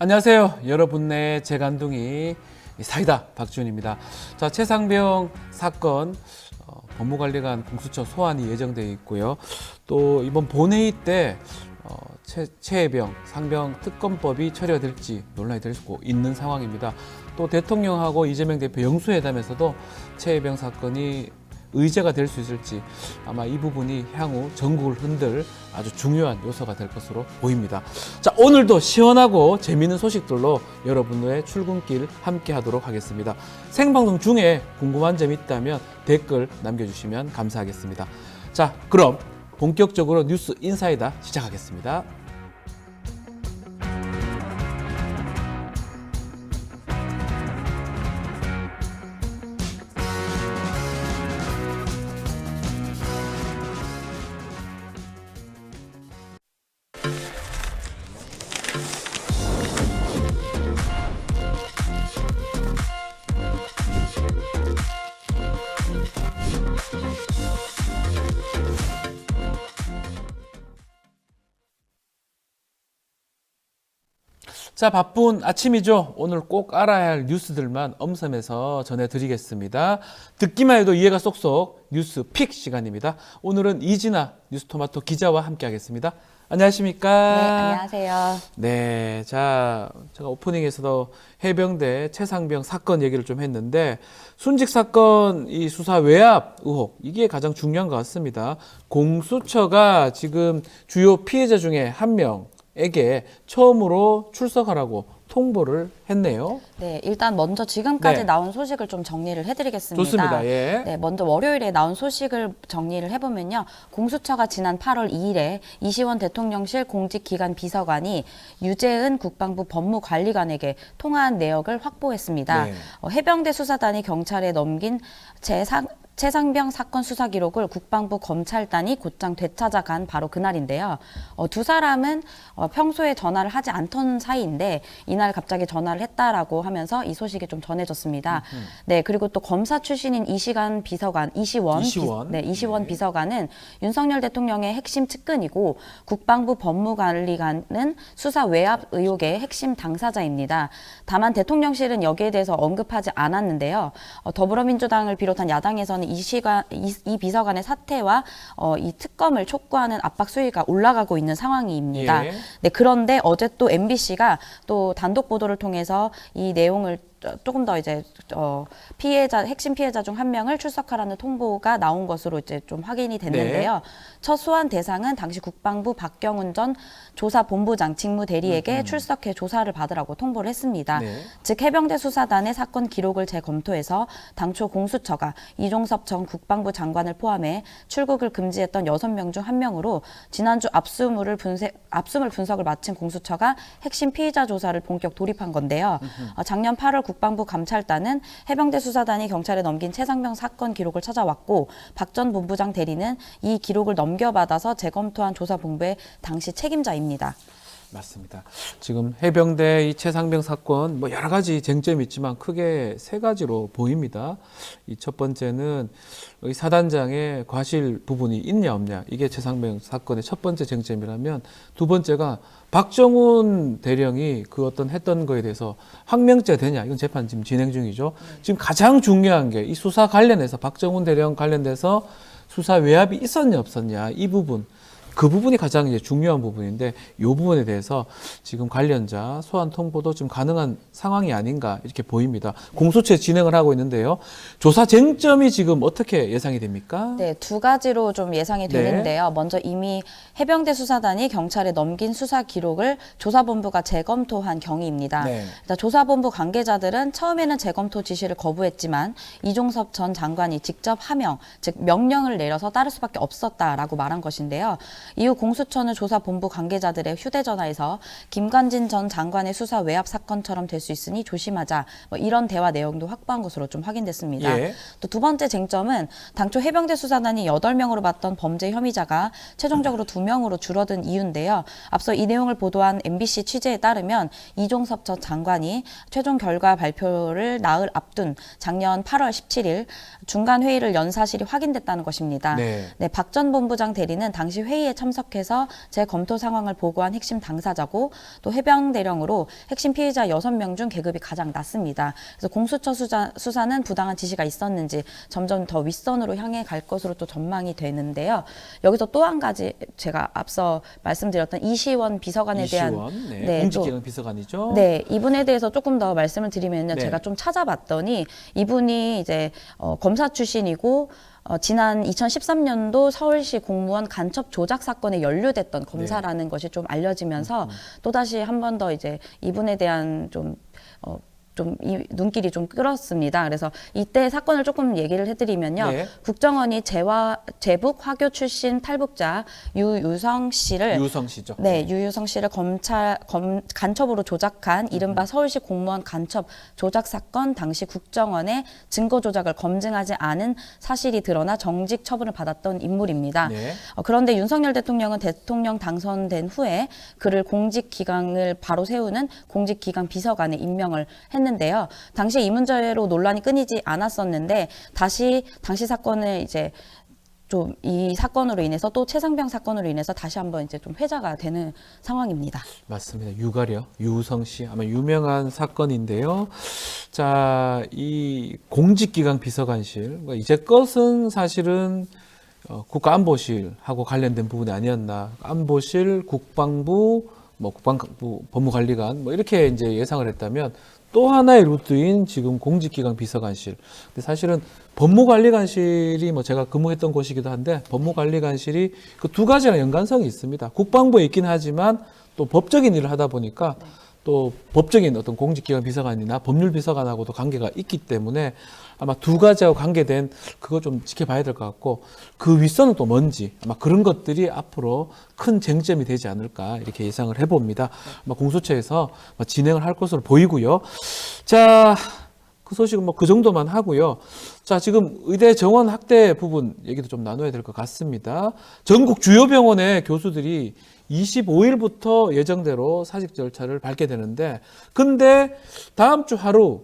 안녕하세요. 여러분의 재간둥이 사이다 박지훈입니다. 자, 최상병 사건 법무관리관 공수처 소환이 예정되어 있고요. 또 이번 본회의 때 최혜병, 상병 특검법이 처리가 될지 논란이 될 수 있는 상황입니다. 또 대통령하고 이재명 대표 영수회담에서도 최혜병 사건이 의제가 될 수 있을지 아마 이 부분이 향후 전국을 흔들 아주 중요한 요소가 될 것으로 보입니다. 자, 오늘도 시원하고 재미있는 소식들로 여러분의 출근길 함께 하도록 하겠습니다. 생방송 중에 궁금한 점이 있다면 댓글 남겨주시면 감사하겠습니다. 자, 그럼 본격적으로 뉴스 인사이다 시작하겠습니다. 자, 바쁜 아침이죠. 오늘 꼭 알아야 할 뉴스들만 엄선해서 전해드리겠습니다. 듣기만 해도 이해가 쏙쏙 뉴스 픽 시간입니다. 오늘은 이진아 뉴스토마토 기자와 함께하겠습니다. 안녕하십니까? 네, 안녕하세요. 네, 자, 제가 오프닝에서도 해병대 최상병 사건 얘기를 좀 했는데 순직 사건 이 수사 외압 의혹 이게 가장 중요한 것 같습니다. 공수처가 지금 주요 피해자 중에 한 명에게 처음으로 출석하라고 통보를 했네요. 네, 일단 먼저 지금까지 네. 나온 소식을 좀 정리를 해드리겠습니다. 좋습니다. 예. 네, 먼저 월요일에 나온 소식을 정리를 해보면요. 공수처가 지난 8월 2일에 이시원 대통령실 공직기관 비서관이 유재은 국방부 법무관리관에게 통화한 내역을 확보했습니다. 네. 해병대 수사단이 경찰에 넘긴 최상병 사건 수사 기록을 국방부 검찰단이 곧장 되찾아간 바로 그날인데요. 두 사람은 평소에 전화를 하지 않던 사이인데 이날 갑자기 전화를 했다라고 하면서 이 소식이 좀 전해졌습니다. 네, 그리고 또 검사 출신인 이시원 비서관은 윤석열 대통령의 핵심 측근이고 국방부 법무관리관은 수사 외압 의혹의 핵심 당사자입니다. 다만 대통령실은 여기에 대해서 언급하지 않았는데요. 더불어민주당을 비롯한 야당에서는 이 비서관의 사퇴와 이 특검을 촉구하는 압박 수위가 올라가고 있는 상황입니다. 예. 네, 그런데 어제 또 MBC가 또 단독 보도를 통해서 이 내용을 조금 더 이제 핵심 피해자 중 한 명을 출석하라는 통보가 나온 것으로 이제 좀 확인이 됐는데요. 네. 첫 소환 대상은 당시 국방부 박경훈 전 조사본부장 직무대리에게 출석해 조사를 받으라고 통보를 했습니다. 네. 즉 해병대 수사단의 사건 기록을 재검토해서 당초 공수처가 이종섭 전 국방부 장관을 포함해 출국을 금지했던 6명 중 1명으로 지난주 압수물 분석을 마친 공수처가 핵심 피의자 조사를 본격 돌입한 건데요. 작년 8월 국방부 감찰단은 해병대 수사단이 경찰에 넘긴 최상병 사건 기록을 찾아왔고 박 전 본부장 대리는 이 기록을 넘겨받아서 재검토한 조사본부의 당시 책임자입니다. 맞습니다. 지금 해병대 이 최상병 사건 뭐 여러 가지 쟁점이 있지만 크게 세 가지로 보입니다. 이 첫 번째는 이 사단장의 과실 부분이 있냐 없냐 이게 최상병 사건의 첫 번째 쟁점이라면 두 번째가 박정훈 대령이 그 어떤 했던 거에 대해서 항명죄 되냐 이건 재판 지금 진행 중이죠. 지금 가장 중요한 게 이 수사 관련해서 박정훈 대령 관련돼서 수사 외압이 있었냐 없었냐 이 부분. 그 부분이 가장 이제 중요한 부분인데 이 부분에 대해서 지금 관련자 소환 통보도 좀 가능한 상황이 아닌가 이렇게 보입니다. 공수처 진행을 하고 있는데요. 조사 쟁점이 지금 어떻게 예상이 됩니까? 네, 두 가지로 좀 예상이 되는데요. 네. 먼저 이미 해병대 수사단이 경찰에 넘긴 수사 기록을 조사본부가 재검토한 경위입니다. 네. 일단 조사본부 관계자들은 처음에는 재검토 지시를 거부했지만 이종섭 전 장관이 직접 하명, 즉 명령을 내려서 따를 수밖에 없었다라고 말한 것인데요. 이후 공수처는 조사본부 관계자들의 휴대전화에서 김관진 전 장관의 수사 외압 사건처럼 될 수 있으니 조심하자 뭐 이런 대화 내용도 확보한 것으로 좀 확인됐습니다. 예. 또 두 번째 쟁점은 당초 해병대 수사단이 8명으로 봤던 범죄 혐의자가 최종적으로 2명으로 줄어든 이유인데요. 앞서 이 내용을 보도한 MBC 취재에 따르면 이종섭 전 장관이 최종 결과 발표를 나흘 앞둔 작년 8월 17일 중간 회의를 연 사실이 확인됐다는 것입니다. 네. 박 전 본부장 대리는 당시 회의에 회의에 참석해서 재검토 상황을 보고한 핵심 당사자고 또 해병대령으로 핵심 피의자 6명 중 계급이 가장 낮습니다. 그래서 공수처 수사는 부당한 지시가 있었는지 점점 더 윗선으로 향해 갈 것으로 또 전망이 되는데요. 여기서 또 한 가지 제가 앞서 말씀드렸던 이시원 비서관에 대한 네, 공직기강 비서관이죠. 네, 이분에 대해서 조금 더 말씀을 드리면요. 네. 제가 좀 찾아봤더니 이분이 이제 검사 출신이고 지난 2013년도 서울시 공무원 간첩 조작 사건에 연루됐던 검사라는 것이 좀 알려지면서 또다시 한 번 더 이제 이분에 대한 좀 이 눈길이 좀 끌었습니다. 그래서 이때 사건을 조금 얘기를 해드리면요. 네. 국정원이 제북 화교 출신 탈북자 유유성 씨를 유성 씨죠. 네, 유유성 씨를 간첩으로 조작한 이른바 서울시 공무원 간첩 조작 사건 당시 국정원의 증거 조작을 검증하지 않은 사실이 드러나 정직 처분을 받았던 인물입니다. 네. 그런데 윤석열 대통령은 대통령 당선된 후에 그를 공직기강을 바로 세우는 공직기강 비서관에 임명을 했는데요. 당시 이 문제로 논란이 끊이지 않았었는데 당시 사건을 이제 좀 이 사건으로 인해서 또 최상병 사건으로 인해서 다시 한번 이제 좀 회자가 되는 상황입니다. 맞습니다. 유가려, 유성 씨 아마 유명한 사건인데요. 자, 이 공직기강 비서관실 이제껏은 사실은 국가안보실하고 관련된 부분이 아니었나. 안보실, 국방부, 국방부 법무관리관 이렇게 이제 예상을 했다면 또 하나의 루트인 지금 공직기강 비서관실. 근데 사실은 법무관리관실이 제가 근무했던 곳이기도 한데 법무관리관실이 그 두 가지랑 연관성이 있습니다. 국방부에 있긴 하지만 또 법적인 일을 하다 보니까 또 법적인 어떤 공직기관 비서관이나 법률비서관하고도 관계가 있기 때문에 아마 두 가지하고 관계된 그거 좀 지켜봐야 될 것 같고 그 윗선은 또 뭔지 아마 그런 것들이 앞으로 큰 쟁점이 되지 않을까 이렇게 예상을 해봅니다. 아마 공수처에서 진행을 할 것으로 보이고요. 자, 그 소식은 그 정도만 하고요. 자, 지금 의대 정원 확대 부분 얘기도 좀 나눠야 될 것 같습니다. 전국 주요 병원의 교수들이 25일부터 예정대로 사직 절차를 밟게 되는데 근데 다음 주 하루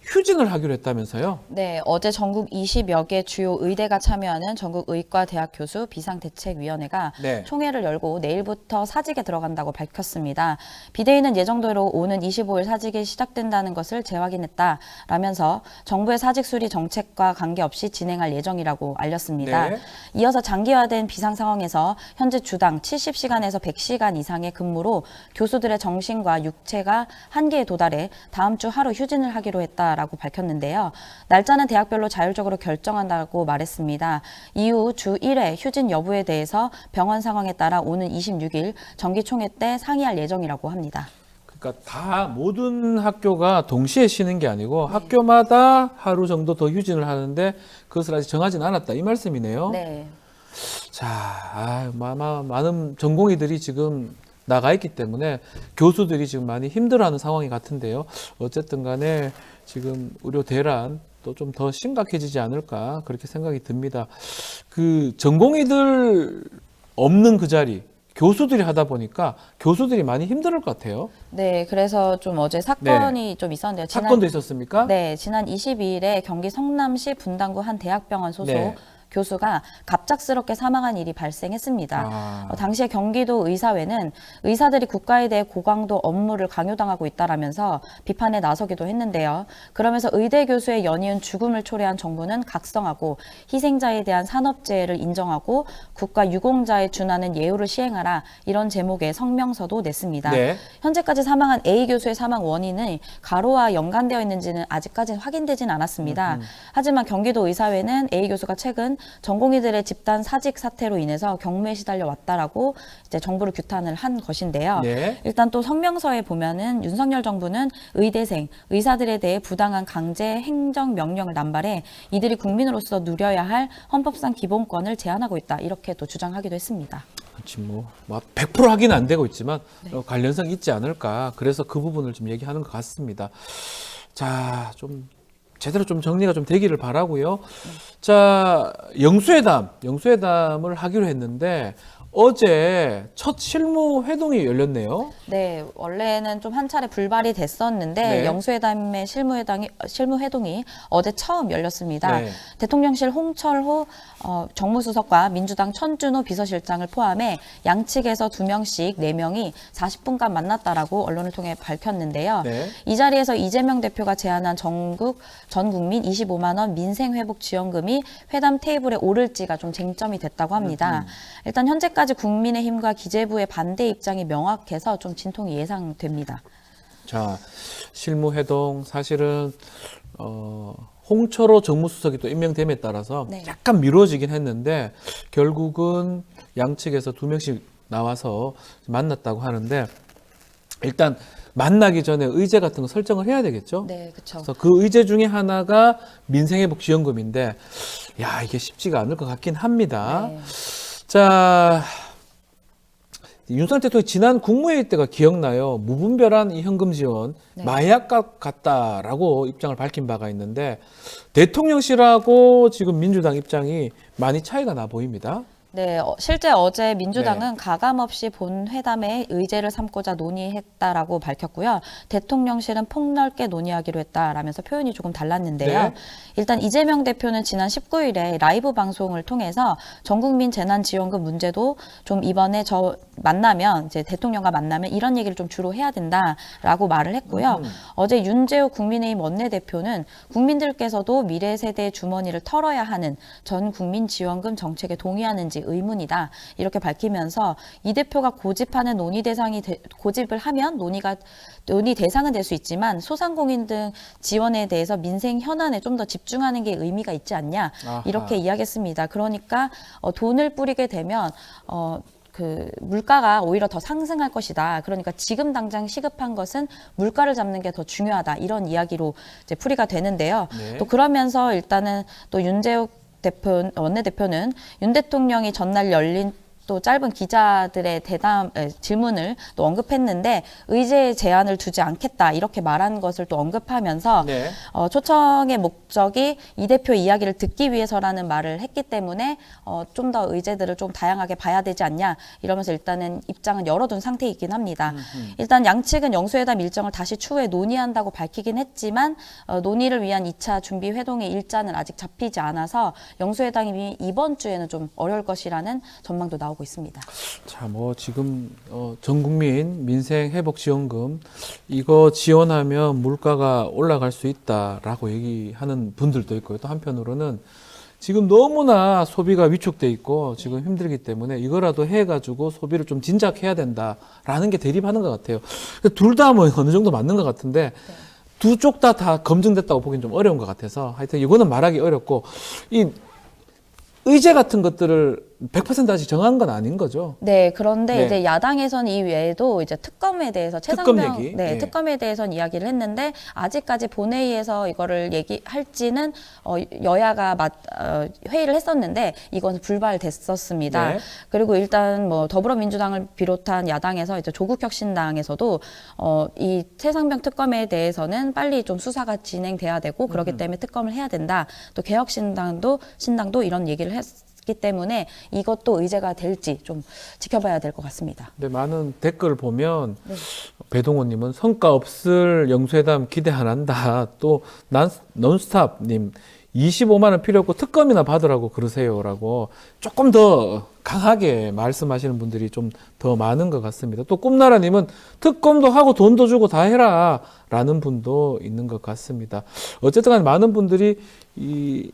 휴진을 하기로 했다면서요? 네, 어제 전국 20여 개 주요 의대가 참여하는 전국의과대학 교수 비상대책위원회가 네. 총회를 열고 내일부터 사직에 들어간다고 밝혔습니다. 비대위는 예정대로 오는 25일 사직이 시작된다는 것을 재확인했다라면서 정부의 사직 수리 정책과 관계없이 진행할 예정이라고 알렸습니다. 네. 이어서 장기화된 비상 상황에서 현재 주당 70시간에서 100시간 이상의 근무로 교수들의 정신과 육체가 한계에 도달해 다음 주 하루 휴진을 하기로 했다. 라고 밝혔는데요. 날짜는 대학별로 자율적으로 결정한다고 말했습니다. 이후 주 1회 휴진 여부에 대해서 병원 상황에 따라 오는 26일 정기총회 때 상의할 예정이라고 합니다. 그러니까 다 모든 학교가 동시에 쉬는 게 아니고 학교마다 하루 정도 더 휴진을 하는데 그것을 아직 정하진 않았다 이 말씀이네요. 네. 자, 많은 전공의들이 지금 나가 있기 때문에 교수들이 지금 많이 힘들어하는 상황이 같은데요. 어쨌든 간에 지금 의료 대란 또 좀 더 심각해지지 않을까 그렇게 생각이 듭니다. 그 전공의들 없는 그 자리 교수들이 하다 보니까 교수들이 많이 힘들 것 같아요. 네, 그래서 좀 어제 사건이 좀 있었는데요. 사건도 있었습니까? 네, 지난 22일에 경기 성남시 분당구 한 대학병원 소속 네. 교수가 갑작스럽게 사망한 일이 발생했습니다. 아. 당시에 경기도 의사회는 의사들이 국가에 대해 고강도 업무를 강요당하고 있다라면서 비판에 나서기도 했는데요. 그러면서 의대 교수의 연이은 죽음을 초래한 정부는 각성하고 희생자에 대한 산업재해를 인정하고 국가 유공자에 준하는 예우를 시행하라 이런 제목의 성명서도 냈습니다. 네. 현재까지 사망한 A 교수의 사망 원인은 가로와 연관되어 있는지는 아직까지는 확인되진 않았습니다. 하지만 경기도 의사회는 A 교수가 최근 전공의들의 집단 사직 사태로 인해서 경무에 시달려 왔다라고 이제 정부를 규탄을 한 것인데요. 네. 일단 또 성명서에 보면은 윤석열 정부는 의대생, 의사들에 대해 부당한 강제 행정 명령을 남발해 이들이 국민으로서 누려야 할 헌법상 기본권을 제한하고 있다. 이렇게 또 주장하기도 했습니다. 그렇지 100% 확인은 안 되고 있지만 관련성이 있지 않을까. 그래서 그 부분을 좀 얘기하는 것 같습니다. 자, 좀 제대로 좀 정리가 좀 되기를 바라고요. 자, 영수회담을 하기로 했는데 어제 첫 실무 회동이 열렸네요. 네, 원래는 좀 한 차례 불발이 됐었는데 네. 영수회담의 실무회동이 어제 처음 열렸습니다. 네. 대통령실 홍철호 정무수석과 민주당 천준호 비서실장을 포함해 양측에서 2명씩 4명이 40분간 만났다라고 언론을 통해 밝혔는데요. 네. 이 자리에서 이재명 대표가 제안한 전 국민 25만 원 민생회복 지원금이 회담 테이블에 오를지가 좀 쟁점이 됐다고 합니다. 일단 현재까지 국민의힘과 기재부의 반대 입장이 명확해서 좀 진통이 예상됩니다. 자, 실무회동 사실은 홍철호 정무수석이 또 임명됨에 따라서 네. 약간 미뤄지긴 했는데 결국은 양측에서 2명씩 나와서 만났다고 하는데 일단 만나기 전에 의제 같은 거 설정을 해야 되겠죠. 네, 그렇죠. 그래서 그 의제 중에 하나가 민생회복지원금인데 야 이게 쉽지가 않을 것 같긴 합니다. 네. 자, 윤석열 대통령이 지난 국무회의 때가 기억나요. 무분별한 이 현금 지원, 네. 마약값 같다라고 입장을 밝힌 바가 있는데 대통령실하고 지금 민주당 입장이 많이 차이가 나 보입니다. 네, 실제 어제 민주당은 가감없이 본 회담에 의제를 삼고자 논의했다라고 밝혔고요. 대통령실은 폭넓게 논의하기로 했다라면서 표현이 조금 달랐는데요. 네. 일단 이재명 대표는 지난 19일에 라이브 방송을 통해서 전국민 재난지원금 문제도 좀 이번에 이제 대통령과 만나면 이런 얘기를 좀 주로 해야 된다라고 말을 했고요. 어제 윤재욱 국민의힘 원내대표는 국민들께서도 미래 세대의 주머니를 털어야 하는 전 국민 지원금 정책에 동의하는지 의문이다. 이렇게 밝히면서 이 대표가 고집하는 고집을 하면 논의 대상은 될 수 있지만 소상공인 등 지원에 대해서 민생 현안에 좀 더 집중하는 게 의미가 있지 않냐. 아하. 이렇게 이야기했습니다. 그러니까 돈을 뿌리게 되면 그 물가가 오히려 더 상승할 것이다. 그러니까 지금 당장 시급한 것은 물가를 잡는 게 더 중요하다. 이런 이야기로 이제 풀이가 되는데요. 네. 또 그러면서 일단은 또 윤재욱 원내대표는 윤 대통령이 전날 열린 또 짧은 기자들의 질문을 또 언급했는데 의제 제한을 두지 않겠다 이렇게 말한 것을 또 언급하면서 네. 초청의 목적이 이 대표 이야기를 듣기 위해서라는 말을 했기 때문에 좀 더 의제들을 좀 다양하게 봐야 되지 않냐 이러면서 일단은 입장은 열어둔 상태이긴 합니다. 일단 양측은 영수회담 일정을 다시 추후에 논의한다고 밝히긴 했지만 논의를 위한 2차 준비 회동의 일자는 아직 잡히지 않아서 영수회담이 이번 주에는 좀 어려울 것이라는 전망도 나오고 있습니다. 자, 뭐 지금 전국민 민생회복지원금 이거 지원하면 물가가 올라갈 수 있다라고 얘기하는 분들도 있고요. 또 한편으로는 지금 너무나 소비가 위축돼 있고 지금 힘들기 때문에 이거라도 해가지고 소비를 좀 진작해야 된다라는 게 대립하는 것 같아요. 둘 다 뭐 어느 정도 맞는 것 같은데 두 쪽 다 검증됐다고 보기는 좀 어려운 것 같아서 하여튼 이거는 말하기 어렵고 이 의제 같은 것들을 100% 아직 정한 건 아닌 거죠. 네, 그런데 네. 이제 야당에선 이 외에도 이제 특검에 대해서 특검 얘기? 네. 특검에 대해서는 이야기를 했는데 아직까지 본회의에서 이거를 얘기할지는 여야가 회의를 했었는데 이건 불발됐었습니다. 네. 그리고 일단 뭐 더불어민주당을 비롯한 야당에서 이제 조국혁신당에서도 이 최상병 특검에 대해서는 빨리 좀 수사가 진행돼야 되고 그렇기 때문에 특검을 해야 된다. 또 개혁신당도 이런 얘기를 했기 때문에 이것도 의제가 될지 좀 지켜봐야 될 것 같습니다. 근데 많은 댓글 보면 배동호님은 성과 없을 영수회담 기대 안 한다. 또 논스탑님 25만 원 필요 없고 특검이나 받으라고 그러세요라고 조금 더 강하게 말씀하시는 분들이 좀 더 많은 것 같습니다. 또 꿈나라님은 특검도 하고 돈도 주고 다 해라라는 분도 있는 것 같습니다. 어쨌든 간에 많은 분들이 이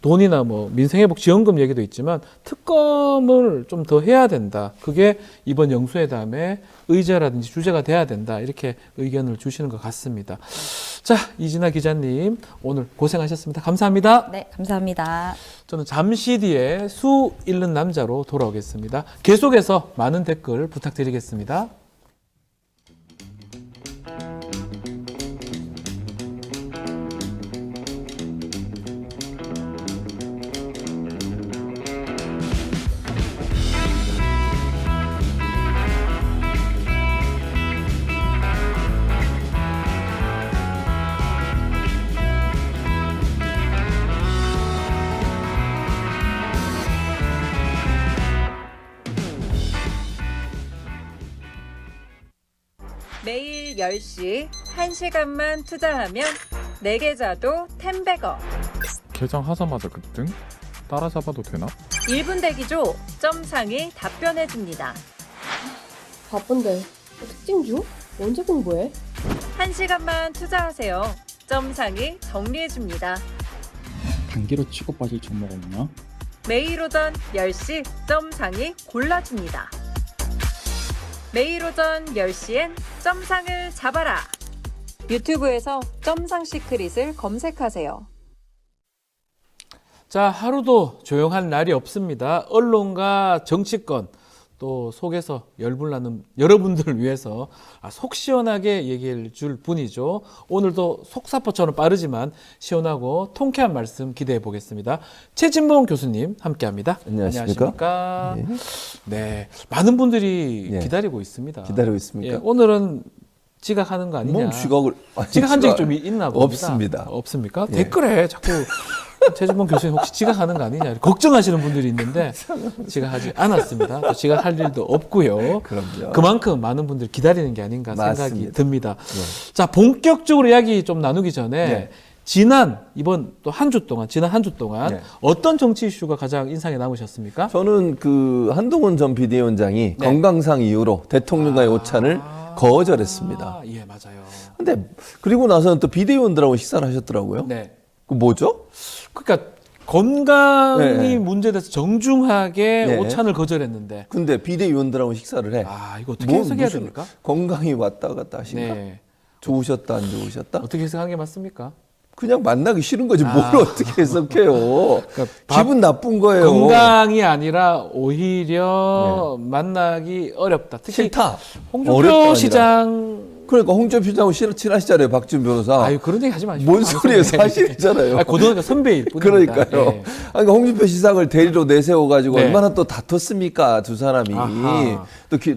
돈이나 뭐 민생회복 지원금 얘기도 있지만 특검을 좀 더 해야 된다. 그게 이번 영수회담의 의제라든지 주제가 돼야 된다. 이렇게 의견을 주시는 것 같습니다. 자, 이진아 기자님 오늘 고생하셨습니다. 감사합니다. 네, 감사합니다. 저는 잠시 뒤에 수 잃는 남자로 돌아오겠습니다. 계속해서 많은 댓글 부탁드리겠습니다. 10시 1시간만 투자하면 내 계좌도 10배거. 개장하자마자 급등? 따라잡아도 되나? 1분 대기죠. 점상이 답변해줍니다. 바쁜데 특징 중? 언제 공부해? 1시간만 투자하세요. 점상이 정리해줍니다. 단기로 치고 빠질 종목 없나? 매일 오전 10시 점상이 골라줍니다. 매일 오전 10시엔 점상을 잡아라. 유튜브에서 점상 시크릿을 검색하세요. 자, 하루도 조용한 날이 없습니다. 언론과 정치권 또 속에서 열불나는 여러분들을 위해서 속 시원하게 얘기해 줄 분이죠. 오늘도 속사포처럼 빠르지만 시원하고 통쾌한 말씀 기대해 보겠습니다. 최진봉 교수님 함께합니다. 안녕하십니까? 네, 많은 분들이 예. 기다리고 있습니다. 기다리고 있습니까? 예, 오늘은 지각하는 거 아니냐? 뭔 지각을 지각한 적이 좀 있나 봅니다. 없습니다. 없습니까? 예. 댓글에 자꾸 최진봉 교수님 혹시 지각하는 거 아니냐 걱정하시는 분들이 있는데 지각하지 않았습니다. 또 지각할 일도 없고요. 그럼요. 그만큼 많은 분들이 기다리는 게 아닌가 생각이 맞습니다. 듭니다. 네. 자, 본격적으로 이야기 좀 나누기 전에 네. 이번 또 한 주 동안 네. 어떤 정치 이슈가 가장 인상에 남으셨습니까? 저는 그 한동훈 전 비대위원장이 네. 건강상 이유로 대통령과의 오찬을 거절했습니다. 아, 예, 맞아요. 근데 그리고 나서는 또 비대위원들하고 식사를 하셨더라고요. 네. 그 뭐죠? 그러니까 건강이 네. 문제돼서 정중하게 네. 오찬을 거절했는데 근데 비대위원들하고 식사를 해. 이거 어떻게 해석해야 무슨 됩니까? 건강이 왔다 갔다 하신가? 네. 좋으셨다 안 좋으셨다? 어떻게 해석하는 게 맞습니까? 그냥 만나기 싫은 거지 뭘 어떻게 해석해요? 그러니까 기분 나쁜 거예요. 건강이 아니라 오히려 만나기 어렵다. 특히 싫다. 홍준표 어렵다 시장 그러니까 홍준표 시장하고 친하시잖아요, 박지원 변호사. 아유 그런 얘기 하지 마시고. 뭔 소리예요? 사실이잖아요. 고등학교 선배일 뿐입니다. 그러니까요. 예. 그러니까 홍준표 시장을 대리로 내세워가지고 네. 얼마나 또 다퉜습니까, 두 사람이. 아하.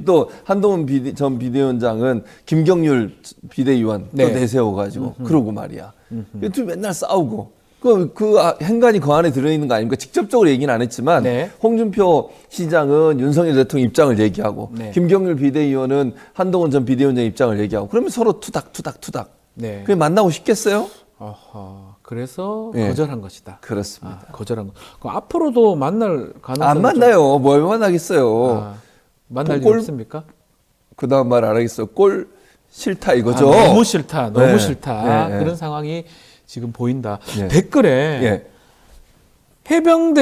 또 한동훈 전 비대위원장은 김경률 비대위원 네. 또 내세워가지고 그러고 말이야. 또 맨날 싸우고. 그 행간이 그 안에 들어있는 거 아닙니까? 직접적으로 얘기는 안 했지만 네. 홍준표 시장은 윤석열 대통령 입장을 얘기하고 네. 김경률 비대위원은 한동훈 전 비대위원장 입장을 얘기하고 그러면 서로 투닥. 네. 그게 만나고 싶겠어요? 그래서 예. 거절한 것이다. 그렇습니다. 거절한 거. 그럼 앞으로도 만날 가능성이 안 만나요. 뭘 만나겠어요. 만날 일 꼴- 없습니까? 그 다음 말 안 하겠어. 꼴 싫다 이거죠. 너무 싫다. 너무 네. 싫다. 네. 그런 상황이 지금 보인다. 네. 댓글에 예. 해병대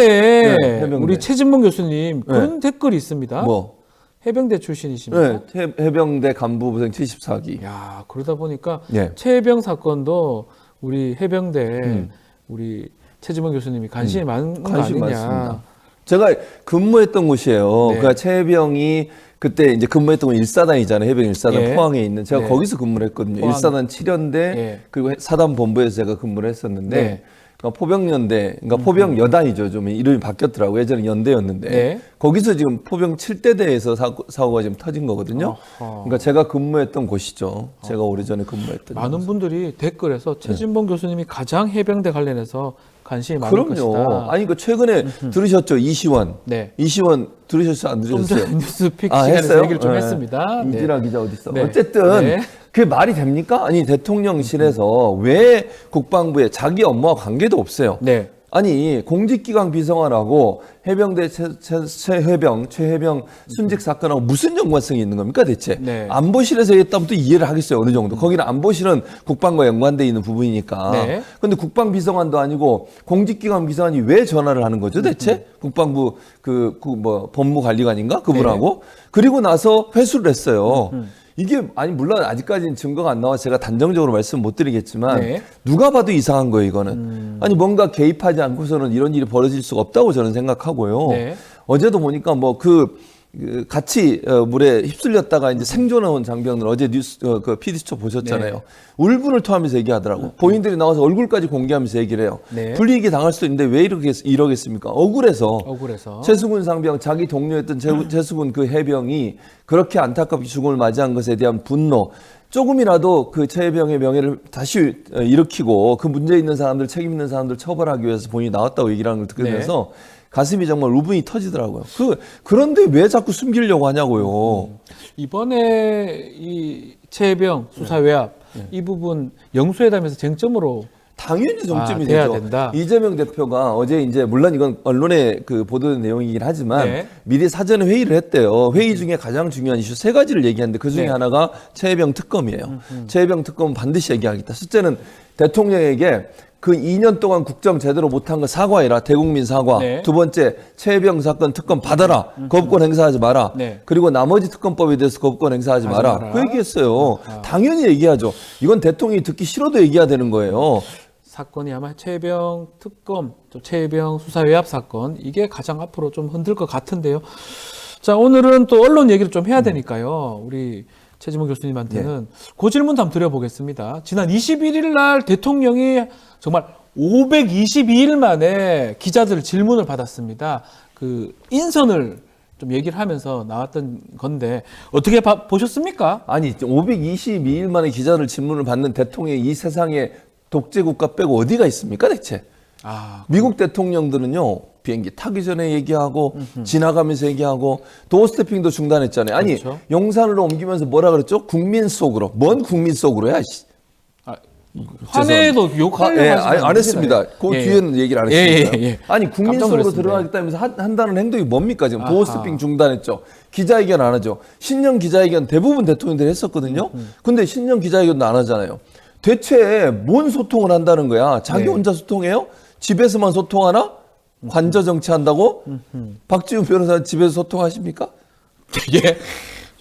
네, 해병대. 우리 최진봉 교수님 그런 댓글이 있습니다. 뭐? 해병대 출신이십니까? 네. 해병대 간부부생 74기. 야, 그러다 보니까 예. 최해병 사건도 우리 해병대 우리 최진봉 교수님이 관심이 많은 거 관심 아니냐. 많습니다. 제가 근무했던 곳이에요. 네. 그러니까 최해병이 그때 이제 근무했던 건 1사단이잖아요. 해병 1사단 예. 포항에 있는. 제가 네. 거기서 근무를 했거든요. 포항. 1사단 7연대 예. 그리고 사단 본부에서 제가 근무를 했었는데 네. 그러니까 포병연대, 그러니까 포병 여단이죠. 좀 이름이 바뀌었더라고요. 예전에 연대였는데 네. 거기서 지금 포병 7대대에서 사고가 지금 터진 거거든요. 어허. 그러니까 제가 근무했던 곳이죠. 제가 오래전에 근무했던. 많은 곳. 분들이 댓글에서 최진봉 교수님이 가장 해병대 관련해서 관심이 많은 그럼요. 것이다. 아니 그 최근에 들으셨죠? 이시원. 네. 이시원 들으셨어요? 안 좀 들으셨어요? 전에 뉴스픽 아, 시간에서 했어요? 얘기를 좀 네. 했습니다. 네. 이진아 기자 어디 있어? 네. 어쨌든 네. 그게 말이 됩니까? 아니 대통령실에서 왜 국방부에 자기 업무와 관계도 없어요. 네. 아니 공직기강 비서관하고 해병대 최해병 순직 사건하고 무슨 연관성이 있는 겁니까 대체? 네. 안보실에서 했다면 또 이해를 하겠어요 어느 정도. 거기는 안보실은 국방과 연관돼 있는 부분이니까. 네. 근데 국방비서관도 아니고 공직기관 비서관이 왜 전화를 하는 거죠 대체? 국방부 뭐 법무관리관인가 그분하고. 그리고 나서 회수를 했어요. 이게 아니 물론 아직까지는 증거가 안 나와서 제가 단정적으로 말씀 못 드리겠지만 네. 누가 봐도 이상한 거예요 이거는. 아니 뭔가 개입하지 않고서는 이런 일이 벌어질 수가 없다고 저는 생각하고요. 네. 어제도 보니까 뭐 같이 물에 휩쓸렸다가 이제 생존해온 장병들 어제 뉴스 그 PD수첩 보셨잖아요. 네. 울분을 토하면서 얘기하더라고. 본인들이 나와서 얼굴까지 공개하면서 얘기를 해요. 네. 불이익이 당할 수도 있는데 왜 이러겠습니까? 억울해서. 최수근 상병 자기 동료였던 최수근 그 해병이 그렇게 안타깝게 죽음을 맞이한 것에 대한 분노. 조금이라도 그 최해병의 명예를 다시 일으키고 그 문제 있는 사람들 책임 있는 사람들 처벌하기 위해서 본인이 나왔다고 얘기를 하는 걸 듣게 되면서 가슴이 정말 울분이 터지더라고요. 그런데 왜 자꾸 숨기려고 하냐고요. 이번에 이 최혜병 수사 외압 이 부분 영수회담에서 쟁점으로 당연히 정점이 돼야 되죠. 된다. 이재명 대표가 어제 이제 물론 이건 언론에 그 보도된 내용이긴 하지만 네. 미리 사전에 회의를 했대요. 회의 중에 가장 중요한 이슈 세 가지를 얘기하는데 그 중에 네. 하나가 최혜병 특검이에요. 최혜병 특검은 반드시 얘기하겠다. 첫째는 대통령에게 그 2년 동안 국정 제대로 못한 거 사과해라. 대국민 사과. 네. 두 번째 최혜병 사건 특검 받아라. 거부권 행사하지 마라. 네. 그리고 나머지 특검법에 대해서 거부권 행사하지 하지 마라. 마라. 그 얘기했어요. 당연히 얘기하죠. 이건 대통령이 듣기 싫어도 얘기해야 되는 거예요. 사건이 아마 최혜병 특검, 또 최혜병 수사 외압 사건 이게 가장 앞으로 좀 흔들 것 같은데요. 자, 오늘은 또 언론 얘기를 좀 해야 되니까요. 우리 최지문 교수님한테는 그 질문도 한번 드려보겠습니다. 지난 21일 날 대통령이 정말 522일 만에 기자들 질문을 받았습니다. 그 인선을 좀 얘기를 하면서 나왔던 건데 어떻게 보셨습니까? 아니 522일 만에 기자들 질문을 받는 대통령이 이 세상에 독재 국가 빼고 어디가 있습니까 대체? 미국 대통령들은요 비행기 타기 전에 얘기하고 지나가면서 얘기하고 도어 스태핑도 중단했잖아요. 아니 그렇죠. 용산으로 옮기면서 뭐라 그랬죠? 국민 속으로. 뭔 국민 속으로야? 화내도 욕하려고 예, 하시면 안 했습니다. 그 예, 뒤에는 얘기를 안 했습니다. 예. 아니 국민 깜짝 속으로 놀랐습니다. 들어가겠다면서 한다는 행동이 뭡니까 지금? 아하. 도어 스태핑 중단했죠. 기자회견 안 하죠. 신년 기자회견 대부분 대통령들이 했었거든요. 근데 신년 기자회견도 안 하잖아요. 대체 뭔 소통을 한다는 거야? 자기 네. 혼자 소통해요? 집에서만 소통하나? 관저 정치한다고? 박지훈 변호사 집에서 소통하십니까? 예.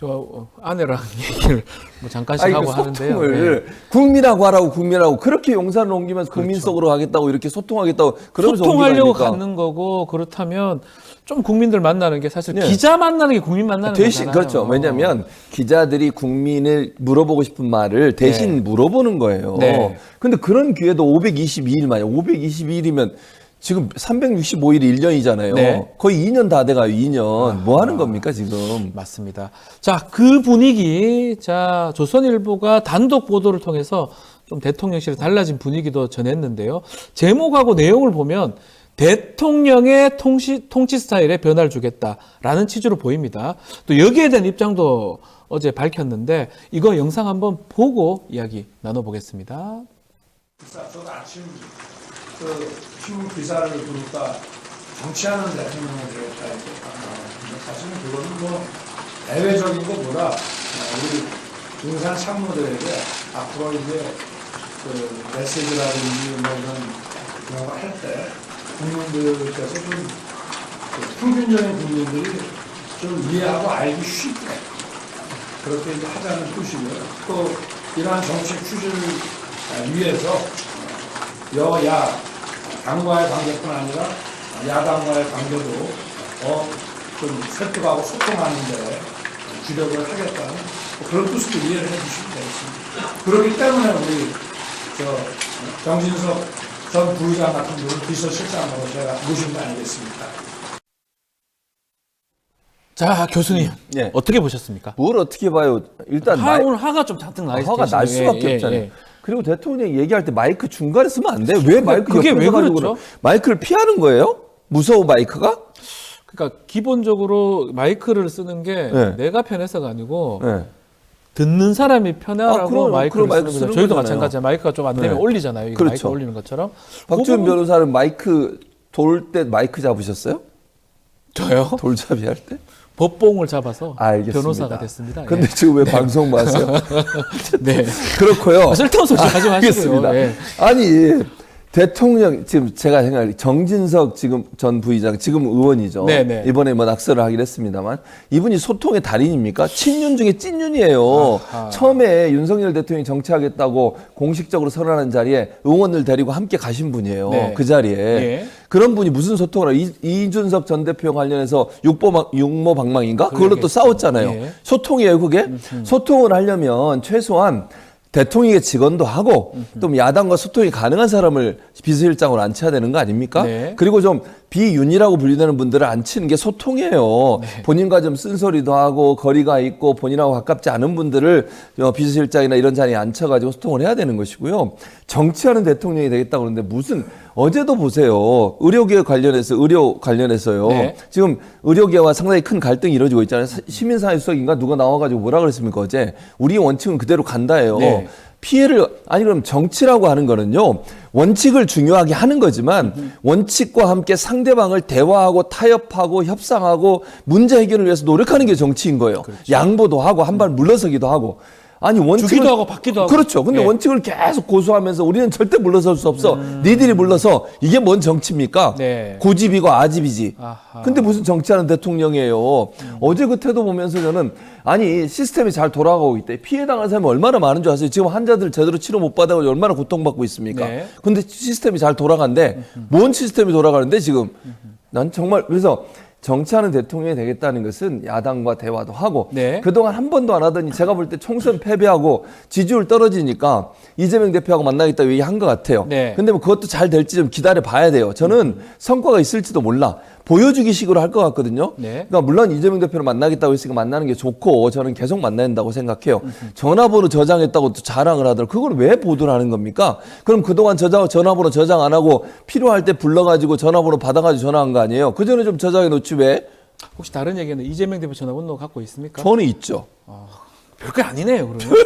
저 아내랑 얘기를 뭐 잠깐씩 아니, 하고 그 하는데요. 소통을 국민하고 하라고 국민하고 그렇게 용산을 옮기면서 국민 속으로 하겠다고 이렇게 소통하겠다고 그러면서 소통하려고 옮기라니까. 가는 거고 그렇다면 좀 국민들 만나는 게 사실 네. 기자 만나는 게 국민 만나는 대신 거잖아요. 그렇죠. 왜냐하면 기자들이 국민을 물어보고 싶은 말을 대신 물어보는 거예요. 네. 근데 그런 기회도 522일 만에 522일이면 지금 365일이 1년이잖아요. 네. 거의 2년 다 돼가요. 2년. 뭐 하는 겁니까 지금? 맞습니다. 자, 그 분위기, 자, 조선일보가 단독 보도를 통해서 좀 대통령실에 달라진 분위기도 전했는데요. 제목하고 내용을 보면 대통령의 통치 스타일에 변화를 주겠다라는 취지로 보입니다. 또 여기에 대한 입장도 어제 밝혔는데 이거 영상 한번 보고 이야기 나눠보겠습니다. 저도 아침 신문 기사를 보니까 정치하는 대통령을 되겠다 이렇게 나왔는데 사실은 그거는 뭐 대외적인 것보다 우리 중산 참모들에게 앞으로 이제 그 메시지라든지 뭐 이런 걸 할 때 국민들께서 좀 평균적인 국민들이 좀 이해하고 알기 쉽게 그렇게 이제 하자는 뜻이고요. 또 이러한 정치 추진을 위해서 여야 당과의 관계뿐 아니라 야당과의 관계도 좀 설득하고 소통하는데 주력을 하겠다는 그런 뜻으로 이해를 해주시면 되겠습니다. 그렇기 때문에 우리 정진석 전 부의장 같은 분은 비서실장으로 제가 모신 거 아니겠습니까? 자, 교수님 예. 어떻게 보셨습니까? 뭘 어떻게 봐요? 일단 오늘 화가 좀 잔뜩 나 있어요. 화가 날 수밖에 없잖아요. 예. 그리고 대통령이 얘기할 때 마이크 중간에 쓰면 안 돼요. 왜 마이크 그게 옆에 왜 서가지고 그렇죠? 마이크를 피하는 거예요? 무서워 마이크가? 그러니까 기본적으로 마이크를 쓰는 게 네. 내가 편해서가 아니고 네. 듣는 사람이 편하라고 그럼 마이크를 마이크 쓰는 쓰는 거죠. 저희도 거잖아요. 마찬가지예요. 마이크가 좀 안 되면 네. 올리잖아요. 이거 그렇죠. 마이크 올리는 것처럼. 박지훈 그 부분- 변호사는 마이크 돌 때 마이크 잡으셨어요? 저요? 돌잡이 할 때? 법봉을 잡아서 알겠습니다. 변호사가 됐습니다. 근데 예. 지금 왜 방송 마세요? 네. 그렇고요. 쓸데없는 소리 하지 마시고요. 알겠습니다. 예. 아니 대통령 지금 제가 생각할 정진석 지금 전 부의장 지금 의원이죠. 네네. 이번에 뭐 낙서를 하긴 했습니다만 이분이 소통의 달인입니까? 친윤 중에 찐윤이에요. 아하. 처음에 윤석열 대통령이 정치하겠다고 공식적으로 선언한 자리에 의원을 데리고 함께 가신 분이에요. 네. 그 자리에. 예. 그런 분이 무슨 소통을 해요? 이준석 전 대표 관련해서 육모 방망인가? 그걸로 또 싸웠잖아요. 예. 소통이에요, 그게? 소통을 하려면 최소한 대통령의 직원도 하고 또 야당과 소통이 가능한 사람을 비서실장으로 앉혀야 되는 거 아닙니까? 네. 그리고 좀 비윤이라고 분류되는 분들을 안 치는 게 소통이에요. 본인과 좀 쓴소리도 하고 거리가 있고 본인하고 가깝지 않은 분들을 비서실장이나 이런 자리에 앉혀가지고 소통을 해야 되는 것이고요. 정치하는 대통령이 되겠다고 그러는데 무슨 어제도 보세요. 의료 관련해서요. 네. 지금 의료계와 상당히 큰 갈등이 이루어지고 있잖아요. 시민사회 수석인가 누가 나와가지고 뭐라 그랬습니까 어제? 우리 원칙은 그대로 간다예요. 네. 피해를 아니 그럼 정치라고 하는 거는요. 원칙을 중요하게 하는 거지만 원칙과 함께 상대방을 대화하고 타협하고 협상하고 문제 해결을 위해서 노력하는 게 정치인 거예요. 양보도 하고 한 발 물러서기도 하고. 아니 원칙을 주기도 하고 받기도 하고. 그렇죠. 근데 예. 원칙을 계속 고수하면서 우리는 절대 물러설 수 없어. 니들이 물러서 이게 뭔 정치입니까? 네. 고집이고 아집이지. 아하. 근데 무슨 정치하는 대통령이에요. 어제 그 태도 보면서 저는 아니 시스템이 잘 돌아가고 있대. 피해 당한 사람이 얼마나 많은 줄 아세요? 지금 환자들 제대로 치료 못 받아가지고 얼마나 고통받고 있습니까? 네. 근데 시스템이 잘 돌아간대. 뭔 시스템이 돌아가는데 지금? 난 정말 그래서 정치하는 대통령이 되겠다는 것은 야당과 대화도 하고 네. 그동안 한 번도 안 하더니 제가 볼 때 총선 패배하고 지지율 떨어지니까 이재명 대표하고 만나겠다 얘기한 것 같아요. 네. 근데 뭐 그것도 잘 될지 좀 기다려 봐야 돼요. 저는 성과가 있을지도 몰라. 보여주기 식으로 할 것 같거든요. 네. 그러니까 물론 이재명 대표를 만나겠다고 했으니까 만나는 게 좋고 저는 계속 만나야 된다고 생각해요. 전화번호 저장했다고 또 자랑을 하더라고요. 그걸 왜 보도를 하는 겁니까? 그럼 그동안 전화번호 저장 안 하고 필요할 때 불러가지고 전화번호 받아가지고 전화한 거 아니에요? 그 전에 좀 저장해 놓지 왜? 혹시 다른 얘기는 이재명 대표 전화번호 갖고 있습니까? 저는 있죠. 별게 아니네요, 그러면.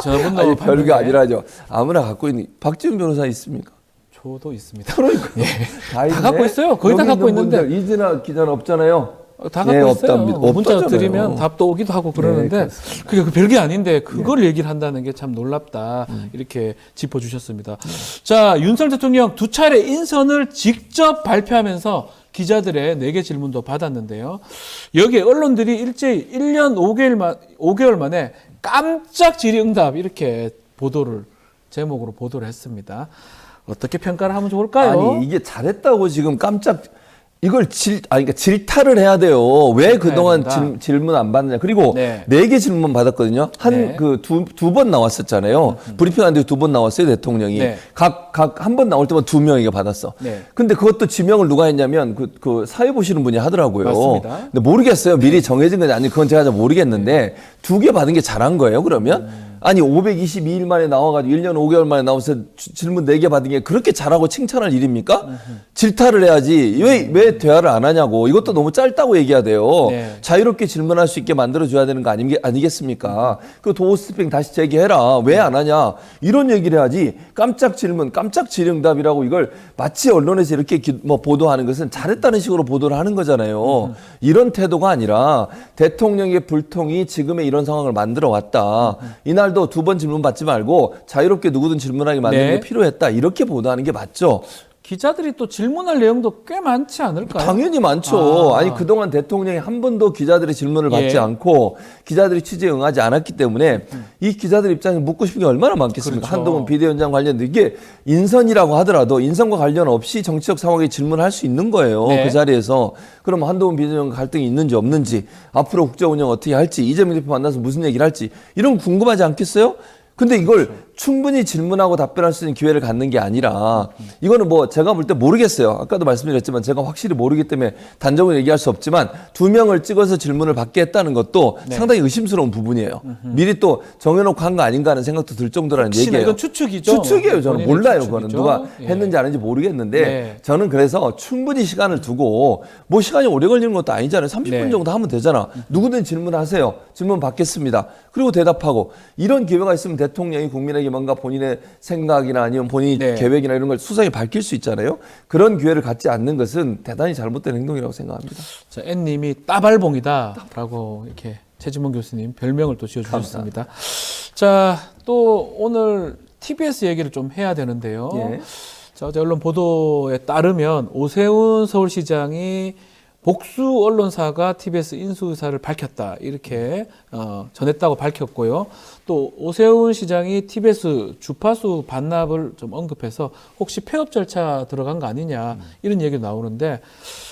전화번호 아니, 받는 별게 게. 아니라죠. 아무나 갖고 있는 박지훈 변호사 있습니까? 저도 있습니다. 그러니까 다, 다 갖고 있어요. 거의 다 여기 갖고 있는 있는데. 분들, 이진아 기자는 없잖아요. 다 갖고 예, 있어요. 없답니다. 문자 없다잖아요. 드리면 답도 오기도 하고 그러는데 그게 그 별게 아닌데 그걸 얘기를 한다는 게 참 놀랍다. 이렇게 짚어주셨습니다. 자, 윤석열 대통령 두 차례 인선을 직접 발표하면서 기자들의 4개 질문도 받았는데요. 여기에 언론들이 일제히 1년 5개월 만에 깜짝 질의응답 이렇게 제목으로 보도를 했습니다. 어떻게 평가를 하면 좋을까요? 아니 이게 잘했다고 지금 깜짝 이걸 그러니까 질타를 해야 돼요. 왜 그동안 질문 안 받느냐. 그리고 네. 4개 질문 받았거든요. 네. 두 번 나왔었잖아요. 브리핑한 뒤에 2번 나왔어요, 대통령이. 네. 각 한 번 나올 때만 2명이가 받았어. 네. 근데 그것도 지명을 누가 했냐면 그 사회 보시는 분이 하더라고요. 맞습니다. 근데 모르겠어요. 미리 정해진 건지 아니 그건 제가 잘 모르겠는데 2개 받은 게 잘한 거예요, 그러면? 아니 522일 만에 나와가지고 1년 5개월 만에 나와서 질문 4개 받은 게 그렇게 잘하고 칭찬할 일입니까? 질타를 해야지 왜 대화를 안 하냐고. 이것도 너무 짧다고 얘기해야 돼요. 네. 자유롭게 질문할 수 있게 만들어줘야 되는 거 아니겠습니까? 그 도어스핑 다시 재개해라. 왜 안 하냐. 이런 얘기를 해야지. 깜짝 질문 깜짝 질의응답이라고 이걸 마치 언론에서 이렇게 보도하는 것은 잘했다는 식으로 보도를 하는 거잖아요. 이런 태도가 아니라 대통령의 불통이 지금의 이런 상황을 만들어 왔다. 이날도 2번 질문 받지 말고 자유롭게 누구든 질문하게 만드는 네. 게 필요했다. 이렇게 보도하는 게 맞죠. 기자들이 또 질문할 내용도 꽤 많지 않을까요? 당연히 많죠. 아니 그동안 대통령이 한 번도 기자들의 질문을 받지 예. 않고 기자들이 취재에 응하지 않았기 때문에 이 기자들 입장에 묻고 싶은 게 얼마나 많겠습니까? 그렇죠. 한동훈 비대위원장 관련된 이게 인선이라고 하더라도 인선과 관련 없이 정치적 상황에 질문할 수 있는 거예요. 네. 그 자리에서. 그럼 한동훈 비대위원장 갈등이 있는지 없는지 앞으로 국정 운영 어떻게 할지 이재명 대표 만나서 무슨 얘기를 할지 이런 거 궁금하지 않겠어요? 근데 이걸 충분히 질문하고 답변할 수 있는 기회를 갖는 게 아니라 이거는 뭐 제가 볼 때 모르겠어요. 아까도 말씀드렸지만 제가 확실히 모르기 때문에 단정을 얘기할 수 없지만 2명을 찍어서 질문을 받게 했다는 것도 네. 상당히 의심스러운 부분이에요. 미리 또 정해놓고 한 거 아닌가 하는 생각도 들 정도라는 혹시나 얘기예요. 이건 추측이죠. 추측이에요. 저는 본인의 몰라요. 추측이죠. 그거는 누가 예. 했는지 안 했는지 모르겠는데 네. 저는 그래서 충분히 시간을 두고 뭐 시간이 오래 걸리는 것도 아니잖아요. 30분 네. 정도 하면 되잖아. 누구든 질문하세요. 질문 받겠습니다. 그리고 대답하고 이런 기회가 있으면 대통령이 국민에게 뭔가 본인의 생각이나 아니면 본인이 네. 계획이나 이런 걸 수상히 밝힐 수 있잖아요. 그런 기회를 갖지 않는 것은 대단히 잘못된 행동이라고 생각합니다. 자, N님이 따발봉이다라고 이렇게 최지문 교수님 별명을 또 지어주셨습니다. 자, 또 오늘 TBS 얘기를 좀 해야 되는데요. 예. 자, 어제 언론 보도에 따르면 오세훈 서울시장이 복수 언론사가 TBS 인수 의사를 밝혔다 이렇게 전했다고 밝혔고요. 또 오세훈 시장이 TBS 주파수 반납을 좀 언급해서 혹시 폐업 절차 들어간 거 아니냐 이런 얘기가 나오는데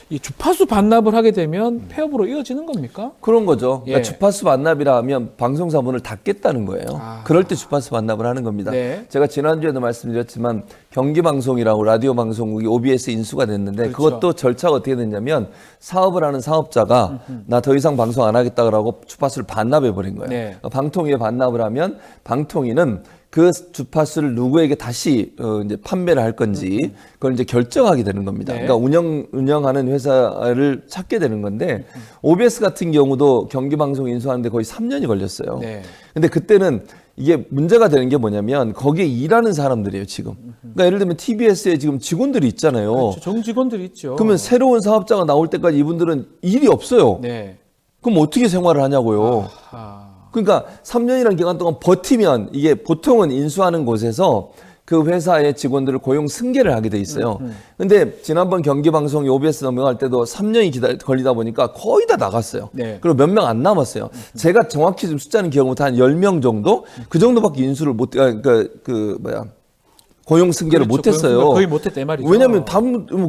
이 주파수 반납을 하게 되면 폐업으로 이어지는 겁니까? 그런 거죠. 그러니까 예. 주파수 반납이라 하면 방송사 문을 닫겠다는 거예요. 그럴 때 주파수 반납을 하는 겁니다. 네. 제가 지난주에도 말씀드렸지만 경기방송이라고 라디오 방송국이 OBS 인수가 됐는데 그렇죠. 그것도 절차가 어떻게 됐냐면 사업을 하는 사업자가 나 더 이상 방송 안 하겠다고 주파수를 반납해 버린 거예요. 네. 방통위에 반납을 하면 방통위는 그 주파수를 누구에게 다시 이제 판매를 할 건지 그걸 이제 결정하게 되는 겁니다. 네. 그러니까 운영하는 회사를 찾게 되는 건데 OBS 같은 경우도 경기방송 인수하는데 거의 3년이 걸렸어요. 네. 근데 그때는 이게 문제가 되는 게 뭐냐면 거기에 일하는 사람들이에요, 지금. 그러니까 예를 들면 TBS에 지금 직원들이 있잖아요. 그렇죠. 정직원들이 있죠. 그러면 새로운 사업자가 나올 때까지 이분들은 일이 없어요. 네. 그럼 어떻게 생활을 하냐고요. 그러니까 3년이라는 기간 동안 버티면 이게 보통은 인수하는 곳에서 그 회사의 직원들을 고용 승계를 하게 돼 있어요. 근데 지난번 경기방송이 OBS 넘어갈 때도 3년이 걸리다 보니까 거의 다 나갔어요. 네. 그리고 몇 명 안 남았어요. 제가 정확히 좀 숫자는 기억 못한 10명 정도? 그 정도밖에 인수를 고용 승계를 그렇죠. 못했어요. 거의 못했다 이 말이죠. 왜냐하면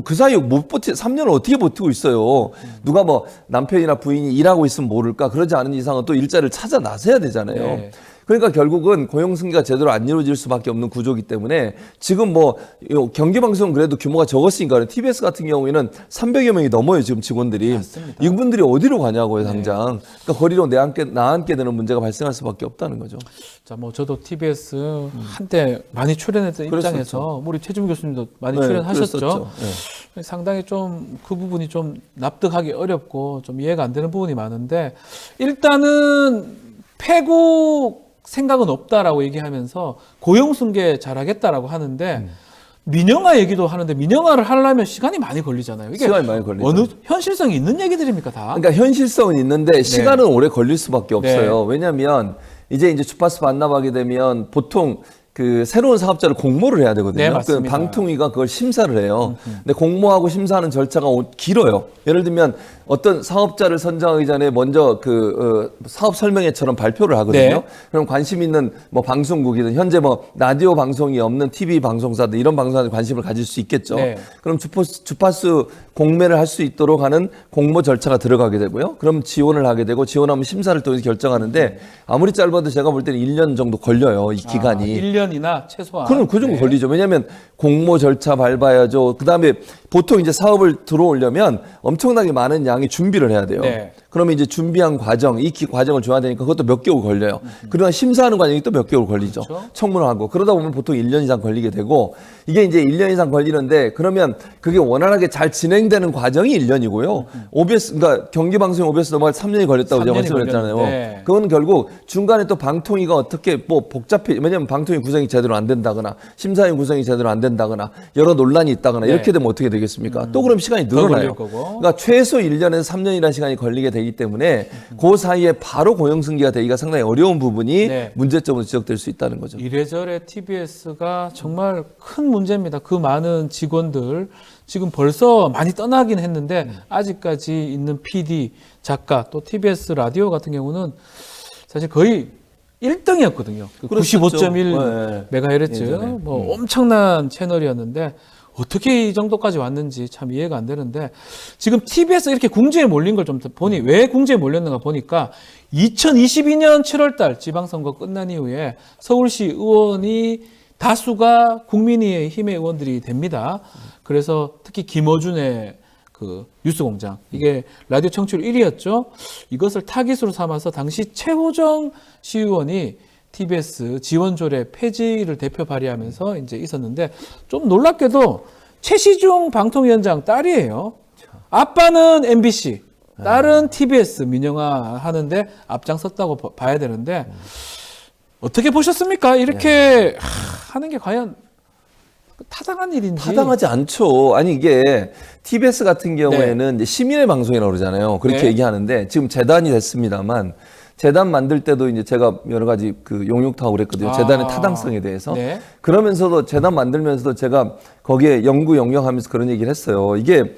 그 사이에 못 버티 3년을 어떻게 버티고 있어요. 누가 뭐 남편이나 부인이 일하고 있으면 모를까 그러지 않은 이상은 또 일자리를 찾아 나서야 되잖아요. 네. 그러니까 결국은 고용 승계가 제대로 안 이루어질 수밖에 없는 구조이기 때문에 지금 뭐 경기방송은 그래도 규모가 적었으니까 TBS 같은 경우에는 300여 명이 넘어요 지금 직원들이. 맞습니다. 이분들이 어디로 가냐고요 당장. 그러니까 거리로 나앉게 되는 문제가 발생할 수밖에 없다는 거죠. 자, 뭐 저도 TBS 한때 많이 출연했던 그랬었죠. 입장에서 우리 최준 교수님도 많이 네, 출연하셨죠. 그랬었죠. 네. 상당히 좀 그 부분이 좀 납득하기 어렵고 좀 이해가 안 되는 부분이 많은데 일단은 폐국 생각은 없다라고 얘기하면서 고용승계 잘하겠다라고 하는데 민영화 얘기도 하는데 민영화를 하려면 시간이 많이 걸리잖아요. 이게 시간이 많이 걸리죠. 어느 현실성이 있는 얘기들입니까 다? 그러니까 현실성은 있는데 시간은 오래 걸릴 수밖에 없어요. 왜냐하면 이제 주파수 반납하게 되면 보통 그 새로운 사업자를 공모를 해야 되거든요. 네, 맞습니다. 그 방통위가 그걸 심사를 해요. 근데 공모하고 심사하는 절차가 길어요. 예를 들면 어떤 사업자를 선정하기 전에 먼저 사업 설명회처럼 발표를 하거든요. 네. 그럼 관심 있는 뭐 방송국이든 현재 뭐 라디오 방송이 없는 TV 방송사들 이런 방송사들 관심을 가질 수 있겠죠. 네. 그럼 주파수 공매를 할 수 있도록 하는 공모 절차가 들어가게 되고요. 그럼 지원을 하게 되고 지원하면 심사를 통해서 결정하는데 아무리 짧아도 제가 볼 때는 1년 정도 걸려요. 이 기간이. 1년이나 최소한. 그럼 그 정도 네. 걸리죠. 왜냐하면 공모 절차 밟아야죠. 그다음에 보통 이제 사업을 들어오려면 엄청나게 많은 양의 준비를 해야 돼요. 네. 그러면 이제 준비한 과정, 과정을 줘야 되니까 그것도 몇 개월 걸려요. 그러나 심사하는 과정이 또 몇 개월 걸리죠. 그렇죠. 청문하고. 그러다 보면 보통 1년 이상 걸리게 되고 이게 이제 1년 이상 걸리는데 그러면 그게 원활하게 잘 진행되는 과정이 1년이고요. OBS, 그러니까 경기방송 OBS 넘어갈 3년이 걸렸다고 제가 3년이 말씀드렸잖아요. 걸렸는데. 그건 결국 중간에 또 방통위가 어떻게 뭐 복잡해, 왜냐면 방통위 구성이 제대로 안 된다거나 심사위원 구성이 제대로 안 된다거나 여러 논란이 있다거나 네. 이렇게 되면 어떻게 되겠습니까? 또 그럼 시간이 더 늘어나요. 걸릴 거고. 그러니까 최소 1년에서 3년이라는 시간이 걸리게 되기 때문에 그 사이에 바로 고용승계가 되기가 상당히 어려운 부분이 네. 문제점으로 지적될 수 있다는 거죠. 이래저래 TBS가 정말 큰 문제입니다. 그 많은 직원들 지금 벌써 많이 떠나긴 했는데 아직까지 있는 PD, 작가 또 TBS 라디오 같은 경우는 사실 거의 1등이었거든요. 그랬었죠. 95.1 메가헤르츠 예전에. 뭐 엄청난 채널이었는데 어떻게 이 정도까지 왔는지 참 이해가 안 되는데 지금 TBS 이렇게 궁지에 몰린 걸 좀 보니 왜 궁지에 몰렸는가 보니까 2022년 7월달 지방선거 끝난 이후에 서울시 의원이 다수가 국민의힘의 의원들이 됩니다. 그래서 특히 김어준의 그 뉴스공장 이게 라디오 청취율 1위였죠. 이것을 타깃으로 삼아서 당시 최호정 시의원이 TBS 지원조례 폐지를 대표 발의하면서 이제 있었는데 좀 놀랍게도 최시중 방통위원장 딸이에요. 아빠는 MBC, 딸은 TBS 민영화 하는데 앞장섰다고 봐야 되는데 어떻게 보셨습니까? 이렇게 하는 게 과연 타당한 일인지. 타당하지 않죠. 아니 이게 TBS 같은 경우에는 이제 시민의 방송이라고 그러잖아요. 그렇게 네. 얘기하는데 지금 재단이 됐습니다만 재단 만들 때도 이제 제가 여러 가지 그 용역하고 그랬거든요. 재단의 타당성에 대해서. 네. 그러면서도 재단 만들면서도 제가 거기에 연구 영역하면서 그런 얘기를 했어요. 이게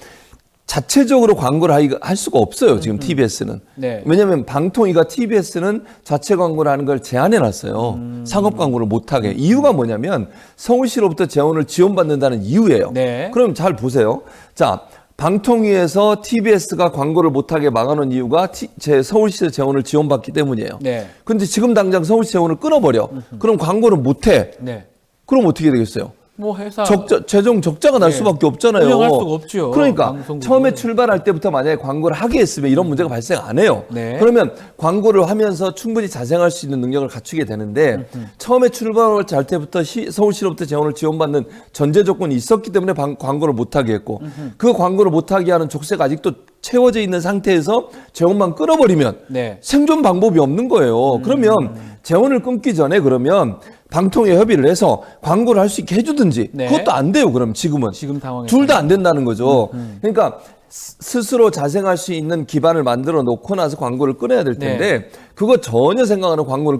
자체적으로 광고를 할 수가 없어요. 지금 TBS는. 네. 왜냐하면 방통위가 TBS는 자체 광고를 하는 걸 제한해 놨어요. 상업 광고를 못하게. 이유가 뭐냐면 서울시로부터 재원을 지원받는다는 이유예요. 네. 그럼 잘 보세요. 자, 방통위에서 TBS가 광고를 못하게 막아놓은 이유가 제 서울시의 재원을 지원받기 때문이에요. 네. 근데 지금 당장 서울시 재원을 끊어버려. 그럼 광고를 못해. 네. 그럼 어떻게 되겠어요? 뭐 회사 재정 적자가 날 네. 수밖에 없잖아요. 운영할 수가 없죠. 그러니까 방송국은. 처음에 출발할 때부터 만약에 광고를 하게 했으면 이런 문제가 발생 안 해요. 네. 그러면 광고를 하면서 충분히 자생할 수 있는 능력을 갖추게 되는데 처음에 출발할 때부터 서울시로부터 재원을 지원받는 전제 조건이 있었기 때문에 광고를 못하게 했고 그 광고를 못하게 하는 족쇄가 아직도 채워져 있는 상태에서 재원만 끊어버리면 네. 생존 방법이 없는 거예요. 그러면 재원을 끊기 전에 그러면 방통위에 협의를 해서 광고를 할 수 있게 해주든지 네. 그것도 안 돼요. 그럼 지금은 지금 상황에서 둘 다 안 된다는 거죠. 그러니까 스스로 자생할 수 있는 기반을 만들어 놓고 나서 광고를 끊어야 될 텐데 그거 전혀 생각하는 광고를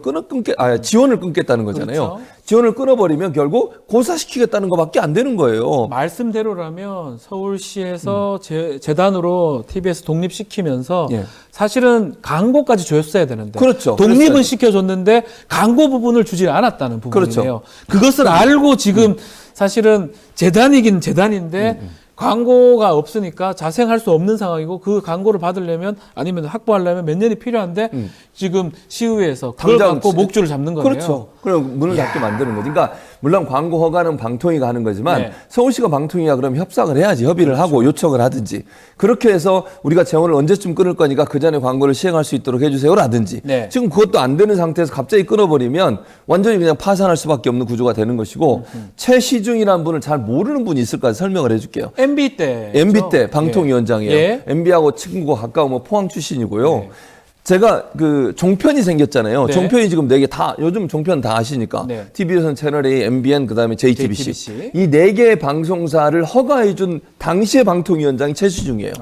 지원을 끊겠다는 거잖아요. 그렇죠. 지원을 끊어버리면 결국 고사시키겠다는 것밖에 안 되는 거예요. 말씀대로라면 서울시에서 재단으로 TBS 독립시키면서 예. 사실은 광고까지 줬어야 되는데 그렇죠. 독립은 그랬어야죠. 시켜줬는데 광고 부분을 주지 않았다는 부분이에요. 그렇죠. 그것을 알고 지금 사실은 재단이긴 재단인데 광고가 없으니까 자생할 수 없는 상황이고 그 광고를 받으려면 아니면 확보하려면 몇 년이 필요한데 지금 시의회에서 그걸 당장 갖고 목줄을 잡는 거예요. 그렇죠. 그럼 문을 닫게 만드는 거죠. 그러니까 물론 광고 허가는 방통위가 하는 거지만 네. 서울시가 방통위가 그럼 협상을 해야지 협의를 하고 요청을 하든지 그렇게 해서 우리가 재원을 언제쯤 끊을 거니까 그 전에 광고를 시행할 수 있도록 해주세요라든지 네. 지금 그것도 안 되는 상태에서 갑자기 끊어버리면 완전히 그냥 파산할 수밖에 없는 구조가 되는 것이고 최시중이라는 분을 잘 모르는 분이 있을까 설명을 해줄게요. MB 때 MB 때 방통위원장이에요. 예. MB하고 친구가 가까운 포항 출신이고요. 제가 그 종편이 생겼잖아요. 네. 종편이 지금 4개 다 요즘 종편 다 아시니까 네. TV에서는 채널 A, MBN 그다음에 JTBC. JTBC. 이 4개의 방송사를 허가해준 당시의 방통위원장이 최시중이에요.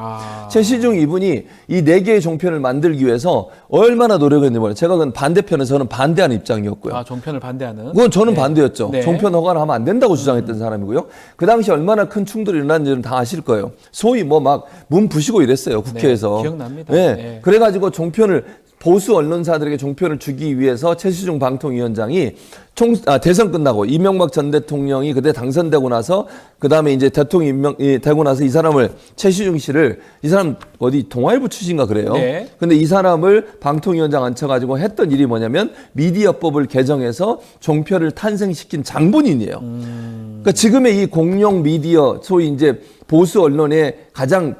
최시중 이분이 이 4개의 종편을 만들기 위해서 얼마나 노력했는지 몰라요. 제가 그건 반대편에서는 반대하는 입장이었고요. 종편을 반대하는. 그건 저는 반대였죠. 네. 종편 허가를 하면 안 된다고 주장했던 사람이고요. 그 당시 얼마나 큰 충돌이 일어났는지는 다 아실 거예요. 소위 뭐 막 문 부시고 이랬어요. 국회에서. 네, 기억납니다. 네. 네. 그래가지고 종편을 보수 언론사들에게 종편을 주기 위해서 최시중 방통위원장이 대선 끝나고 이명박 전 대통령이 그때 당선되고 나서 그 다음에 이제 대통령이 되고 나서 이 사람을 최시중 씨를 이 사람 어디 동아일보 출신가 그래요. 네. 근데 이 사람을 방통위원장 앉혀가지고 했던 일이 뭐냐면 미디어법을 개정해서 종편을 탄생시킨 장본인이에요. 그러니까 지금의 이 공영 미디어 소위 이제 보수 언론의 가장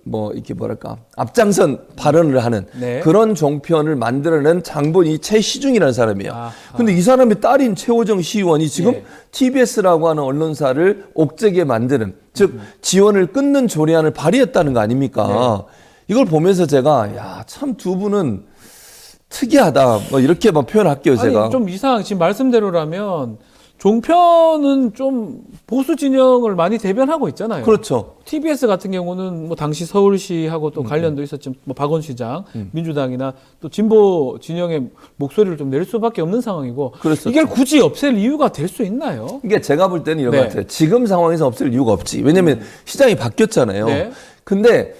뭐 이렇게 뭐랄까 앞장선 발언을 하는 네. 그런 종편을 만들어낸 장본이 최시중이라는 사람이에요. 근데 이 사람의 딸인 최호정 시의원이 지금 예. TBS라고 하는 언론사를 옥죄게 만드는 즉 지원을 끊는 조례안을 발의했다는 거 아닙니까? 이걸 보면서 제가 야, 참 두 분은 특이하다. 뭐 이렇게 막 표현할게요, 제가. 아니, 좀 이상 지금 말씀대로라면 종편은 좀 보수 진영을 많이 대변하고 있잖아요. 그렇죠. TBS 같은 경우는 뭐 당시 서울시하고 또 관련도 있었지만 뭐 박원 시장, 민주당이나 또 진보 진영의 목소리를 좀 낼 수밖에 없는 상황이고 그랬었죠. 이게 굳이 없앨 이유가 될 수 있나요? 이게 제가 볼 때는 이런 네. 것 같아요. 지금 상황에서 없을 이유가 없지. 왜냐면 시장이 바뀌었잖아요. 네. 근데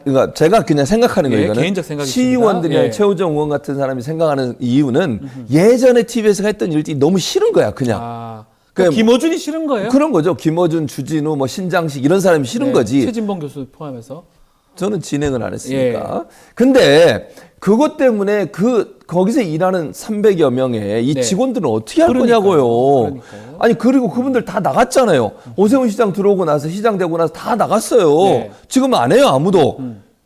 그러니까 제가 그냥 생각하는 거예요. 예, 이거는 개인적 생각이십니다. 시의원들이나 예. 최호정 의원 같은 사람이 생각하는 이유는 예전에 TBS가 했던 일들이 너무 싫은 거야, 그냥. 그냥 김어준이 싫은 거예요? 그런 거죠. 김어준, 주진우, 뭐 신장식 이런 사람이 싫은 네, 거지. 최진봉 교수 포함해서. 저는 진행을 안 했으니까. 근데 그것 때문에 거기서 일하는 300여 명의 이 네. 직원들은 어떻게 할 그러니까요. 거냐고요. 그러니까요. 아니 그리고 그분들 다 나갔잖아요. 오세훈 시장 들어오고 나서 시장 되고 나서 다 나갔어요. 네. 지금 안 해요 아무도.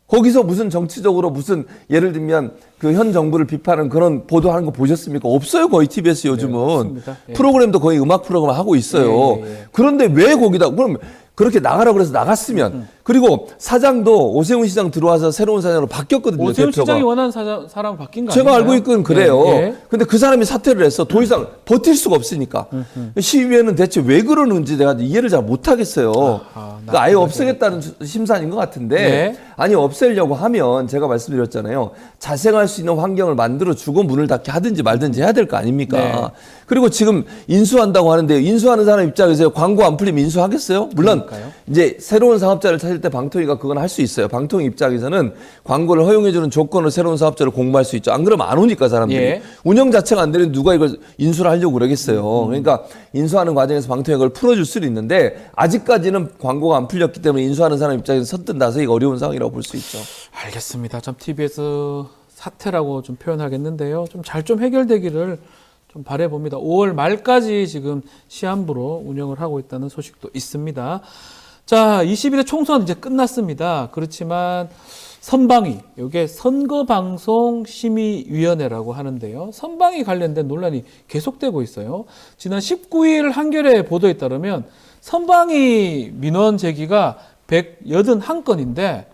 거기서 무슨 정치적으로 무슨 예를 들면 그 현 정부를 비판하는 그런 보도하는 거 보셨습니까? 없어요 거의 TBS 요즘은. 없습니다. 예. 프로그램도 거의 음악 프로그램 하고 있어요. 예. 그런데 왜 거기다 그럼 그렇게 나가라고 그래서 나갔으면 그리고 사장도 오세훈 시장 들어와서 새로운 사장으로 바뀌었거든요. 오세훈 대표가. 시장이 원하는 사람 바뀐 거 제가 아닌가요? 알고 있건 그래요. 예, 예. 근데 그 사람이 사퇴를 해서 더 이상 버틸 수가 없으니까 시의회는 대체 왜 그러는지 내가 이해를 잘 못하겠어요. 그러니까 아예 없애겠다는 심산인 것 같은데 네. 아니 없애려고 하면 제가 말씀드렸잖아요. 자생할 수 있는 환경을 만들어주고 문을 닫게 하든지 말든지 해야 될 거 아닙니까? 네. 그리고 지금 인수한다고 하는데 인수하는 사람 입장에서 광고 안 풀리면 인수하겠어요? 물론 그러니까요. 이제 새로운 사업자를 찾을 때 방통위가 그건 할 수 있어요. 방통위 입장에서는 광고를 허용해주는 조건을 새로운 사업자를 공모할 수 있죠. 안 그러면 안 오니까 사람들이. 예. 운영 자체가 안 되는 누가 이걸 인수를 하려고 그러겠어요. 그러니까 인수하는 과정에서 방통위가 그걸 풀어줄 수는 있는데 아직까지는 광고가 안 풀렸기 때문에 인수하는 사람 입장에서 선뜻 나서기가 어려운 상황이라고 볼 수 있죠. 알겠습니다. 좀 TBS 사태라고 좀 표현하겠는데요. 좀 잘 좀 해결되기를 좀 바라봅니다. 5월 말까지 지금 시한부로 운영을 하고 있다는 소식도 있습니다. 자, 21대 총선 이제 끝났습니다. 그렇지만 선방위, 이게 선거방송심의위원회라고 하는데요. 선방위 관련된 논란이 계속되고 있어요. 지난 19일 한겨레 보도에 따르면 선방위 민원 제기가 181건인데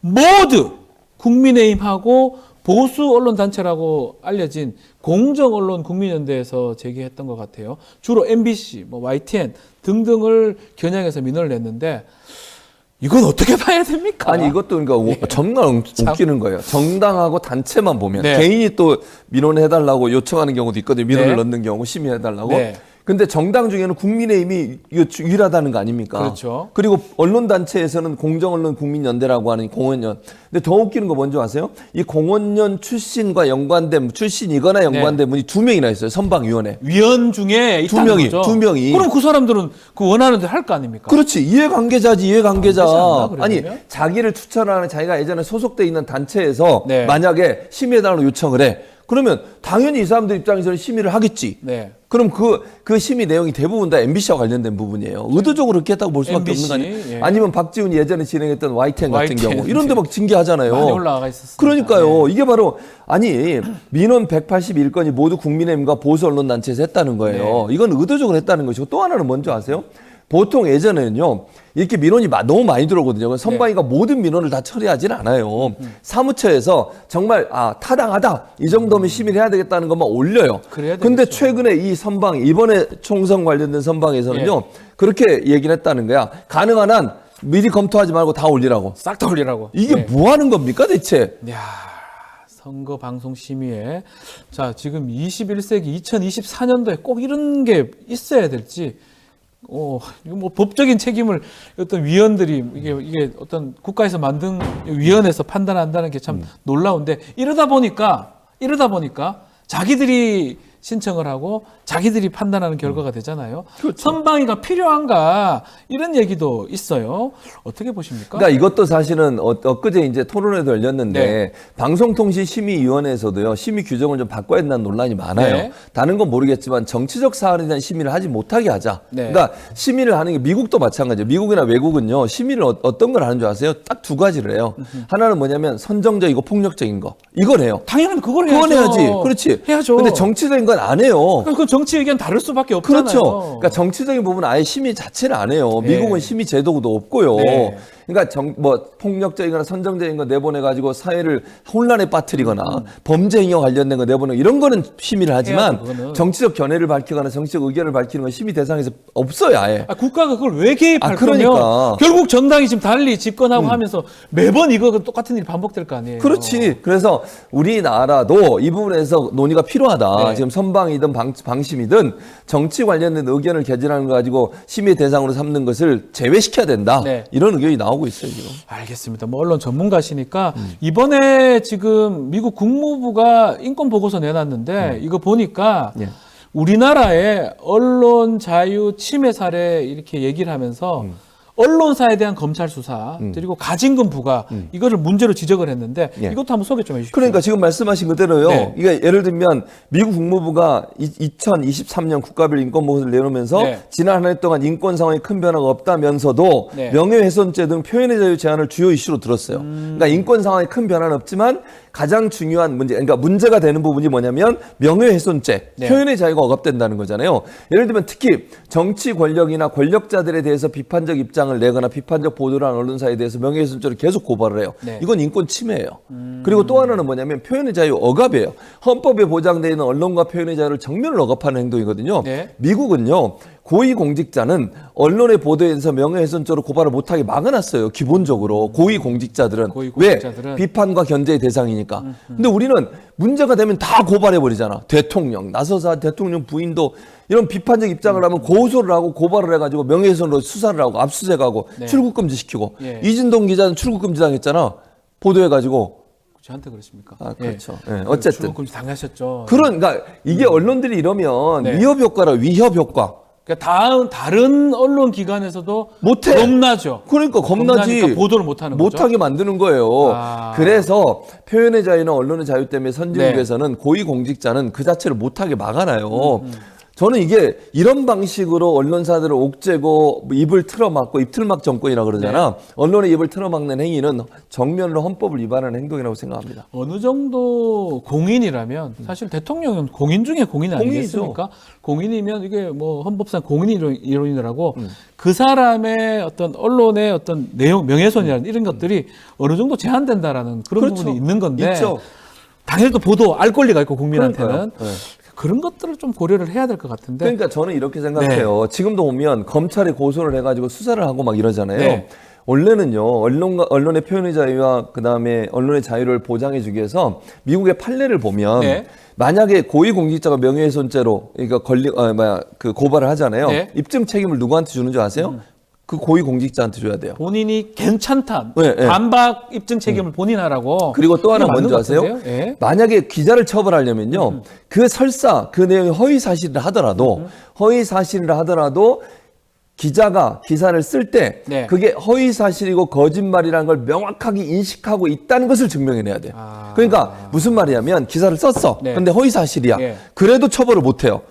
모두 국민의힘하고 보수 언론 단체라고 알려진 공정언론 국민연대에서 제기했던 것 같아요. 주로 MBC, YTN 등등을 겨냥해서 민원을 냈는데 이건 어떻게 봐야 됩니까? 아니 이것도 그러니까 정말 웃기는 거예요. 정당하고 단체만 보면 네. 개인이 또 민원해달라고 요청하는 경우도 있거든요. 민원을 네. 넣는 경우 심의해달라고. 네. 근데 정당 중에는 국민의힘이 이거 유일하다는 거 아닙니까? 그렇죠. 그리고 언론단체에서는 공정언론 국민연대라고 하는 공원연. 근데 더 웃기는 거 뭔지 아세요? 이 공원연 출신과 연관된 출신이거나 연관된 분이 2명이나 있어요. 선방위원회. 위원 중에 있다는 거죠. 두 명이. 그럼 그 사람들은 그 원하는 대로 할 거 아닙니까? 그렇지. 이해관계자지, 이해관계자. 되지 않나, 그러면? 아니, 자기를 추천하는 자기가 예전에 소속돼 있는 단체에서 네. 만약에 심의해달라고 요청을 해. 그러면 당연히 이 사람들 입장에서는 심의를 하겠지. 네. 그럼 그 심의 내용이 대부분 다 MBC와 관련된 부분이에요. 의도적으로 그렇게 했다고 볼 수밖에 MBC, 없는 거 아니에요? 예. 아니면 박지훈이 예전에 진행했던 YTN 같은 YTN. 경우 이런 데 막 징계하잖아요. 많이 올라가 있었습니다. 그러니까요. 네. 이게 바로 아니 민원 181건이 모두 국민의힘과 보수 언론단체에서 했다는 거예요. 네. 이건 의도적으로 했다는 것이고 또 하나는 뭔지 아세요? 보통 예전에는요. 이렇게 민원이 너무 많이 들어오거든요. 선방위가 모든 민원을 다 처리하지는 않아요. 사무처에서 정말 타당하다 이 정도면 심의를 해야 되겠다는 것만 올려요. 그래야 근데 되겠죠. 최근에 이 선방 이번에 총선 관련된 선방에서는요. 예. 그렇게 얘기를 했다는 거야. 가능한 한 미리 검토하지 말고 다 올리라고. 싹 다 올리라고. 이게 네. 뭐 하는 겁니까 대체? 야, 선거 방송 심의에 자, 지금 21세기 2024년도에 꼭 이런 게 있어야 될지 이거 뭐 법적인 책임을 어떤 위원들이 이게 어떤 국가에서 만든 위원회에서 판단한다는 게 참 놀라운데 이러다 보니까 자기들이 신청을 하고 자기들이 판단하는 결과가 되잖아요. 그렇죠. 선방위가 필요한가 이런 얘기도 있어요. 어떻게 보십니까? 그러니까 이것도 사실은 엊그제 이제 토론회도 열렸는데 네. 방송통신심의위원회에서도요 심의 규정을 좀 바꿔야 된다는 논란이 많아요. 네. 다른 건 모르겠지만 정치적 사안에 대한 심의를 하지 못하게 하자. 네. 그러니까 심의를 하는 게 미국도 마찬가지예요. 미국이나 외국은요 심의를 어떤 걸 하는 줄 아세요? 딱 2가지를 해요. 하나는 뭐냐면 선정적이고 폭력적인 거 이걸 해요. 당연히 그걸 해야죠. 그건 해야지. 그렇지. 해야죠. 근데 정치적인 건 안 해요. 그 정치 의견 다를 수밖에 없잖아요. 그렇죠. 그러니까 정치적인 부분은 아예 심의 자체를 안 해요. 네. 미국은 심의 제도도 없고요. 네. 그러니까 폭력적이거나 선정적인 거 내보내가지고 사회를 혼란에 빠뜨리거나 범죄 행위와 관련된 거 내보내고 이런 거는 심의를 하지만 해야죠, 그거는. 정치적 견해를 밝히거나 정치적 의견을 밝히는 건 심의 대상에서 없어요, 아예. 국가가 그걸 왜 개입할 그러니까. 거면 결국 정당이 지금 달리 집권하고 하면서 매번 이거 똑같은 일이 반복될 거 아니에요. 그렇지. 그래서 우리나라도 이 부분에서 논의가 필요하다. 네. 지금 선방이든 방심이든 정치 관련된 의견을 개진하는 거 가지고 심의 대상으로 삼는 것을 제외시켜야 된다. 네. 이런 의견이 나오고 있어요, 지금. 알겠습니다. 뭐 언론 전문가시니까 이번에 지금 미국 국무부가 인권 보고서 내놨는데 이거 보니까 예. 우리나라의 언론 자유 침해 사례 이렇게 얘기를 하면서 언론사에 대한 검찰 수사 그리고 가징금 부과 이거를 문제로 지적을 했는데 예. 이것도 한번 소개 좀 해주십시오. 그러니까 지금 말씀하신 그대로요. 네. 이게 예를 들면 미국 국무부가 2023년 국가별 인권 보고서를 내놓으면서 네. 지난 한 해 동안 인권 상황에 큰 변화가 없다면서도 네. 명예훼손죄 등 표현의 자유 제한을 주요 이슈로 들었어요. 그러니까 인권 상황에 큰 변화는 없지만 가장 중요한 문제, 그러니까 문제가 되는 부분이 뭐냐면 명예훼손죄, 네. 표현의 자유가 억압된다는 거잖아요. 예를 들면 특히 정치 권력이나 권력자들에 대해서 비판적 입장 입장을 내거나 비판적 보도를 한 언론사에 대해서 명예훼손죄로 계속 고발을 해요. 네. 이건 인권 침해예요. 그리고 또 하나는 뭐냐면 표현의 자유 억압이에요. 헌법에 보장되어 있는 언론과 표현의 자유를 정면을 억압하는 행동이거든요. 네. 미국은요. 고위공직자는 언론의 보도에 대해서 명예훼손죄로 고발을 못하게 막아놨어요. 기본적으로 고위공직자들은. 고위공직자들은. 왜? 비판과 견제의 대상이니까. 근데 우리는 문제가 되면 다 고발해버리잖아. 대통령, 나서사 대통령 부인도 이런 비판적 입장을 하면 고소를 하고 고발을 해가지고 명예훼손으로 수사를 하고 압수수색하고 네. 출국금지 시키고. 예. 이진동 기자는 출국금지 당했잖아. 보도해가지고. 저한테 그러십니까? 아, 그렇죠. 예, 어쨌든. 출국금지 당하셨죠. 그러니까 이게 언론들이 이러면 네. 위협 효과라 위협 효과. 그러니까 다른 언론 기관에서도 못해. 겁나죠. 그러니까 겁나지. 겁나니까 보도를 못하는 거죠. 못하게 만드는 거예요. 아. 그래서 표현의 자유나 언론의 자유 때문에 네. 선진국에서는 고위공직자는 그 자체를 못하게 막아놔요. 저는 이게 이런 방식으로 언론사들을 옥죄고 입을 틀어막고 입틀막 정권이라고 그러잖아. 네. 언론의 입을 틀어막는 행위는 정면으로 헌법을 위반하는 행동이라고 생각합니다. 어느 정도 공인이라면 사실 대통령은 공인 중에 공인 아니겠습니까? 공인이면 이게 뭐 헌법상 공인 이론이라고 그 사람의 어떤 언론의 어떤 내용, 명예훼손이라는 이런 것들이 어느 정도 제한된다라는 그런 그렇죠. 부분이 있는 건데 있죠. 당연히 또 보도 알 권리가 있고 국민한테는 그러니까요. 네. 그런 것들을 좀 고려를 해야 될 것 같은데. 그러니까 저는 이렇게 생각해요. 지금도 보면 검찰이 고소를 해가지고 수사를 하고 막 이러잖아요. 네. 원래는요, 언론의 표현의 자유와 그 다음에 언론의 자유를 보장해주기 위해서 미국의 판례를 보면 네. 만약에 고위공직자가 명예훼손죄로 그러니까 고발을 하잖아요. 네. 입증 책임을 누구한테 주는 줄 아세요? 그 고위공직자한테 줘야 돼요. 본인이 괜찮다. 네, 네. 반박 입증 책임을 본인 하라고. 그리고 또 하나 이게 맞는 뭔지 것 아세요? 같은데요? 예. 만약에 기자를 처벌하려면요, 그 설사 그 내용이 허위 사실이라 하더라도 기자가 기사를 쓸 때 네. 그게 허위 사실이고 거짓말이라는 걸 명확하게 인식하고 있다는 것을 증명해내야 돼요. 그러니까 무슨 말이냐면 기사를 썼어. 네. 근데 허위 사실이야. 예. 그래도 처벌을 못해요.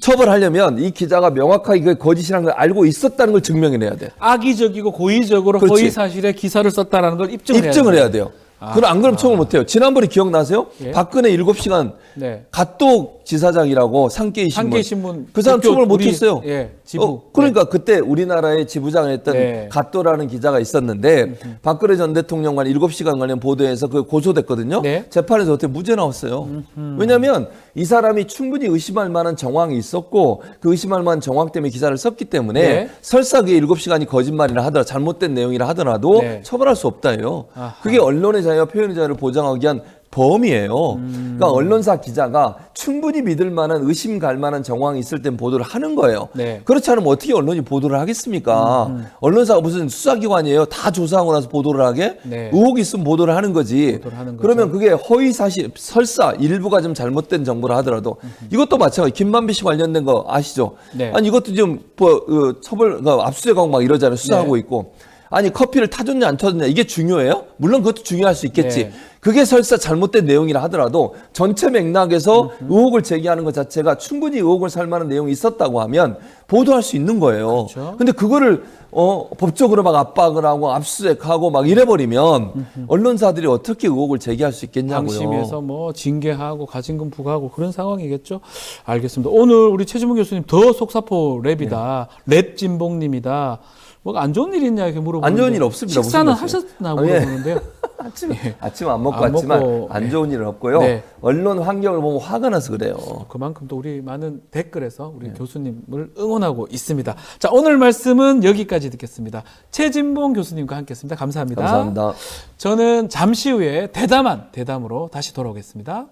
처벌하려면 이 기자가 명확하게 그게 거짓이라는 걸 알고 있었다는 걸 증명해내야 돼. 악의적이고 고의적으로 그렇지. 허위 사실에 기사를 썼다라는 걸 입증을 해야 돼요. 그럼 안 그러면 처벌 못해요. 지난번에 기억나세요? 예. 박근혜 7시간 네. 갓독 지사장이라고 산케이 신문. 한개 신문 그 사람 대표 처벌 우리, 못했어요. 예, 지부. 그러니까 그때 우리나라의 지부장을 했던 네. 갓도라는 기자가 있었는데 박근혜 전 대통령관 7시간 관련 보도에서 그 고소됐거든요. 네. 재판에서 어떻게 무죄 나왔어요. 왜냐하면 이 사람이 충분히 의심할 만한 정황이 있었고 그 의심할 만한 정황 때문에 기사를 썼기 때문에 네. 설사 그게 7시간이 거짓말이라 하더라도 잘못된 내용이라 하더라도 네. 처벌할 수 없다예요. 아하. 그게 언론의 자유와 표현의 자유를 보장하기 위한 범위예요. 그러니까 언론사 기자가 충분히 믿을 만한 의심 갈 만한 정황이 있을 땐 보도를 하는 거예요. 네. 그렇지 않으면 어떻게 언론이 보도를 하겠습니까? 언론사가 무슨 수사기관이에요? 다 조사하고 나서 보도를 하게? 네. 의혹이 있으면 보도를 하는 거지. 보도를 하는 거죠. 그러면 그게 허위 사실, 설사 일부가 좀 잘못된 정보를 하더라도 이것도 마찬가지. 김만배 씨 관련된 거 아시죠? 네. 아니 이것도 지금 처벌 압수수색하고 막 이러잖아요. 수사하고 네. 있고. 아니 커피를 타줬냐 안 타줬냐 이게 중요해요? 물론 그것도 중요할 수 있겠지. 네. 그게 설사 잘못된 내용이라 하더라도 전체 맥락에서 의혹을 제기하는 것 자체가 충분히 의혹을 살 만한 내용이 있었다고 하면 보도할 수 있는 거예요. 그렇죠. 근데 그거를 법적으로 막 압박을 하고 압수수색하고 막 이래버리면 언론사들이 어떻게 의혹을 제기할 수 있겠냐고요. 방심해서 뭐 징계하고 가진금 부과하고 그런 상황이겠죠. 알겠습니다. 오늘 우리 최지문 교수님 더 속사포 랩이다. 랩 진봉님이다. 뭐 안 좋은 일 있냐 이렇게 물어보는데 안 좋은 일 없습니다. 식사는 무슨 말씀이에요? 하셨나 물어보는데요. 아침 안 먹고 안 왔지만 먹고, 안 네. 좋은 일은 없고요. 네. 언론 환경을 보면 화가 나서 그래요. 그만큼 또 우리 많은 댓글에서 우리 교수님을 응원하고 있습니다. 자, 오늘 말씀은 여기까지 듣겠습니다. 최진봉 교수님과 함께했습니다. 감사합니다. 감사합니다. 저는 잠시 후에 대담으로 다시 돌아오겠습니다.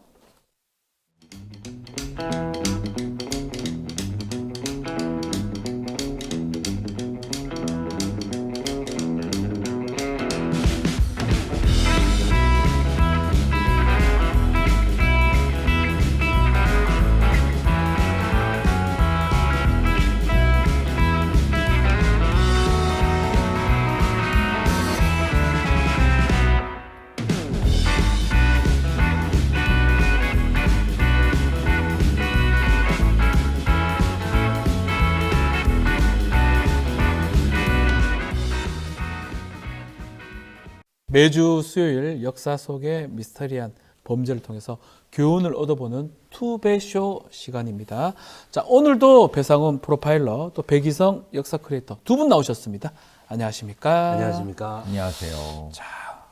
매주 수요일 역사 속의 미스터리한 범죄를 통해서 교훈을 얻어보는 투배쇼 시간입니다. 자, 오늘도 배상훈 프로파일러 또 백이성 역사 크리에이터 두 분 나오셨습니다. 안녕하십니까? 안녕하십니까? 안녕하세요. 자,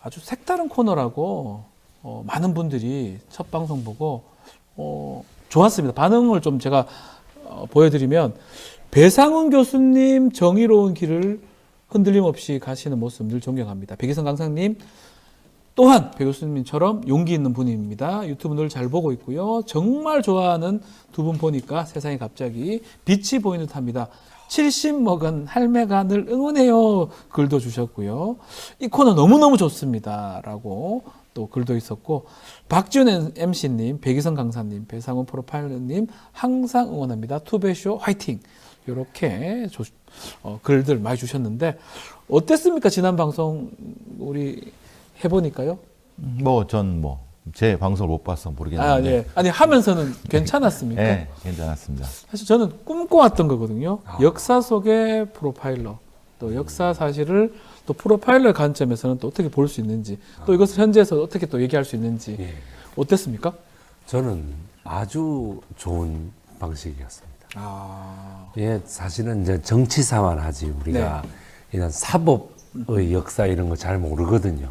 아주 색다른 코너라고 많은 분들이 첫 방송 보고 좋았습니다. 반응을 좀 제가 보여드리면 배상훈 교수님 정의로운 길을 흔들림 없이 가시는 모습 늘 존경합니다. 백이성 강사님 또한 배 교수님처럼 용기 있는 분입니다. 유튜브 늘 잘 보고 있고요. 정말 좋아하는 두 분 보니까 세상에 갑자기 빛이 보이는 듯합니다. 70 먹은 할매가 늘 응원해요. 글도 주셨고요. 이 코너 너무너무 좋습니다. 라고 또 글도 있었고, 박지훈 MC님, 백이성 강사님, 배상훈 프로파일러님 항상 응원합니다. 투배쇼 화이팅! 이렇게 글들 많이 주셨는데 어땠습니까? 지난 방송 우리 해보니까요. 제 방송을 못 봐서 모르겠는데. 예. 아니 하면서는 괜찮았습니까? 네, 괜찮았습니다. 사실 저는 꿈꿔왔던 거거든요. 역사 속의 프로파일러, 또 역사 사실을 또 프로파일러 관점에서는 또 어떻게 볼 수 있는지, 또 이것을 현재에서 어떻게 또 얘기할 수 있는지 어땠습니까? 저는 아주 좋은 방식이었습니다. 예, 사실은 이제 정치사만 하지 우리가 이런 사법의 역사 이런 거 잘 모르거든요.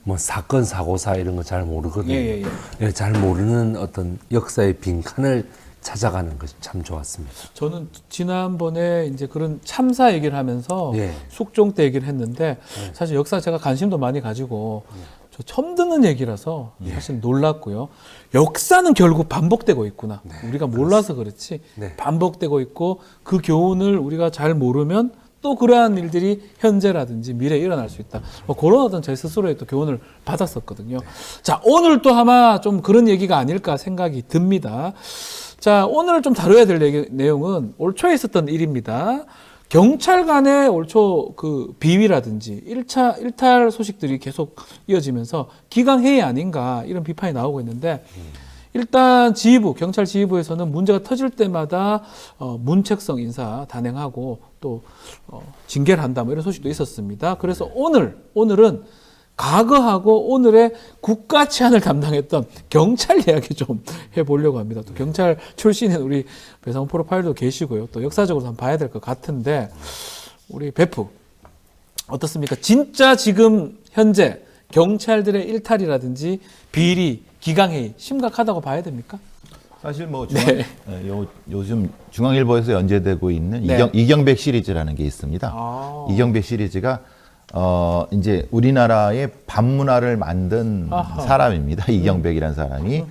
뭐 사건 사고사 이런 거 잘 모르거든요. 예, 잘 모르는 어떤 역사의 빈칸을 찾아가는 것이 참 좋았습니다. 저는 지난번에 이제 그런 참사 얘기를 하면서 숙종 때 얘기를 했는데 사실 역사 제가 관심도 많이 가지고 저 처음 듣는 얘기라서 사실 놀랐고요. 역사는 결국 반복되고 있구나. 우리가 몰라서 그렇지 반복되고 있고 그 교훈을 우리가 잘 모르면 또 그러한 일들이 현재라든지 미래에 일어날 수 있다. 그런 어떤 제 스스로의 또 교훈을 받았었거든요. 자, 오늘 또 아마 좀 그런 얘기가 아닐까 생각이 듭니다. 자, 오늘 좀 다뤄야 될 내용은 올 초에 있었던 일입니다. 경찰 간의 올 초 그 비위라든지 일탈 소식들이 계속 이어지면서 기강회의 아닌가 이런 비판이 나오고 있는데, 일단 경찰 지휘부에서는 문제가 터질 때마다 문책성 인사 단행하고 또 징계를 한다 뭐 이런 소식도 있었습니다. 그래서 오늘은 과거하고 오늘의 국가 치안을 담당했던 경찰 이야기 좀 해보려고 합니다. 또 경찰 출신인 우리 배상훈 프로파일도 계시고요. 또 역사적으로 한번 봐야 될 것 같은데, 우리 베프 어떻습니까? 진짜 지금 현재 경찰들의 일탈이라든지 비리, 기강회의 심각하다고 봐야 됩니까? 사실 요즘 중앙일보에서 연재되고 있는 이경백 시리즈라는 게 있습니다. 이경백 시리즈가 이제 우리나라의 반문화를 만든 사람입니다. 이경백이라는 사람이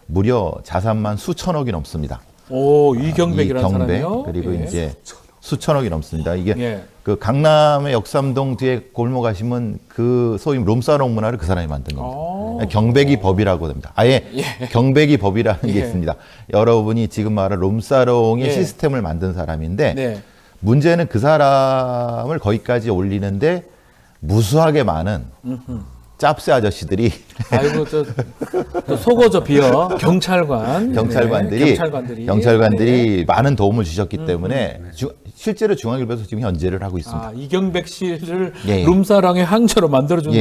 무려 자산만 수천억이 넘습니다. 오, 이경백이라는 사람이요? 그리고 이제 수천억이 넘습니다. 이게 그 강남의 역삼동 뒤에 골목 가시면 그 소위 룸사롱 문화를 그 사람이 만든 겁니다. 경백이 법이라고 합니다. 아예 경백이 법이라는 게 있습니다. 여러분이 지금 말한 룸사롱의 시스템을 만든 사람인데 문제는 그 사람을 거기까지 올리는데 무수하게 많은 짭새 아저씨들이 아이고 저 속어져 비어 경찰관들이 많은 도움을 주셨기 때문에 실제로 중앙일보에서 지금 현재를 하고 있습니다. 이경백 씨를 룸사랑의 항처로 만들어준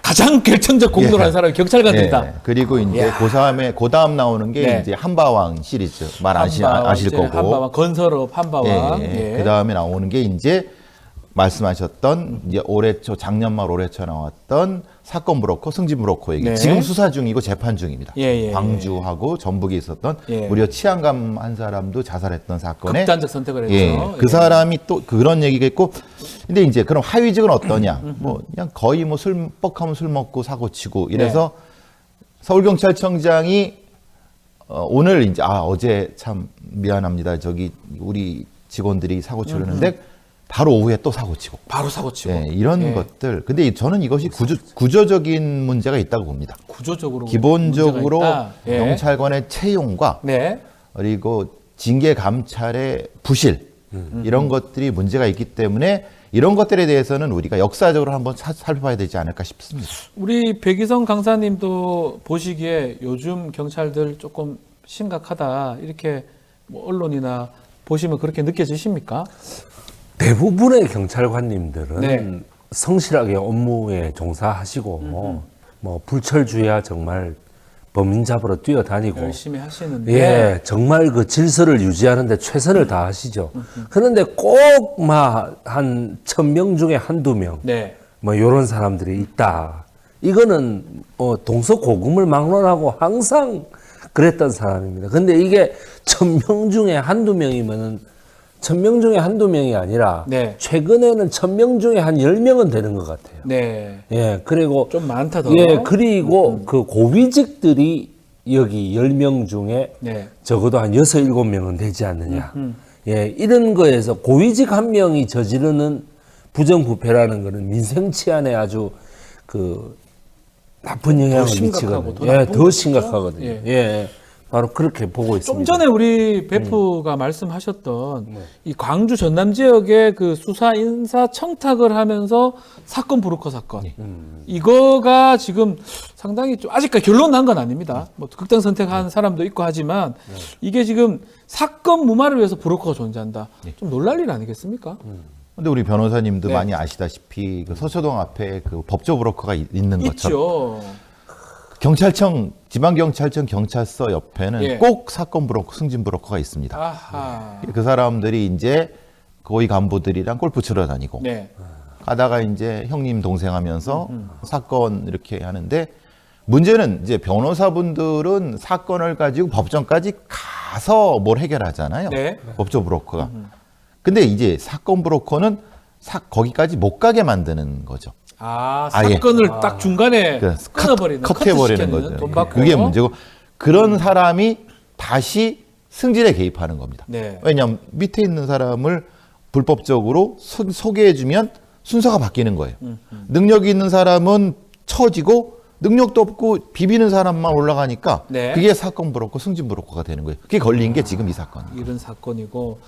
가장 결정적 공로를 한 사람이 경찰관들이다. 그리고 이제 그 다음 나오는 게 이제 한바왕 시리즈 아실 거고, 한바왕 건설업 한바왕. 그 다음에 나오는 게 이제 말씀하셨던 이제 작년 말 올해 초 나왔던 사건 브로커 승진 브로커 얘기. 지금 수사 중이고 재판 중입니다. 광주하고 전북에 있었던 무려 치안감 한 사람도 자살했던 사건에 극단적 선택을 했죠. 그 사람이 또 그런 얘기가 있고, 근데 이제 그럼 하위직은 어떠냐? 그냥 거의 술 뻑하면 술 먹고 사고 치고 이래서 서울경찰청장이 오늘 이제 어제 참 미안합니다. 우리 직원들이 사고 치려는데 바로 오후에 또 사고치고. 이런 것들. 근데 저는 이것이 구조적인 문제가 있다고 봅니다. 구조적으로. 기본적으로 경찰관의 채용과 그리고 징계 감찰의 부실 이런 것들이 문제가 있기 때문에 이런 것들에 대해서는 우리가 역사적으로 한번 살펴봐야 되지 않을까 싶습니다. 우리 백이성 강사님도 보시기에 요즘 경찰들 조금 심각하다 이렇게 언론이나 보시면 그렇게 느껴지십니까? 대부분의 경찰관님들은 성실하게 업무에 종사하시고 뭐 불철주야 정말 범인 잡으러 뛰어다니고 열심히 하시는데 예, 정말 그 질서를 유지하는데 최선을 다하시죠. 그런데 꼭 막 한 1000명 중에 한두 명, 네. 뭐 이런 사람들이 있다. 이거는 동서고금을 막론하고 항상 그랬던 사람입니다. 근데 이게 1000명 중에 한두 명이면은 1000명 중에 한두 명이 아니라 네. 최근에는 1000명 중에 한 10명은 되는 것 같아요. 네. 예, 그리고 좀 많다 더. 예, 그리고 그 고위직들이 여기 10명 중에 네. 적어도 한 6, 7명은 되지 않느냐. 예, 이런 거에서 고위직 한 명이 저지르는 부정부패라는 거는 민생 치안에 아주 그 나쁜 영향을 심각하고 미치거든요. 더 예, 나쁜 더 거죠? 심각하거든요. 예. 예, 바로 그렇게 보고 좀 있습니다. 전에 우리 베프가 말씀하셨던 이 광주 전남 지역의 그 수사 인사 청탁을 하면서 사건 브로커 사건 이거가 지금 상당히 좀 아직까지 결론 난 건 아닙니다. 뭐 극단 선택한 사람도 있고 하지만 이게 지금 사건 무마를 위해서 브로커가 존재한다. 좀 놀랄 일 아니겠습니까? 근데 우리 변호사님도 네. 많이 아시다시피 그 서초동 앞에 그 법조 브로커가 있는 것처럼 있죠. 경찰청 지방경찰청 경찰서 옆에는 예. 꼭 사건 브로커 승진 브로커가 있습니다. 아하. 그 사람들이 이제 고위 간부들이랑 골프 치러 다니고 네. 가다가 이제 형님 동생 하면서 사건 이렇게 하는데 문제는 이제 변호사분들은 사건을 가지고 법정까지 가서 뭘 해결하잖아요. 네. 법조 브로커가. 근데 이제 사건 브로커는 거기까지 못 가게 만드는 거죠. 아, 아예. 사건을 딱 중간에 그래서 끊어버리는, 컷해버리는 커트시키는, 거죠. 돈 받고. 그게 문제고 그런 사람이 다시 승진에 개입하는 겁니다. 네. 왜냐하면 밑에 있는 사람을 불법적으로 소개해주면 순서가 바뀌는 거예요. 능력이 있는 사람은 처지고 능력도 없고 비비는 사람만 올라가니까 네. 그게 사건 브로커, 승진 브로커가 되는 거예요. 그게 걸린 게 지금 이 사건이에요. 이런 사건이고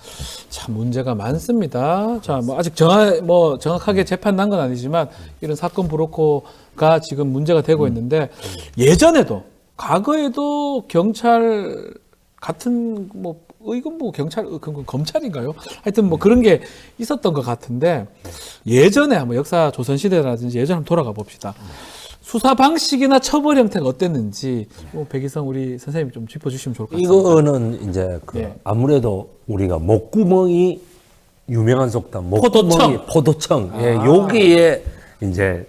참 문제가 많습니다. 자, 뭐 아직 정확하게 재판 난 건 아니지만 이런 사건 브로커가 지금 문제가 되고 있는데 예전에도 과거에도 경찰 같은 뭐 이건 뭐 경찰 그건 검찰인가요? 하여튼 뭐 그런 게 있었던 것 같은데 예전에 한번 역사 조선시대라든지 예전 한번 돌아가 봅시다. 수사 방식이나 처벌 형태가 어땠는지 뭐 백이성 우리 선생님 좀 짚어주시면 좋을 것 같습니다. 이거는 이제 그 네. 아무래도 우리가 목구멍이 유명한 속담 목구멍이 포도청 예, 여기에 이제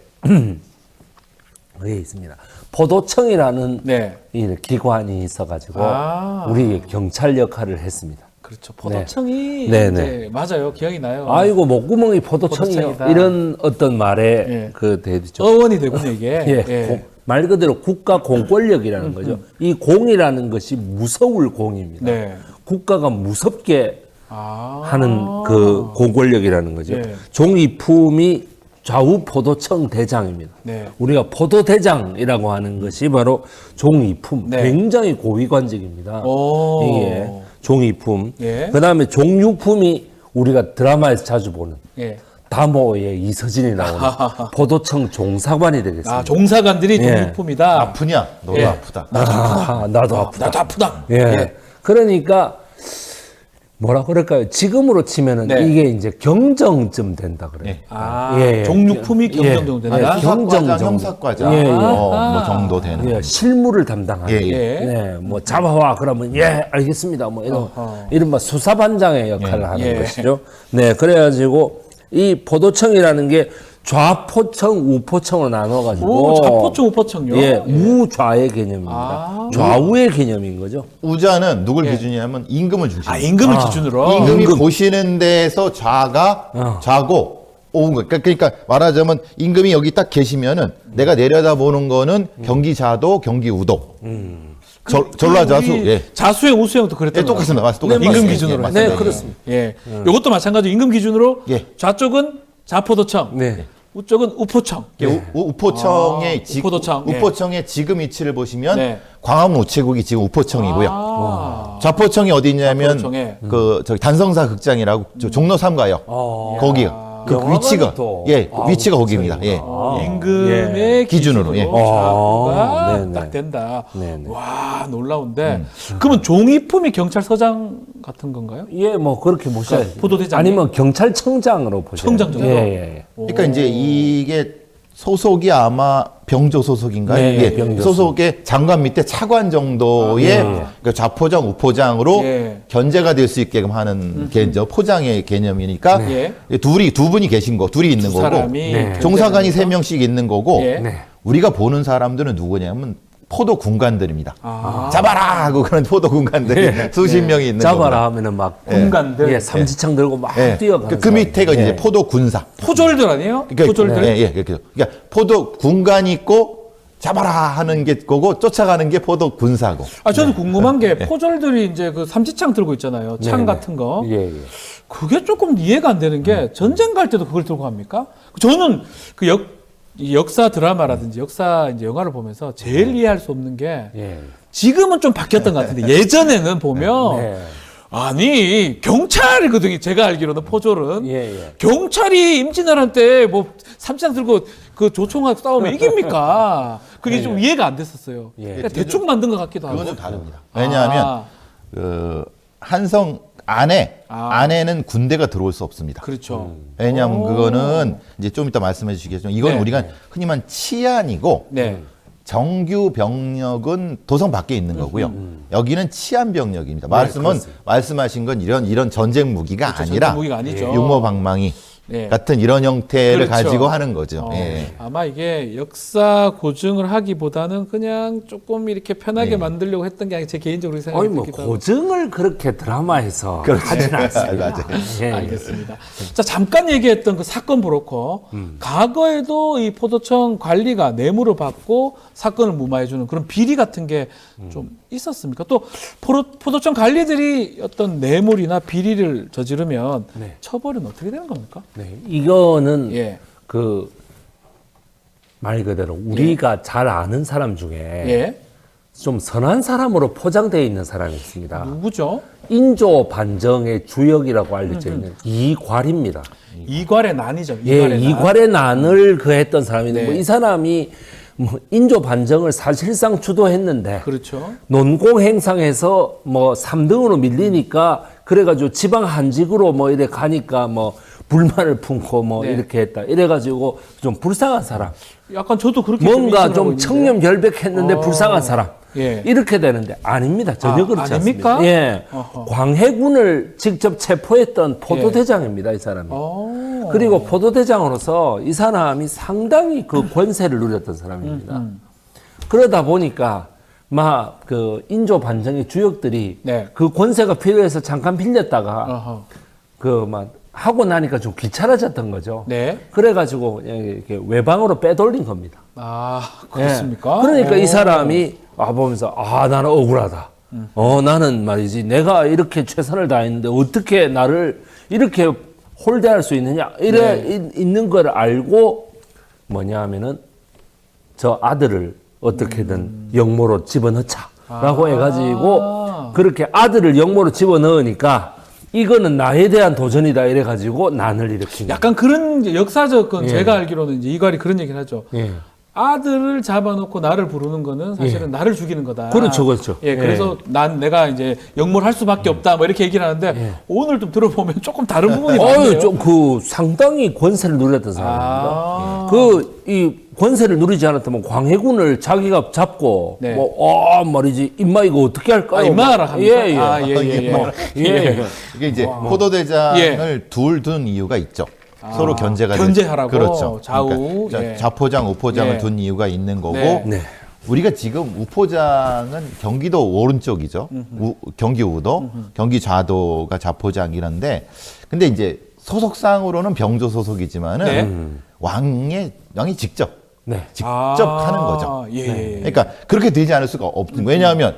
여기 있습니다. 포도청이라는 네. 이 기관이 있어가지고 아. 우리 경찰 역할을 했습니다. 그렇죠. 포도청이 네. 이제 맞아요. 기억이 나요. 아이고 목구멍이 포도청이요. 포도청이다. 이런 어떤 말에 예. 그 대비죠. 어원이 되군요 이게. 예, 예. 말 그대로 국가 공권력이라는 거죠. 이 공이라는 것이 무서울 공입니다. 네. 국가가 무섭게 아. 하는 그 공권력이라는 거죠. 예. 종이품이 좌우 포도청 대장입니다. 네. 우리가 포도대장이라고 하는 것이 바로 종이품. 네. 굉장히 고위관직입니다. 오. 이게 종이품. 예. 그다음에 종육품이 우리가 드라마에서 자주 보는 예. 다모의 이서진이 나오는 포도청 종사관이 되겠습니다. 아, 종사관들이 예. 종육품이다. 아프냐? 너도 예. 아프다. 나도 아프다. 나도 아프다. 예. 그러니까 뭐라 그럴까요? 지금으로 치면은 네. 이게 이제 경정쯤 된다 그래요. 예. 아, 예. 종육품이 예. 경정 정도 된다. 예. 수사과장, 경정 형사과장 예, 예. 뭐 정도 되는. 예, 실무를 담당하는. 예, 예. 예. 네, 뭐 잡아와 그러면 예 알겠습니다. 뭐 이런 이른바 수사반장의 역할을 예. 하는 예. 것이죠. 네, 그래가지고 이 포도청이라는 게 좌포청, 우포청으로 나눠가지고 오, 좌포청, 우포청요. 예, 우좌의 개념입니다. 아. 좌우의 개념인 거죠. 우자는 누굴 예. 기준이냐면 임금을 중심으로. 아, 임금을 기준으로. 임금이 임금. 보시는 데서 좌고 오은 거. 그러니까 말하자면 임금이 여기 딱 계시면은 내가 내려다 보는 거는 경기자도, 경기우도. 전라자수. 우리 예. 자수형, 우수형도 그랬던 예, 똑같습니다. 맞습니다. 임금 맞습니다. 기준으로. 예, 맞습니다. 네, 그렇습니다. 예. 요것도 마찬가지로 임금 기준으로 예. 좌쪽은 좌포도청, 네. 우쪽은 우포청. 우포청의 우포도청. 예. 우포청의 지금 위치를 보시면 네. 광화문 우체국이 지금 우포청이고요. 아. 좌포청이 어디 있냐면 좌포청에. 그 저기 단성사 극장이라고 저 종로 3가요. 거기 그 영화관이 위치가 또- 위치가 거기입니다. 예. 임금의 기준으로, 예. 좌우가 네네. 딱 된다. 네네. 와, 놀라운데. 그러면 종이품이 경찰서장 같은 건가요? 예, 뭐 그렇게 보셔야죠. 포도대장이? 아니면 경찰청장으로 보셔야 청장 정도? 예, 예. 그러니까 이제 이게 소속이 아마 병조 소속인가요? 네, 이게 병조 소속의 장관 밑에 차관 정도의 그러니까 좌포장, 우포장으로 견제가 될 수 있게끔 하는 게 이제 포장의 개념이니까 두 분이 계신 거, 둘이 있는 거고 종사관이 3명씩 있는 거고 우리가 보는 사람들은 누구냐면 포도 군관들입니다. 잡아라 하고 그런 포도 군관들이 수십 명이 있는 거고. 잡아라 하면은 막 군관들 삼지창 들고 막 뛰어가는 그 밑에가 이제 포도 군사. 포졸들 아니에요? 그러니까, 포졸들? 그러니까 포도 군관이 있고 잡아라 하는 게 거고 쫓아가는 게 포도 군사고. 저는 궁금한 게 포졸들이 이제 그 삼지창 들고 있잖아요. 창 같은 거. 그게 조금 이해가 안 되는 게 전쟁 갈 때도 그걸 들고 갑니까? 저는 그 역사 드라마라든지 역사 이제 영화를 보면서 제일 이해할 수 없는 게 지금은 좀 바뀌었던 것 같은데 예전에는 보면 아니 경찰이거든요. 제가 알기로는 포졸은 경찰이 임진왜란 때 뭐 삼지창 들고 그 조총하고 싸우면 이깁니까? 그게 좀 이해가 안 됐었어요. 대충 만든 것 같기도 하고. 그건 좀 다릅니다. 왜냐하면 그 한성 안에는 군대가 들어올 수 없습니다. 그렇죠. 왜냐하면 그거는 이제 좀 이따 말씀해 주시겠지만 이건 우리가 흔히 말하는 치안이고 정규 병력은 도성 밖에 있는 거고요. 여기는 치안 병력입니다. 말씀하신 건 이런 전쟁 무기가 아니라 전쟁 무기가 아니죠. 유모방망이 같은 이런 형태를 그렇죠. 가지고 하는 거죠. 아마 이게 역사 고증을 하기보다는 그냥 조금 이렇게 편하게 만들려고 했던 게 아니라 제 개인적으로 생각이 들기도 하고. 고증을 그렇게 드라마에서 하진 않습니다. 알겠습니다. 자, 잠깐 얘기했던 그 사건 브로커. 과거에도 이 포도청 관리가 뇌물을 받고 사건을 무마해주는 그런 비리 같은 게 좀 있었습니까? 또 포도청 관리들이 어떤 뇌물이나 비리를 저지르면 처벌은 어떻게 되는 겁니까? 이거는 그 말 그대로 우리가 잘 아는 사람 중에 좀 선한 사람으로 포장되어 있는 사람이 있습니다. 누구죠? 인조 반정의 주역이라고 알려져 있는 이괄입니다. 이괄의 난이죠. 이괄의 난을 했던 사람인데 뭐 이 사람이 뭐 인조 반정을 사실상 주도했는데 그렇죠. 논공 행상에서 뭐 3등으로 밀리니까 그래가지고 지방 한직으로 뭐 이래 가니까 뭐 불만을 품고 뭐 이렇게 했다. 이래가지고 좀 불쌍한 사람. 약간 저도 그렇게 뭔가 좀 청렴결백했는데 불쌍한 사람. 이렇게 되는데 아닙니다. 전혀 그렇지 아닙니까? 않습니다. 광해군을 직접 체포했던 포도대장입니다. 이 사람이. 그리고 포도대장으로서 이 사람이 상당히 그 권세를 누렸던 사람입니다. 그러다 보니까 막 그 인조 반정의 주역들이 그 권세가 필요해서 잠깐 빌렸다가 그 막 하고 나니까 좀 귀찮아졌던 거죠. 그래가지고 이렇게 외방으로 빼돌린 겁니다. 그렇습니까? 그러니까 이 사람이 보면서 나는 억울하다. 나는 말이지 내가 이렇게 최선을 다했는데 어떻게 나를 이렇게 홀대할 수 있느냐 있는 걸 알고 뭐냐 하면은 저 아들을 어떻게든 역모로 집어넣자라고 해가지고 그렇게 아들을 역모로 집어넣으니까 이거는 나에 대한 도전이다 이래가지고 난을 일으킨 거예요. 약간 그런 이제 역사적 건 제가 알기로는 이제 이괄이 그런 얘기를 하죠. 아들을 잡아놓고 나를 부르는 거는 사실은 나를 죽이는 거다. 그렇죠. 그래서 내가 이제 역모를 할 수밖에 없다. 뭐 이렇게 얘기를 하는데 오늘 좀 들어보면 조금 다른 부분이 많네요. 좀 상당히 권세를 누렸던 사람입니다. 이 권세를 누리지 않았다면 광해군을 자기가 잡고 말이지 임마 이거 어떻게 할까요? 임마라 합니까? 이게 이제 포도대장을 둘 둔 이유가 있죠. 서로 견제하라고. 그렇죠. 좌우. 그러니까 좌포장, 우포장을 둔 이유가 있는 거고. 우리가 지금 우포장은 경기도 오른쪽이죠. 경기 우도, 경기 좌도가 좌포장이란데, 근데 이제 소속상으로는 병조 소속이지만은 왕이 직접 하는 거죠. 그러니까 그렇게 되지 않을 수가 없는 거예요. 왜냐하면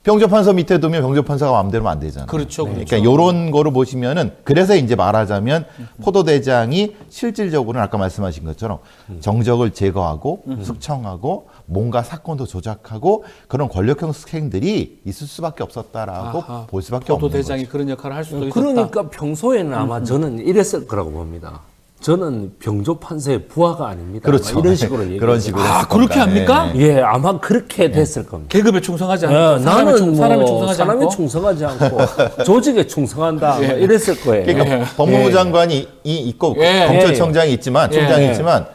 병조판서 밑에 두면 병조판서가 마음대로 하면 안 되잖아요. 그렇죠. 그러니까 이런 거를 보시면은 그래서 이제 말하자면 포도대장이 실질적으로는 아까 말씀하신 것처럼 정적을 제거하고 숙청하고 뭔가 사건도 조작하고 그런 권력형 스캔들이 있을 수밖에 없었다라고 볼 수밖에 없는 거죠. 포도대장이 그런 역할을 할 수도 있었다. 그러니까 평소에는 아마 저는 이랬을 거라고 봅니다. 저는 병조판서의 부하가 아닙니다. 그렇죠. 이런 식으로 얘기해요. 그런 식으로. 그렇게 합니까? 아마 그렇게 됐을 겁니다. 계급에 충성하지 않고 나는 사람에 충성하지 않고 조직에 충성한다. 이랬을 거예요. 그러니까 법무부 장관이 있고 검찰청장이 있지만 총장이 있지만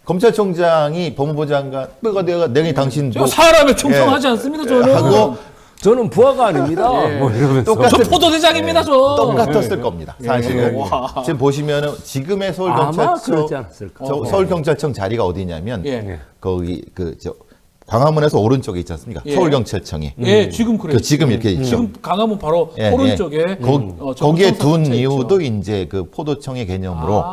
검찰총장이 법무부 장관, 내가 당신 저 사람에 충성하지 않습니다. 저는. 하고 저는 부하가 아닙니다. 뭐 이러면서. 저 포도대장입니다. 저. 똑같았을 겁니다. 사실은 지금 보시면은 지금의 아마 그러지 않았을까. 서울경찰청 자리가 어디냐면 거기 광화문에서 오른쪽에 있지 않습니까? 서울경찰청이. 예, 지금 그래요. 지금 이렇게 있죠. 지금 강화문 바로 오른쪽에 거기에 둔 이유도 이제 그 포도청의 개념으로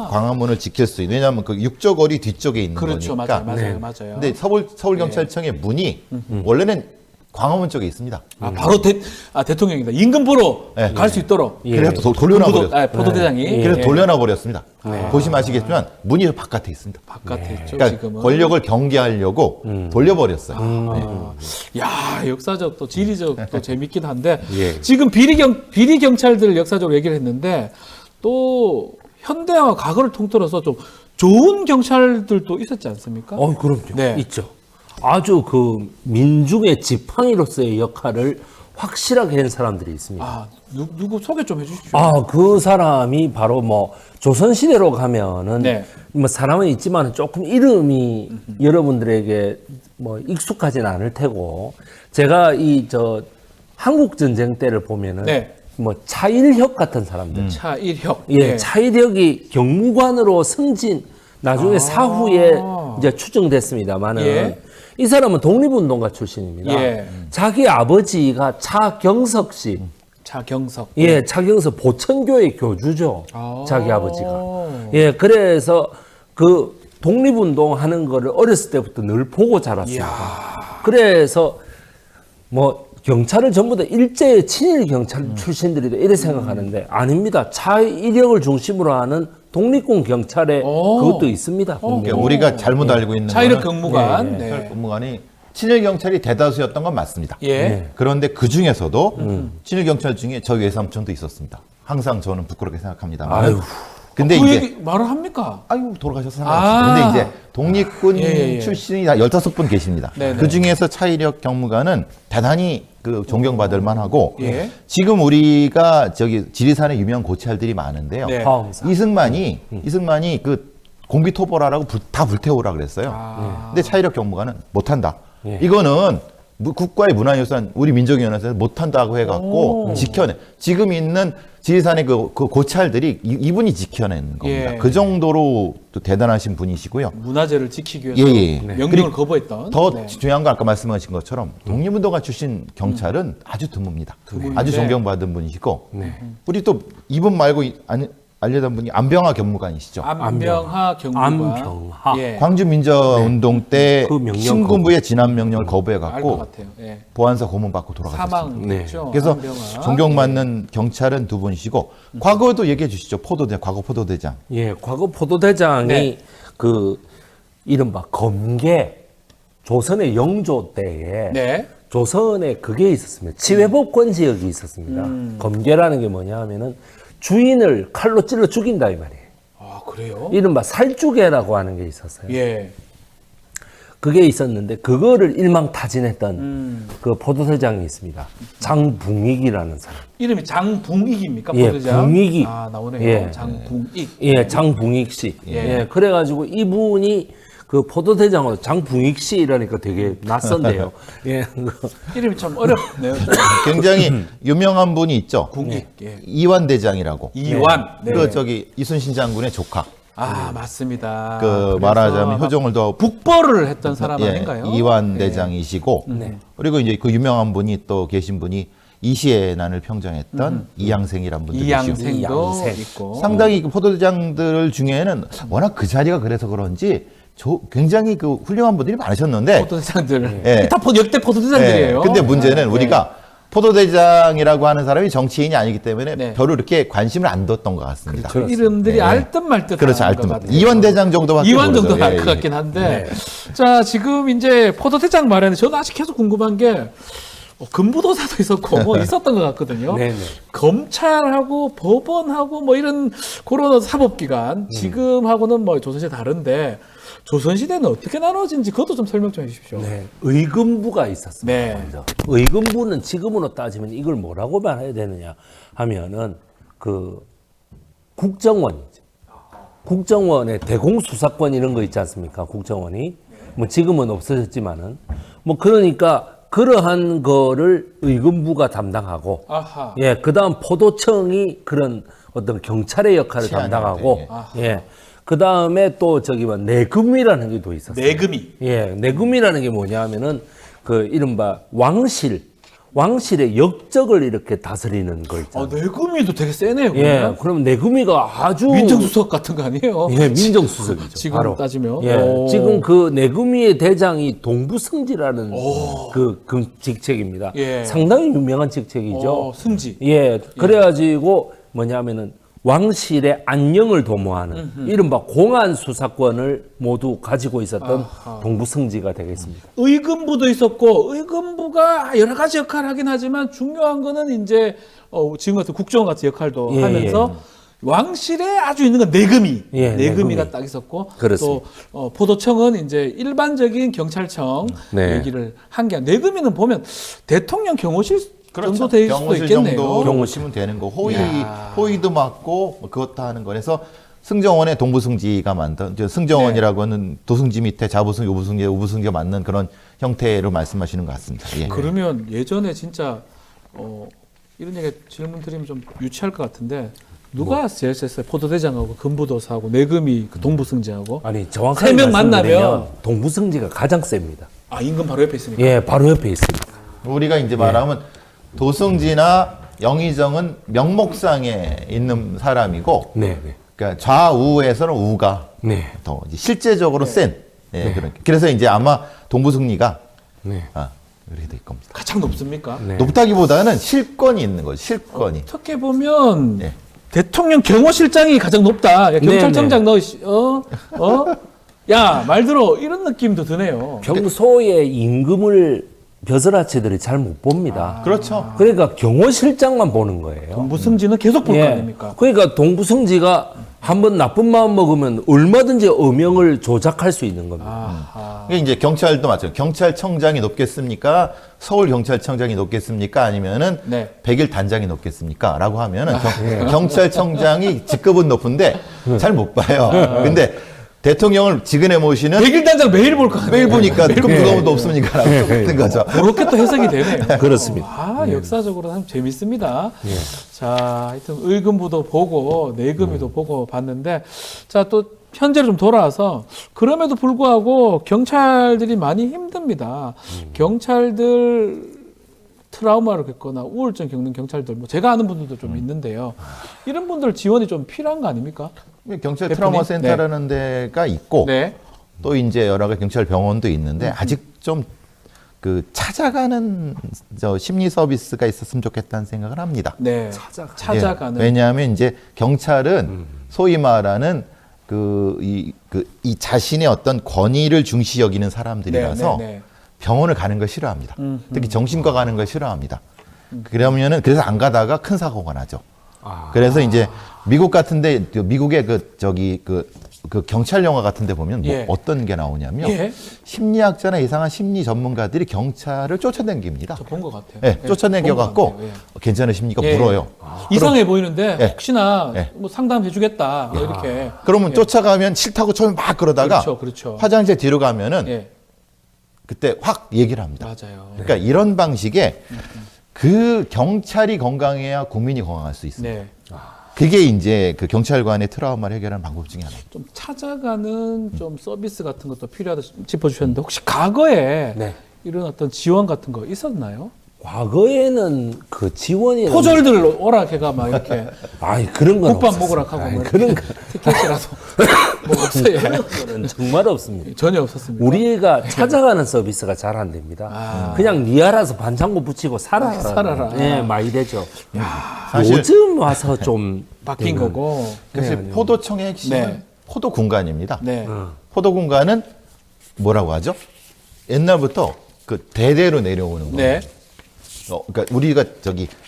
광화문을 지킬 수 있는. 왜냐하면 그 육조거리 뒤쪽에 있는 그렇죠, 거니까. 맞아요. 근데 서울경찰청의 문이 원래는 광화문 쪽에 있습니다. 바로 대통령이다. 임금 보러 갈 수 있도록. 그래서 돌려놔버렸어요. 포도대장이. 그래서 돌려놔버렸습니다. 보시면 아시겠지만 문이 바깥에 있습니다. 바깥에 있죠. 그러니까 지금은. 권력을 경계하려고 돌려버렸어요. 야, 역사적 또 지리적 또 재밌긴 한데 지금 비리 경찰들 역사적으로 얘기를 했는데 또 현대와 과거를 통틀어서 좀 좋은 경찰들도 있었지 않습니까? 그럼요. 네. 있죠. 아주 그 민중의 지팡이로서의 역할을 확실하게 한 사람들이 있습니다. 누구 소개 좀 해주십시오. 그 사람이 바로 뭐 조선시대로 가면은 뭐 사람은 있지만 조금 이름이 여러분들에게 뭐 익숙하진 않을 테고, 제가 한국전쟁 때를 보면은 뭐 차일혁 같은 사람들. 차일혁. 차일혁이 경무관으로 승진, 나중에 사후에 이제 추정됐습니다만은 이 사람은 독립운동가 출신입니다. 자기 아버지가 차경석 씨. 차경석. 차경석 보천교회 교주죠. 자기 아버지가. 그래서 그 독립운동 하는 거를 어렸을 때부터 늘 보고 자랐습니다. 그래서 뭐 경찰을 전부 다 일제 친일 경찰 출신들이다 이래 생각하는데 아닙니다. 차일혁을 중심으로 하는 독립군 경찰에 그것도 있습니다. 그러니까 우리가 잘못 알고 있는 차일혁 경무관. 경무관이 친일 경찰이 대다수였던 건 맞습니다. 그런데 그 중에서도 친일 경찰 중에 저희 외삼촌도 있었습니다. 항상 저는 부끄럽게 생각합니다만. 근데 그 이제 얘기 말을 합니까? 돌아가셔서 상관없습니다. 근데 이제 독립군 출신이 다 15분 계십니다. 그 중에서 차일혁 경무관은 대단히 그 존경받을 만하고 지금 우리가 지리산에 유명한 고찰들이 많은데요. 이승만이 그 공비토벌하라고 다 불태우라 그랬어요. 근데 차일혁 경무관은 못한다. 이거는 국가의 문화유산, 우리 민족위원회에서 못한다고 해갖고 지켜내. 지금 있는 지리산의 그 고찰들이 이분이 지켜낸 겁니다. 그 정도로 또 대단하신 분이시고요. 문화재를 지키기 위해서 명령을 거부했던. 더 중요한 건 아까 말씀하신 것처럼 독립운동가 출신 경찰은 아주 드뭅니다. 아주 존경받은 분이시고 우리 또 이분 말고 알려던 분이 안병하 경무관이시죠. 안병하 경무관. 광주 민주화운동 때 신군부의 진압 명령을 거부해갖고 보안사 고문 받고 돌아가셨습니다. 사망했죠. 그래서 존경받는 경찰은 두 분이시고 과거도 얘기해 주시죠. 과거 포도대장. 과거 포도대장이 그 이른바 검계 조선의 영조 때에 조선에 그게 있었습니다. 치외법권 지역이 있었습니다. 검계라는 게 뭐냐 하면은 주인을 칼로 찔러 죽인다 이 말이에요. 그래요? 이른바 살주계라고 하는 게 있었어요. 그게 있었는데 그거를 일망타진했던 그 포도대장이 있습니다. 장붕익이라는 사람. 이름이 장붕익입니까? 포도대장? 붕익이. 나오네요. 장붕익. 장붕익 씨. 그래가지고 이분이 그 포도대장으로 장붕익 씨 이러니까 되게 낯선데요. 이름이 참 어렵네요. 굉장히 유명한 분이 있죠. 궁익. 이완 대장이라고. 이완. 이순신 장군의 조카. 맞습니다. 말하자면 효정을 더 북벌을 했던 사람 아닌가요? 이완 대장이시고 그리고 이제 그 유명한 분이 또 계신 분이 이시의 난을 평정했던 이양생이란 분도 계시고. 이양생도 있고. 상당히 그 포도대장들 중에는 워낙 그 자리가 그래서 그런지 굉장히 그 훌륭한 분들이 많으셨는데 포도대장들 다 역대 포도대장들이에요. 근데 문제는 우리가 포도대장이라고 하는 사람이 정치인이 아니기 때문에 별로 이렇게 관심을 안 뒀던 것 같습니다. 그 이름들이 알 듯 말 듯. 그렇죠, 알 듯 말 듯. 이완 대장 정도밖에 이완 정도 알 것 같긴 한데. 자, 지금 이제 포도대장 말하는데 저는 아직 계속 궁금한 게 금부도사도 있었고 뭐 있었던 것 같거든요. 검찰하고 법원하고 뭐 이런 그런 사법기관 지금하고는 뭐 조선시대 다른데 조선시대는 어떻게 나눠진지 그것도 좀 설명 좀 해주십시오. 의금부가 있었습니다. 먼저. 의금부는 지금으로 따지면 이걸 뭐라고 말해야 되느냐 하면은 그 국정원이죠. 국정원의 대공수사권 이런 거 있지 않습니까? 국정원이. 뭐 지금은 없어졌지만은. 뭐 그러니까 그러한 거를 의금부가 담당하고, 아하. 예, 그 다음 포도청이 그런 어떤 경찰의 역할을 담당하고, 예. 그 다음에 또 저기 뭐 내금이라는 게 또 있었어요. 내금이. 예, 내금이라는 게 뭐냐면은 그 이른바 왕실의 역적을 이렇게 다스리는 거 있잖아요. 내금이도 되게 세네요. 예, 그럼 내금이가 아주 민정수석 같은 거 아니에요? 예, 민정수석이죠. 지금 바로. 따지면. 예, 오. 지금 그 내금이의 대장이 동부승지라는 그 직책입니다. 예. 상당히 유명한 직책이죠. 승지. 예, 그래가지고 뭐냐면은 왕실의 안녕을 도모하는 이른바 공안 수사권을 모두 가지고 있었던 동부승지가 되겠습니다. 의금부도 있었고 의금부가 여러 가지 역할을 하긴 하지만 중요한 거는 이제 지금 같은 국정원 같은 역할도 예, 하면서 왕실에 아주 있는 건 내금이. 예, 내금이가 내금이. 딱 있었고 그렇습니다. 또 포도청은 이제 일반적인 경찰청 네. 얘기를 한 게 내금이는 보면 대통령 경호실 정도 될 수도 경호실 있겠네요. 정도 경호시면 되는 거. 호의도 맡고 뭐 그것도 하는 거라서 승정원의 동부승지가 만든 승정원이라고 하는 도승지 밑에 자부승, 요부승지, 우부승지가 맞는 그런 형태로 말씀하시는 것 같습니다. 예. 그러면 예전에 진짜 이런 얘기 질문 드리면 좀 유치할 것 같은데 누가 제일 셌어요? 포도대장하고 금부도사하고 내금이 그 동부승지하고 아니 정확하게 세 명 말씀드리면 만나면 동부승지가 가장 셉니다. 임금 바로 옆에 있으니까. 예, 바로 옆에 있습니다. 우리가 이제 말하면 도승지나 영의정은 명목상에 있는 사람이고, 네, 네. 그러니까 좌우에서는 우가 네. 더 이제 실제적으로 센. 예, 그래서 이제 아마 동부승리가 네. 이렇게 될 겁니다. 가장 높습니까? 네. 높다기보다는 실권이 있는 거죠. 실권이. 어떻게 보면 예. 대통령 경호실장이 가장 높다. 야, 경찰청장 야, 말 들어. 이런 느낌도 드네요. 평소에 임금을 벼슬아치들이 잘 못 봅니다. 그렇죠. 그러니까 경호실장만 보는 거예요. 동부승지는 계속 볼 거 예. 아닙니까? 그러니까 동부승지가 한번 나쁜 마음 먹으면 얼마든지 어명을 조작할 수 있는 겁니다. 이게 이제 경찰도 마찬가지예요. 경찰청장이 높겠습니까? 서울경찰청장이 높겠습니까? 아니면은 네. 백일 단장이 높겠습니까? 라고 하면은 경찰청장이 직급은 높은데 잘 못 봐요. 근데 대통령을 직은에 모시는 백일단장 매일 볼 거 아니에요? 매일 보니까 급 누가 더 없습니까? 라고 똑같은 거죠. 그렇게 또 해석이 되네요. 그렇습니다. 역사적으로 참 재밌습니다. 자, 하여튼 의금부도 보고 내금이도 보고 봤는데, 자, 또 현재로 좀 돌아와서 그럼에도 불구하고 경찰들이 많이 힘듭니다. 경찰들 트라우마를 겪거나 우울증 겪는 경찰들, 뭐 제가 아는 분들도 좀 있는데요. 이런 분들 지원이 좀 필요한 거 아닙니까? 경찰 대표님? 트라우마 센터라는 데가 있고 네. 또 이제 여러 가지 경찰 병원도 있는데 아직 좀 그 찾아가는 심리 서비스가 있었으면 좋겠다는 생각을 합니다. 네. 찾아가는. 예, 왜냐하면 이제 경찰은 소위 말하는 이 자신의 어떤 권위를 중시 여기는 사람들이라서 병원을 가는 걸 싫어합니다. 특히 정신과 가는 걸 싫어합니다. 그러면은 그래서 안 가다가 큰 사고가 나죠. 그래서 이제 미국 같은데 미국의 그 경찰 영화 같은데 보면 뭐 어떤 게 나오냐면 심리학자나 이상한 심리 전문가들이 경찰을 쫓아다닙니다. 저 본 것 같아요. 네, 쫓아다녀 갖고 괜찮은 심리가 물어요. 이상해 보이는데 혹시나 뭐 상담해주겠다 뭐 이렇게. 그러면 쫓아가면 싫다고 처음에 막 그러다가 그렇죠. 화장실 뒤로 가면은 그때 확 얘기를 합니다. 맞아요. 그러니까 이런 방식의 그 경찰이 건강해야 국민이 건강할 수 있습니다. 그게 이제 그 경찰관의 트라우마를 해결하는 방법 중에 하나입니다. 좀 찾아가는 좀 서비스 같은 것도 필요하다 짚어주셨는데 혹시 과거에 이런 어떤 지원 같은 거 있었나요? 과거에는 그 지원이 포졸들 오락해가 막 이렇게 그런 건 국밥 먹으라 하고 뭐 그런 티켓이라도 먹었어요. 그런 정말 없습니다. 전혀 없었습니다. 우리가 찾아가는 서비스가 잘 안 됩니다. 그냥 니 알아서 반창고 붙이고 살아라. 예, 많이 되죠. 사실 요즘 와서 좀 바뀐 거고. 사실 포도청의 핵심은 포도 공간입니다. 포도 공간은 뭐라고 하죠? 옛날부터 그 대대로 내려오는 거예요. 그러니까 우리가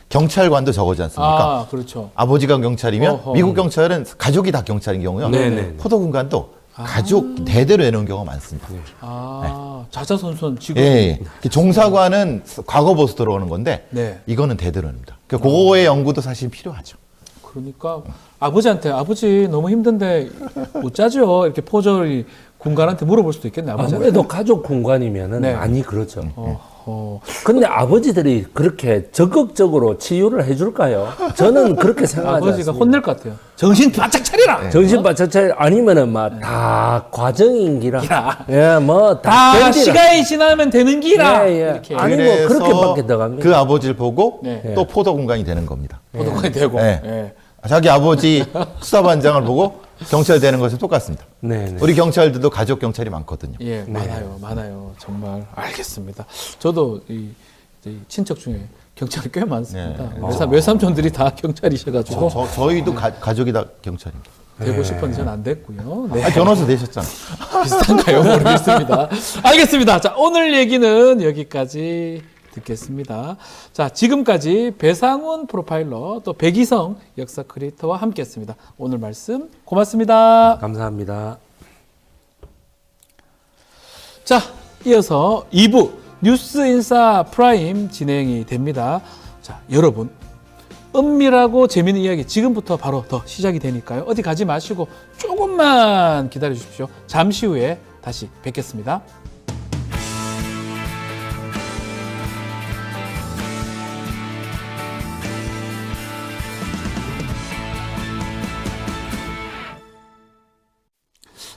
경찰관도 저거지 않습니까? 그렇죠. 아버지가 경찰이면 미국 경찰은 가족이 다 경찰인 경우요. 포도 공간도 가족 대대로 내놓은 경우가 많습니다. 자자손손 지금. 종사관은 과거 보수 들어오는 건데 이거는 대대로입니다. 그거의 연구도 사실 필요하죠. 그러니까 아버지한테 아버지 너무 힘든데 못 짜죠. 이렇게 포졸이 군관한테 물어볼 수도 있겠네. 아버지한테. 아무래도 가족 공간이면은 네. 많이 그러죠. 근데 아버지들이 그렇게 적극적으로 치유를 해줄까요? 저는 그렇게 생각하지 아버지가 않습니다. 혼낼 것 같아요. 정신 바짝 차리라. 정신 바짝 차리 아니면은 막 다 과정인기라. 예, 뭐 다 시간이 지나면 되는 기라. 예, 예. 이렇게 아니 뭐 그래서 그렇게밖에 더 갑니다. 그 아버지를 보고 네. 또 포도 공간이 되는 겁니다. 포도관이 되고. 네. 예. 자기 아버지 수사반장을 보고 경찰 되는 것이 똑같습니다. 네, 네. 우리 경찰들도 가족 경찰이 많거든요. 예, 많아요. 정말 알겠습니다. 저도 이 친척 중에 경찰이 꽤 많습니다. 외삼촌들이 다 경찰이셔가지고 저희도 가족이 다 경찰입니다. 되고 싶었는데 전 안 됐고요. 네. 변호사 되셨잖아. 비슷한가요? 모르겠습니다. 알겠습니다. 자, 오늘 얘기는 여기까지 듣겠습니다. 자, 지금까지 배상훈 프로파일러 또 백이성 역사 크리에이터와 함께했습니다. 오늘 말씀 고맙습니다. 감사합니다. 자, 이어서 2부 뉴스 인사 프라임 진행이 됩니다. 자, 여러분 은밀하고 재미있는 이야기 지금부터 바로 더 시작이 되니까요. 어디 가지 마시고 조금만 기다려 주십시오. 잠시 후에 다시 뵙겠습니다.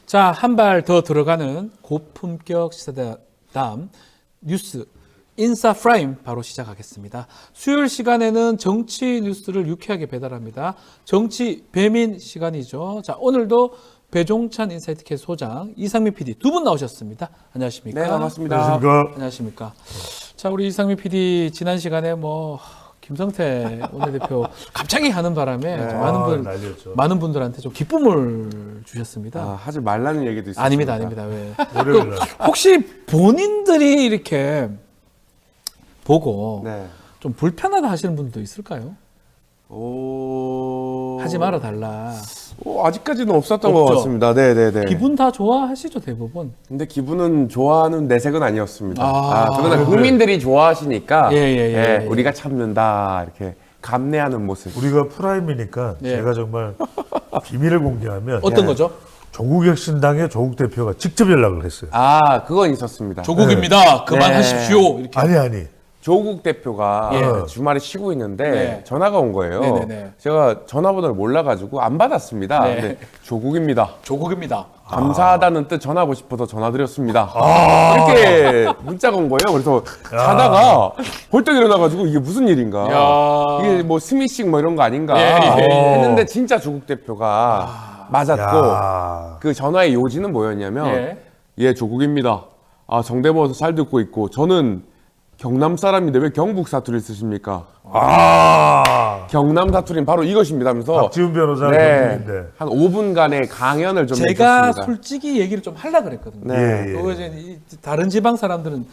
자, 한 발 더 들어가는 고품격 시사담 뉴스 인사 프라임 바로 시작하겠습니다. 수요일 시간에는 정치 뉴스를 유쾌하게 배달합니다. 정치 배민 시간이죠. 자, 오늘도 배종찬 인사이트캐 소장, 이상민 PD 두 분 나오셨습니다. 안녕하십니까? 네, 반갑습니다. 안녕하십니까? 안녕하십니까? 자, 우리 이상민 PD 지난 시간에 김성태 원내대표 갑자기 하는 바람에 많은 분들한테 좀 기쁨을 주셨습니다. 하지 말라는 얘기도 있었습니다. 아닙니다. 왜? 월요일 날. 혹시 본인들이 이렇게 보고 네. 좀 불편하다 하시는 분도 있을까요? 하지 말아 달라. 아직까지는 없었던 없죠? 것 같습니다. 네네네. 기분 다 좋아하시죠 대부분. 근데 기분은 좋아하는 내색은 아니었습니다. 아, 그러나 국민들이 좋아하시니까 예. 우리가 참는다 이렇게 감내하는 모습. 우리가 프라임이니까 예. 제가 정말 비밀을 공개하면 어떤 거죠? 조국혁신당의 조국 대표가 직접 연락을 했어요. 그건 있었습니다. 조국입니다. 그만하십시오. 이렇게. 아니. 조국 대표가 예. 주말에 쉬고 있는데 네. 전화가 온 거예요. 네네네. 제가 전화번호를 몰라가지고 안 받았습니다. 네. 근데 조국입니다. 조국입니다. 감사하다는 뜻 전하고 싶어서 전화드렸습니다. 이렇게 문자가 온 거예요. 그래서 자다가 벌떡 일어나가지고 이게 무슨 일인가? 이게 뭐 스미싱 뭐 이런 거 아닌가? 했는데 진짜 조국 대표가 맞았고 그 전화의 요지는 뭐였냐면 예 조국입니다. 정대모에서 잘 듣고 있고 저는 경남 사람인데 왜 경북 사투리를 쓰십니까? 경남 사투리는 바로 이것입니다 하면서 박지훈 변호사는 경북인데 한 5분간의 강연을 좀 제가 해줬습니다. 솔직히 얘기를 좀 하려고 그랬거든요. 네. 그거 이제 다른 지방 사람들은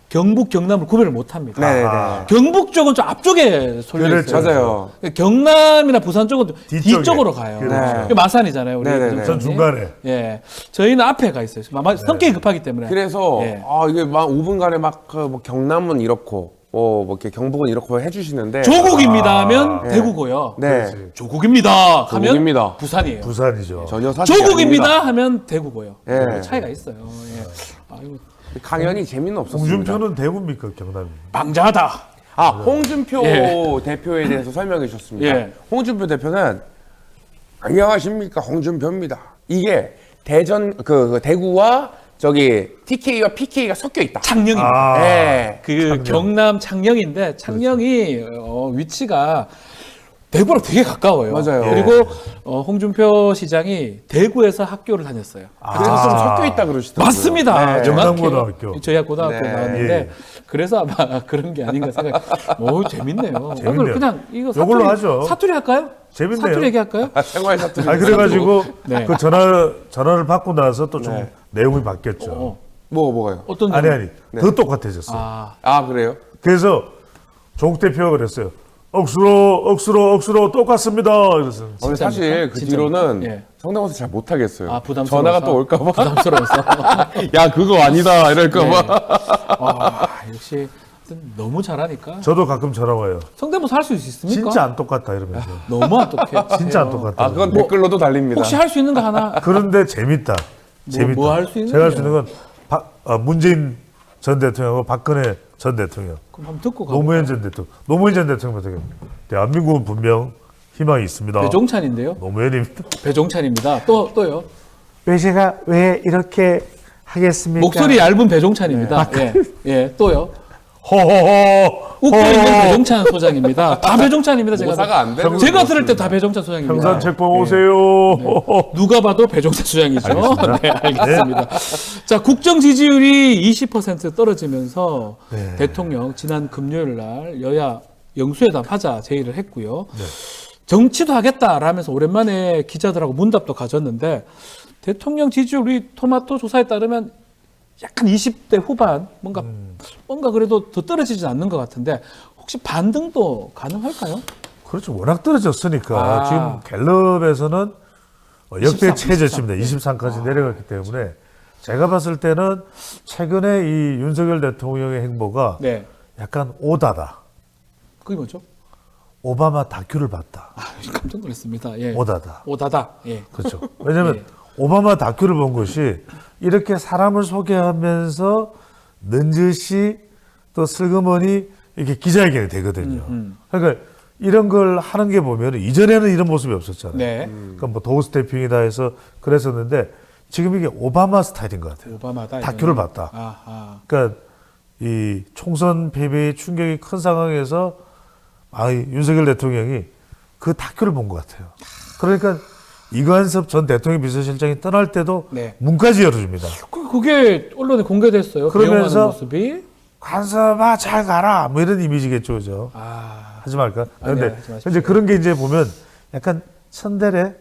경북, 경남을 구별을 못 합니다. 네네. 경북 쪽은 좀 앞쪽에 쏠려 있어요. 맞아요. 경남이나 부산 쪽은 뒤쪽으로 가요. 그렇죠. 그게 마산이잖아요. 우리 네네네. 전 중간에. 예, 저희는 앞에 가 있어요. 성격이 급하기 때문에. 그래서 예. 이게 막 5분간에 막 뭐 경남은 이렇고 뭐 이렇게 경북은 이렇고 해주시는데 조국입니다 하면 네. 대구고요. 네 조국입니다 하면 조국입니다. 부산이에요. 부산이죠. 전혀 사실이 조국입니다 아닙니다. 하면 대구고요. 예. 차이가 있어요. 예. 아이고, 강연이 재미는 없었습니다. 홍준표는 대구입니까 경남입니까? 망자하다. 홍준표 예. 대표에 대해서 설명해 주셨습니다. 예. 홍준표 대표는 안녕하십니까 홍준표입니다. 이게 대전 그 대구와 저기 TK와 PK가 섞여 있다. 창녕입니다. 네. 그 경남 창녕인데 창녕이 위치가 대구랑 되게 가까워요. 맞아요. 그리고 홍준표 시장이 대구에서 학교를 다녔어요. 그래서 좀 섞여 있다 그러시더라고요. 맞습니다. 네. 정확해요. 영남고등학교. 저희가 고등학교 네. 나왔는데 예. 그래서 아마 그런 게 아닌가 생각. 오 재밌네요. 재밌네요. 오늘 그냥 이거 이걸로 하죠. 사투리 할까요? 재밌네요. 사투리 얘기할까요? 생활 사투리. 그래가지고 네. 그 전화를 받고 나서 또 좀 내용이 바뀌었죠. 뭐가요? 어떤 아니 네. 더 똑같아졌어요. 그래요? 그래서 조국 대표가 그랬어요. 억수로 똑같습니다. 그래서 근데 사실 그 뒤로는 예. 성대모사 잘 못하겠어요. 부담스러워서. 전화가 또 올까봐. 부담스러워서. 야 그거 아니다 이럴까봐. 역시 하여튼 너무 잘하니까. 저도 가끔 전화 와요. 성대모사 할 수 있습니까? 진짜 안 똑같다 이러면서. 너무 안 똑해. 진짜 안 똑같다. 아, 그건 댓글로도 달립니다. 혹시 할 수 있는 거 하나? 그런데 재밌다. 재밌다. 뭐 할 수 있는 제가 할 수 있는 건 문재인 전 대통령하고 박근혜 전 대통령. 그럼 한번 듣고 가. 노무현 전 대통령. 노무현 전 대통령 같은 경우 대한민국은 분명 희망이 있습니다. 배종찬인데요. 노무현입니다. 배종찬입니다. 또요. 왜 제가 왜 이렇게 하겠습니까? 목소리 얇은 배종찬입니다. 예, 또요. 호호호. 웃고 있는 배종찬 소장입니다. 다 배종찬입니다. 모사가 안 되는 제가 들을 때 다 배종찬 소장입니다. 평산책방 오세요. 누가 봐도 배종찬 소장이죠. 네, 알겠습니다. 자, 국정 지지율이 20% 떨어지면서 대통령 지난 금요일 날 여야 영수회담 하자 제의를 했고요. 정치도 하겠다라면서 오랜만에 기자들하고 문답도 가졌는데 대통령 지지율이 토마토 조사에 따르면 약간 20대 후반 뭔가 그래도 더 떨어지진 않는 것 같은데 혹시 반등도 가능할까요? 그렇죠. 워낙 떨어졌으니까 지금 갤럽에서는 역대 최저치입니다. 23까지 내려갔기 때문에 제가 봤을 때는 최근에 이 윤석열 대통령의 행보가 약간 오다다. 그게 뭐죠? 오바마 다큐를 봤다. 깜짝 놀랐습니다. 예. 오다다. 예. 그렇죠. 왜냐하면 오바마 다큐를 본 것이 이렇게 사람을 소개하면서 넌지시 또 슬그머니 이렇게 기자회견이 되거든요. 그러니까 이런 걸 하는 게 보면 이전에는 이런 모습이 없었잖아요. 그러니까 뭐 도우 스태핑이다 해서 그랬었는데 지금 이게 오바마 스타일인 것 같아요. 오바마다. 다큐를 봤다. 그러니까 이 총선 패배의 충격이 큰 상황에서 윤석열 대통령이 그 다큐를 본 것 같아요. 그러니까 이관섭 전 대통령 비서실장이 떠날 때도 문까지 열어줍니다. 그게 언론에 공개됐어요. 그러면서 모습이. 관섭아 잘 가라 뭐 이런 이미지겠죠, 그죠? 하지 말까? 그런데 이제 그런 게 이제 보면 약간 천대래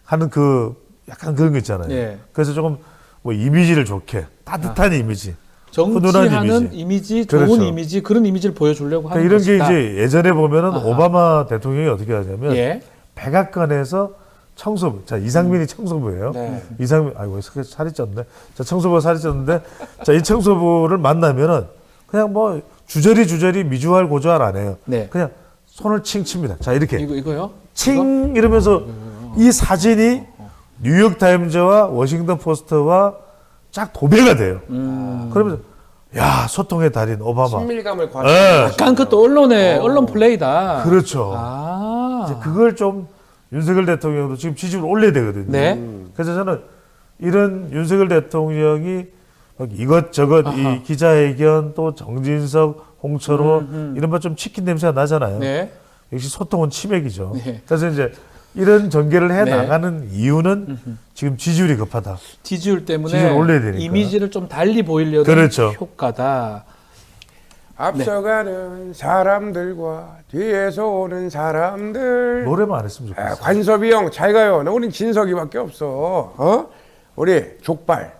하는 그 약간 그런 거 있잖아요. 그래서 조금 뭐 이미지를 좋게 따뜻한 이미지. 정치하는 이미지, 좋은 그렇죠. 이미지, 그런 이미지를 보여주려고 하는 이런 것이다. 게 이제 예전에 보면은 오바마 대통령이 어떻게 하냐면 백악관에서 청소부, 자 이상민이 청소부예요. 이상민, 아이고 살이 쪘네. 자 청소부가 살이 쪘는데, 자 이 청소부를 만나면은 그냥 뭐 주저리 미주알 고주알 안 해요. 그냥 손을 칭 칩니다. 자 이렇게 이거요? 칭 이러면서 이 사진이 뉴욕 타임즈와 워싱턴 포스트와 쫙 도배가 돼요. 그러면서 야 소통의 달인 오바마. 친밀감을 약간 그것도 언론 플레이다. 그렇죠. 이제 그걸 좀 윤석열 대통령도 지금 지지율을 올려야 되거든요. 그래서 저는 이런 윤석열 대통령이 이것저것 이 기자회견 또 정진석, 홍철호 이런 좀 치킨 냄새가 나잖아요. 역시 소통은 치맥이죠. 그래서 이제 이런 전개를 해 나가는 이유는 지금 지지율이 급하다. 지지율 때문에 지지율 올려야 되니까. 이미지를 좀 달리 보이려는 효과다. 앞서가는 사람들과 뒤에서 오는 사람들. 노래만 안 했으면 좋겠어. 관섭이 형 잘 가요. 나 우린 진석이밖에 없어. 우리 족발,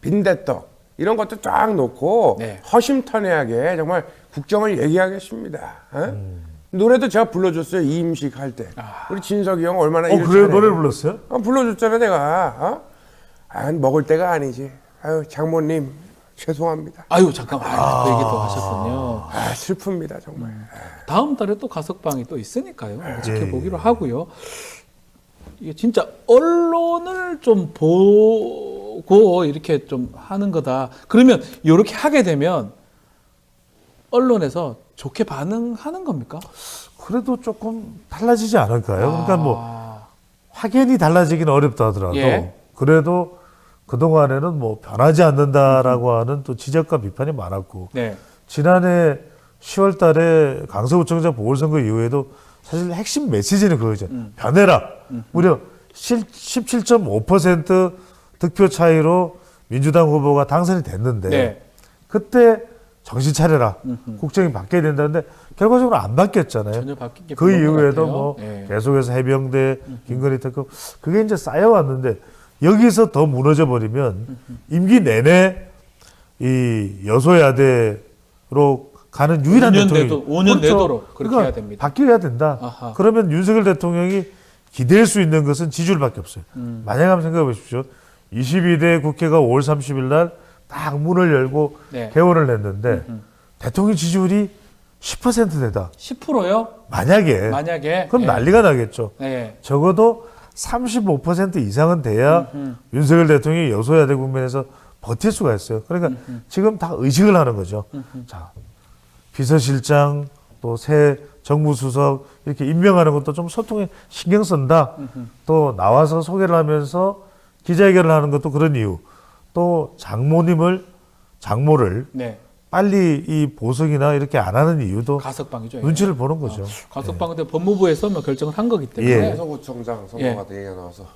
빈대떡 이런 것도 쫙 놓고 허심탄회하게 정말 국정을 얘기하겠습니다. 노래도 제가 불러줬어요. 이임식 할 때. 우리 진석이 형 얼마나 일을 그래요? 노래 불렀어요? 불러줬잖아 내가. 먹을 때가 아니지. 아유 장모님 죄송합니다. 아유 잠깐만 그 얘기 또 하셨군요. 슬픕니다 정말. 다음 달에 또 가석방이 또 있으니까요. 지켜보기로 하고요. 이게 진짜 언론을 좀 보고 이렇게 좀 하는 거다. 그러면 이렇게 하게 되면 언론에서 좋게 반응하는 겁니까? 그래도 조금 달라지지 않을까요? 그러니까 뭐 확연히 달라지기는 어렵다 하더라도 그래도 그동안에는 뭐 변하지 않는다라고 하는 또 지적과 비판이 많았고 지난해 10월 달에 강서구청장 보궐선거 이후에도 사실 핵심 메시지는 그거죠. 변해라. 무려 17.5% 득표 차이로 민주당 후보가 당선이 됐는데 그때 정신 차려라. 국정이 바뀌어야 된다는데 결과적으로 안 바뀌었잖아요. 전혀 바뀐 게 그 이후에도 뭐 계속해서 해병대, 김건희 특검 그게 이제 쌓여왔는데 여기서 더 무너져 버리면 임기 내내 이 여소야대로 가는 유일한 대통령이 5년 내도록 그렇게 해야 됩니다. 바뀌어야 된다. 그러면 윤석열 대통령이 기댈 수 있는 것은 지지율밖에 없어요. 만약 한번 생각해 보십시오. 22대 국회가 5월 30일 날 딱 문을 열고 개원을 했는데 대통령 지지율이 10%대다. 10%요? 만약에 그럼 예. 난리가 나겠죠. 예. 적어도 35% 이상은 돼야 윤석열 대통령이 여소야대 국면에서 버틸 수가 있어요. 그러니까 지금 다 의식을 하는 거죠. 자, 비서실장 또 새 정무수석 이렇게 임명하는 것도 좀 소통에 신경 쓴다. 또 나와서 소개를 하면서 기자회견을 하는 것도 그런 이유. 또 장모를 네. 빨리 이 보석이나 이렇게 안 하는 이유도 가석방이죠. 눈치를 보는 거죠. 가석방 근데 법무부에서 뭐 결정을 한 거기 때문에. 서구청장 선거가 얘기가 나와서.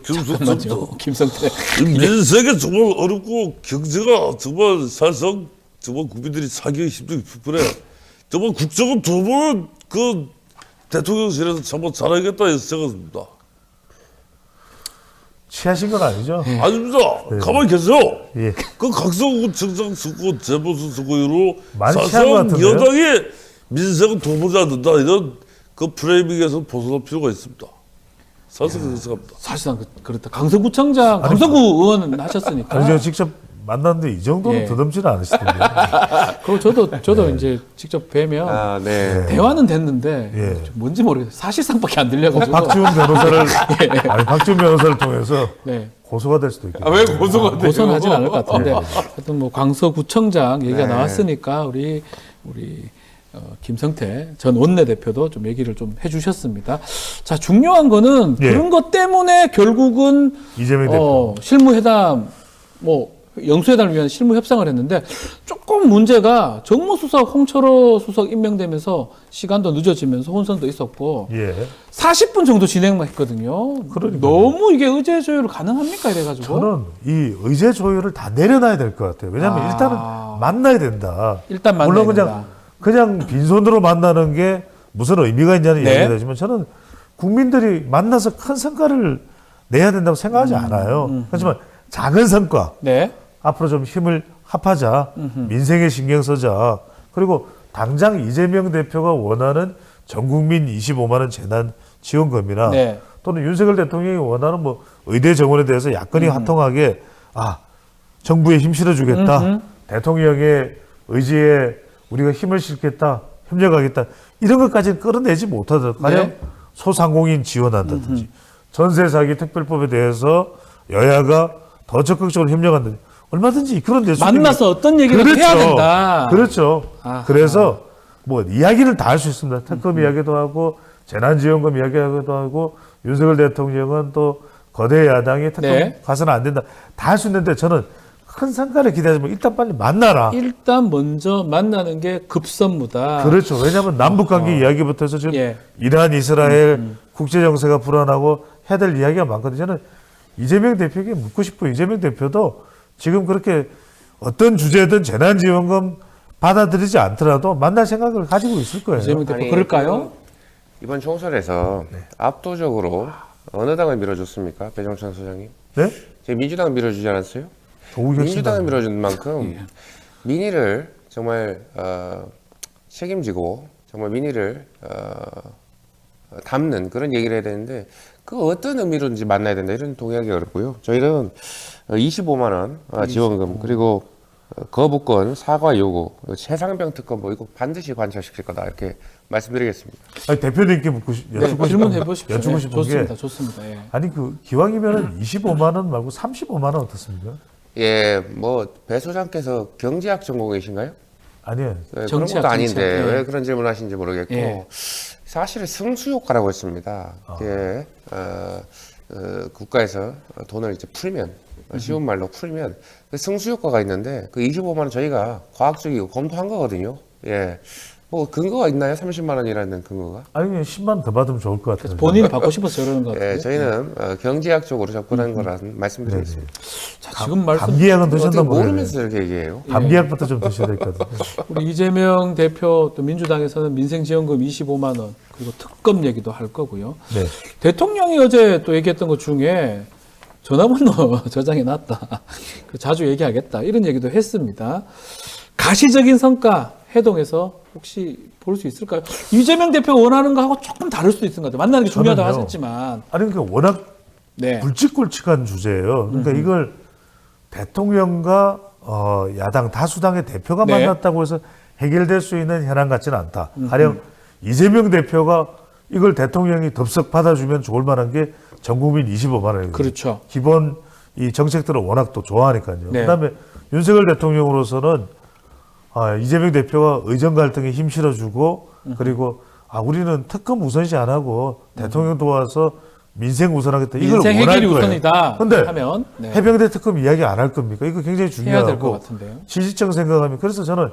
잠깐만요. 김성태. 민생이 정말 어렵고 경제가 정말 사실상 정말 국민들이 사기가 힘들게 불편해. 정말 국정은 두 번 그 대통령실에서 정말 잘하겠다 해서 생각합니다. 취하신 건 아니죠? 아닙니다. 가만히 계세요. 그 각성구 청장 선거 재보선 선거로 사실상 여당이 민생은 도보지 않는다 이런 그 프레이밍에서 벗어날 필요가 있습니다. 사실 그렇게 생각합니다. 사실상 그렇다. 강서구청장, 강서구 의원 하셨으니까. 아니, 제가 직접 만났는데 이 정도는 더듬지는 않으시던데. 그리고 저도 이제 직접 뵈면 대화는 됐는데 뭔지 모르겠어요. 사실상밖에 안 들려가지고. 박지훈 변호사를 통해서 고소가 될 수도 있겠네요. 왜 고소가 돼요? 고소는 하진 않을 것 같은데 하여튼 뭐 강서구청장 얘기가 나왔으니까 우리 김성태 전 원내대표도 좀 얘기를 좀 해주셨습니다. 자, 중요한 거는 그런 것 때문에 결국은 이재명 대표 실무회담 영수회담을 위한 실무 협상을 했는데 조금 문제가 정무수석 홍철호 수석 임명되면서 시간도 늦어지면서 혼선도 있었고 40분 정도 진행만 했거든요. 그러니까요. 너무 이게 의제 조율 가능합니까 이래가지고 저는 이 의제 조율을 다 내려놔야 될 것 같아요. 왜냐하면 일단은 만나야 된다. 일단 만나야 물론 된다. 그냥 빈손으로 만나는 게 무슨 의미가 있냐는 얘기가 되지만 저는 국민들이 만나서 큰 성과를 내야 된다고 생각하지 않아요. 하지만 작은 성과 앞으로 좀 힘을 합하자. 민생에 신경 쓰자. 그리고 당장 이재명 대표가 원하는 전국민 25만 원 재난 지원금이나 또는 윤석열 대통령이 원하는 뭐 의대 정원에 대해서 야권이 화통하게 정부에 힘 실어주겠다. 대통령의 의지에 우리가 힘을 실겠다. 협력하겠다. 이런 것까지는 끌어내지 못하더라도 가령 소상공인 지원한다든지 전세 사기 특별법에 대해서 여야가 더 적극적으로 협력한다든지 얼마든지 그런 데서 만나서 어떤 얘기를 해야 된다. 그렇죠. 그래서 뭐 이야기를 다 할 수 있습니다. 특검 이야기도 하고 재난지원금 이야기하기도 하고 윤석열 대통령은 또 거대 야당이 특검 가서는 안 된다. 다 할 수 있는데 저는 큰 성과를 기대하지만 일단 빨리 만나라. 일단 먼저 만나는 게 급선무다. 그렇죠. 왜냐하면 남북관계 이야기부터 해서 지금 이란, 이스라엘 국제 정세가 불안하고 해야 될 이야기가 많거든요. 저는 이재명 대표에게 묻고 싶어요. 이재명 대표도 지금 그렇게 어떤 주제든 재난지원금 받아들이지 않더라도 만날 생각을 가지고 있을 거예요. 이재명 대표 그럴까요? 이번 총선에서 압도적으로 어느 당을 밀어줬습니까? 배종찬 소장님? 네? 제 민주당 밀어주지 않았어요? 민주당을 밀어준 만큼 민의를 정말 책임지고 정말 민의를 담는 그런 얘기를 해야 되는데 그 어떤 의미로든지 만나야 된다 이런 동의하기 어렵고요. 저희는 25만 원 지원금 그리고 거부권 사과 요구 최상병 특검 이거 반드시 관철시킬 거다 이렇게 말씀드리겠습니다. 아니, 대표님께 질문해 보십시오. 여쭙고 싶은 좋습니다. 게 좋습니다. 아니 그 기왕이면 25만 원 말고 35만 원 어떻습니까? 뭐 배 소장께서 경제학 전공이신가요? 아니요. 그런 것도 아닌데 왜 그런 질문하시는지 모르겠고 사실은 승수효과라고 했습니다. 국가에서 돈을 이제 풀면 쉬운 말로 풀면 그 승수효과가 있는데 그 25만 원 저희가 과학적이고 검토한 거거든요. 뭐 근거가 있나요? 30만 원이라는 근거가? 아니 10만 원 더 받으면 좋을 것 같아요. 본인이 받고 싶어서 그러는 것 같아요. 저희는 경제학적으로 접근한 거라는 말씀드리겠습니다. 자, 지금 말씀 감기약은 드셨나 모르면서 이렇게 얘기해요. 감기약부터 좀 드셔야 될 것 같아요. 우리 이재명 대표 또 민주당에서는 민생지원금 25만 원 그리고 특검 얘기도 할 거고요. 대통령이 어제 또 얘기했던 것 중에 전화번호 저장해 놨다. 자주 얘기하겠다. 이런 얘기도 했습니다. 가시적인 성과 해동해서 혹시 볼 수 있을까요? 이재명 대표 원하는 거하고 조금 다를 수도 있을 것 같아요. 만나는 게 중요하다고 하셨지만. 아니 그러니까 워낙 굵직굵직한 주제예요. 그러니까 이걸 대통령과 야당 다수당의 대표가 네. 만났다고 해서 해결될 수 있는 현안 같지는 않다. 가령 이재명 대표가 이걸 대통령이 덥석 받아주면 좋을 만한 게 전국민 25만 원이거든요. 그렇죠. 기본 이 정책들을 워낙 또 좋아하니까요. 네. 그다음에 윤석열 대통령으로서는 이재명 대표가 의정 갈등에 힘 실어주고 그리고 우리는 특검 우선시 안 하고 대통령 도와서 민생 우선하겠다. 이걸 민생 원할 해결이 거예요. 우선이다 근데 하면 네. 해병대 특검 이야기 안 할 겁니까? 이거 굉장히 해야 될 것 중요하고 같은데요. 실질적 생각하면 그래서 저는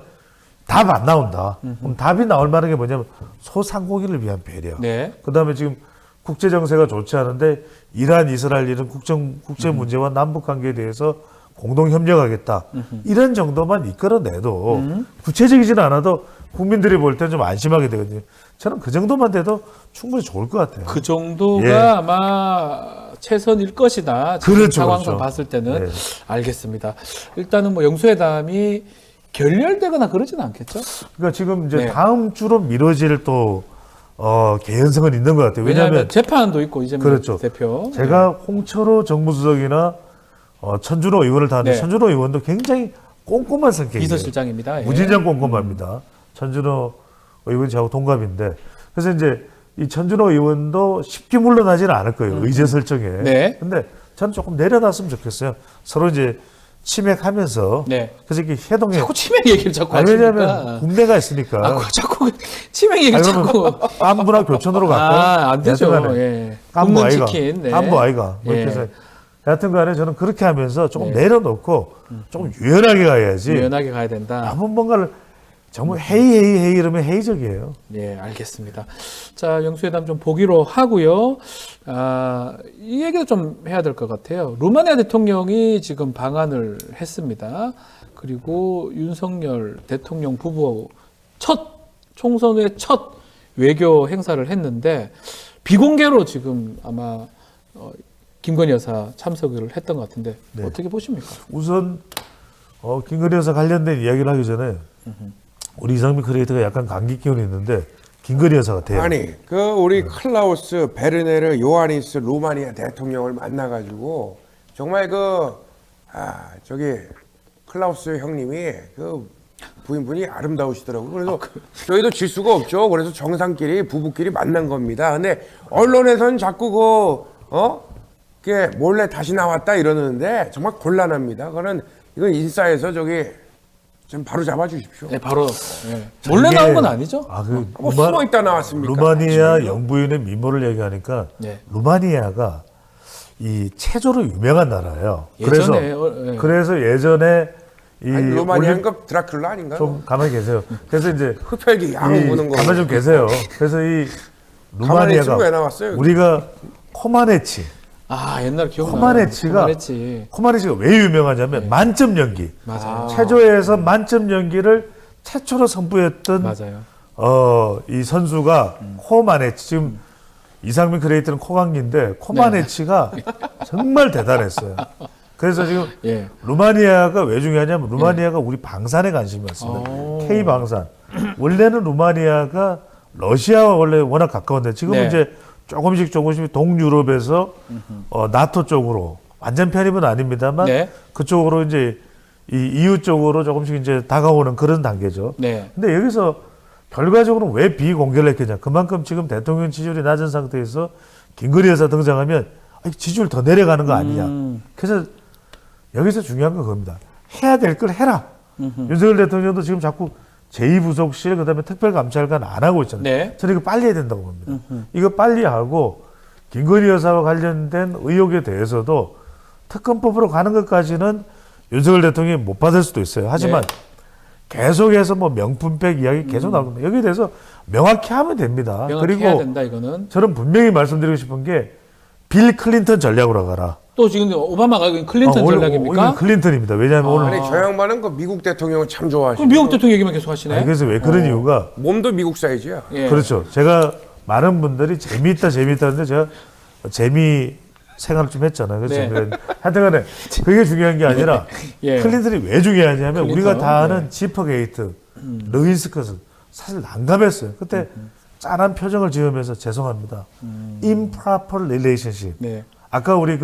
답 안 나온다. 그럼 답이 나올 만한 게 뭐냐면 소상공인을 위한 배려. 네. 그다음에 지금 국제 정세가 좋지 않은데 이란, 이스라엘 이런 국제 문제와 남북 관계에 대해서 공동 협력하겠다. 이런 정도만 이끌어내도 구체적이지는 않아도 국민들이 볼 때 좀 안심하게 되거든요. 저는 그 정도만 돼도 충분히 좋을 것 같아요. 그 정도가 예. 아마 최선일 것이다. 지금 그렇죠, 상황을 그렇죠. 봤을 때는 네. 알겠습니다. 일단은 뭐 영수회담이 결렬되거나 그러지는 않겠죠? 그러니까 지금 이제 네. 다음 주로 미뤄질 또 개연성은 있는 것 같아요. 왜냐하면 재판도 있고 이재명 그렇죠. 대표. 제가 홍철호 정무수석이나 천준호 의원을 다는데 네. 천준호 의원도 굉장히 꼼꼼한 성격이에요. 비서실장입니다. 예. 무진장 꼼꼼합니다. 천준호 의원이 저하고 동갑인데 그래서 이제 이 천준호 의원도 쉽게 물러나지는 않을 거예요. 의제 설정에. 네. 근데 저는 조금 내려놨으면 좋겠어요. 서로 이제 치맥하면서. 네. 그래서 이렇게 해동에. 자꾸 치맥 얘기를 자꾸 왜냐하면 하시니까. 국내가 있으니까. 자꾸 치맥 얘기를 자꾸. 깐부나 교촌으로 갈까요? 안 되죠. 여튼간에 예. 깐부 아이가. 치킨. 네. 깐부 아이가. 뭐 이렇게 예. 해서. 여하튼간에 저는 그렇게 하면서 조금 네. 내려놓고 조금 유연하게 가야지. 유연하게 가야 된다. 너무 뭔가를 정말 회의 이러면 회의적이에요. 네, 알겠습니다. 자, 영수회담 좀 보기로 하고요. 이 얘기도 좀 해야 될 것 같아요. 루마니아 대통령이 지금 방한을 했습니다. 그리고 윤석열 대통령 부부 총선 후에 첫 외교 행사를 했는데 비공개로 지금 아마 김건희 여사 참석을 했던 것 같은데 네. 어떻게 보십니까? 우선 김건희 여사 관련된 이야기를 하기 전에 우리 이상민 크리에이터가 약간 감기 기운이 있는데 김건희 여사가 돼요. 아니 우리 클라우스 베르네르 요하니스 루마니아 대통령을 만나가지고 정말 저기 클라우스 형님이 부인분이 아름다우시더라고요. 그래서 저희도 질 수가 없죠. 그래서 정상끼리 부부끼리 만난 겁니다. 근데 언론에서는 자꾸 그게 몰래 다시 나왔다 이러는데 정말 곤란합니다. 이건 인싸에서 좀 바로 잡아주십시오. 네, 바로. 네. 몰래 나온 건 아니죠? 숨어 있다 나왔습니까? 루마니아 영부인의 미모를 얘기하니까 네. 루마니아가 이 체조로 유명한 나라예요. 예전에, 그래서 예전에 루마니아가 드라큘라 아닌가요? 좀 가만히 계세요. 그래서 이제 흡혈귀 양 보는 거. 가만히 좀 계세요. 그래서 이 루마니아가 왜 나왔어요? 우리가 코마네치. 옛날 기억나요. 코마네치가 왜 유명하냐면 네. 만점 연기. 맞아요. 체조에서 만점 연기를 최초로 선보였던 맞아요. 이 선수가 코마네치. 지금 이상민 크리에이터는 코강기인데 코마네치가 정말 대단했어요. 그래서 지금 루마니아가 왜 중요하냐면 루마니아가 우리 방산에 관심이 많습니다. K방산. 원래는 루마니아가 러시아와 원래 워낙 가까운데 지금은 이제 조금씩 동유럽에서 나토 쪽으로 완전 편입은 아닙니다만 그쪽으로 이제 이 EU 쪽으로 조금씩 이제 다가오는 그런 단계죠. 근데 여기서 결과적으로 왜 비공개를 했겠냐? 그만큼 지금 대통령 지지율이 낮은 상태에서 김건희 여사 등장하면 지지율 더 내려가는 거 아니냐? 그래서 여기서 중요한 건 그겁니다. 해야 될 걸 해라. 윤석열 대통령도 지금 자꾸 제2부속실 그다음에 특별감찰관 안 하고 있잖아요. 저는 이거 빨리 해야 된다고 봅니다. 이거 빨리 하고 김건희 여사와 관련된 의혹에 대해서도 특검법으로 가는 것까지는 윤석열 대통령이 못 받을 수도 있어요. 하지만 계속해서 명품백 이야기 계속 나옵니다. 여기에 대해서 명확히 하면 됩니다. 명확히 해야 된다, 이거는. 저는 분명히 말씀드리고 싶은 게 빌 클린턴 전략으로 가라. 또 지금 오바마가 클린턴 전략입니까? 클린턴입니다. 왜냐하면 오늘 저 양반은 미국 대통령을 참 좋아하시고 미국 대통령 얘기만 계속 하시네. 그래서 왜 그런 이유가 몸도 미국 사이즈야. 그렇죠. 제가 많은 분들이 재미있다 하는데 제가 재미 생각을 좀 했잖아요. 그래서 하여튼간에 그게 중요한 게 아니라 클린턴이 왜 중요하냐면 우리가 다 아는 지퍼게이트, 르윈스컷은 사실 난감했어요. 그때 짠한 표정을 지으면서 죄송합니다. improper relationship. 아까 우리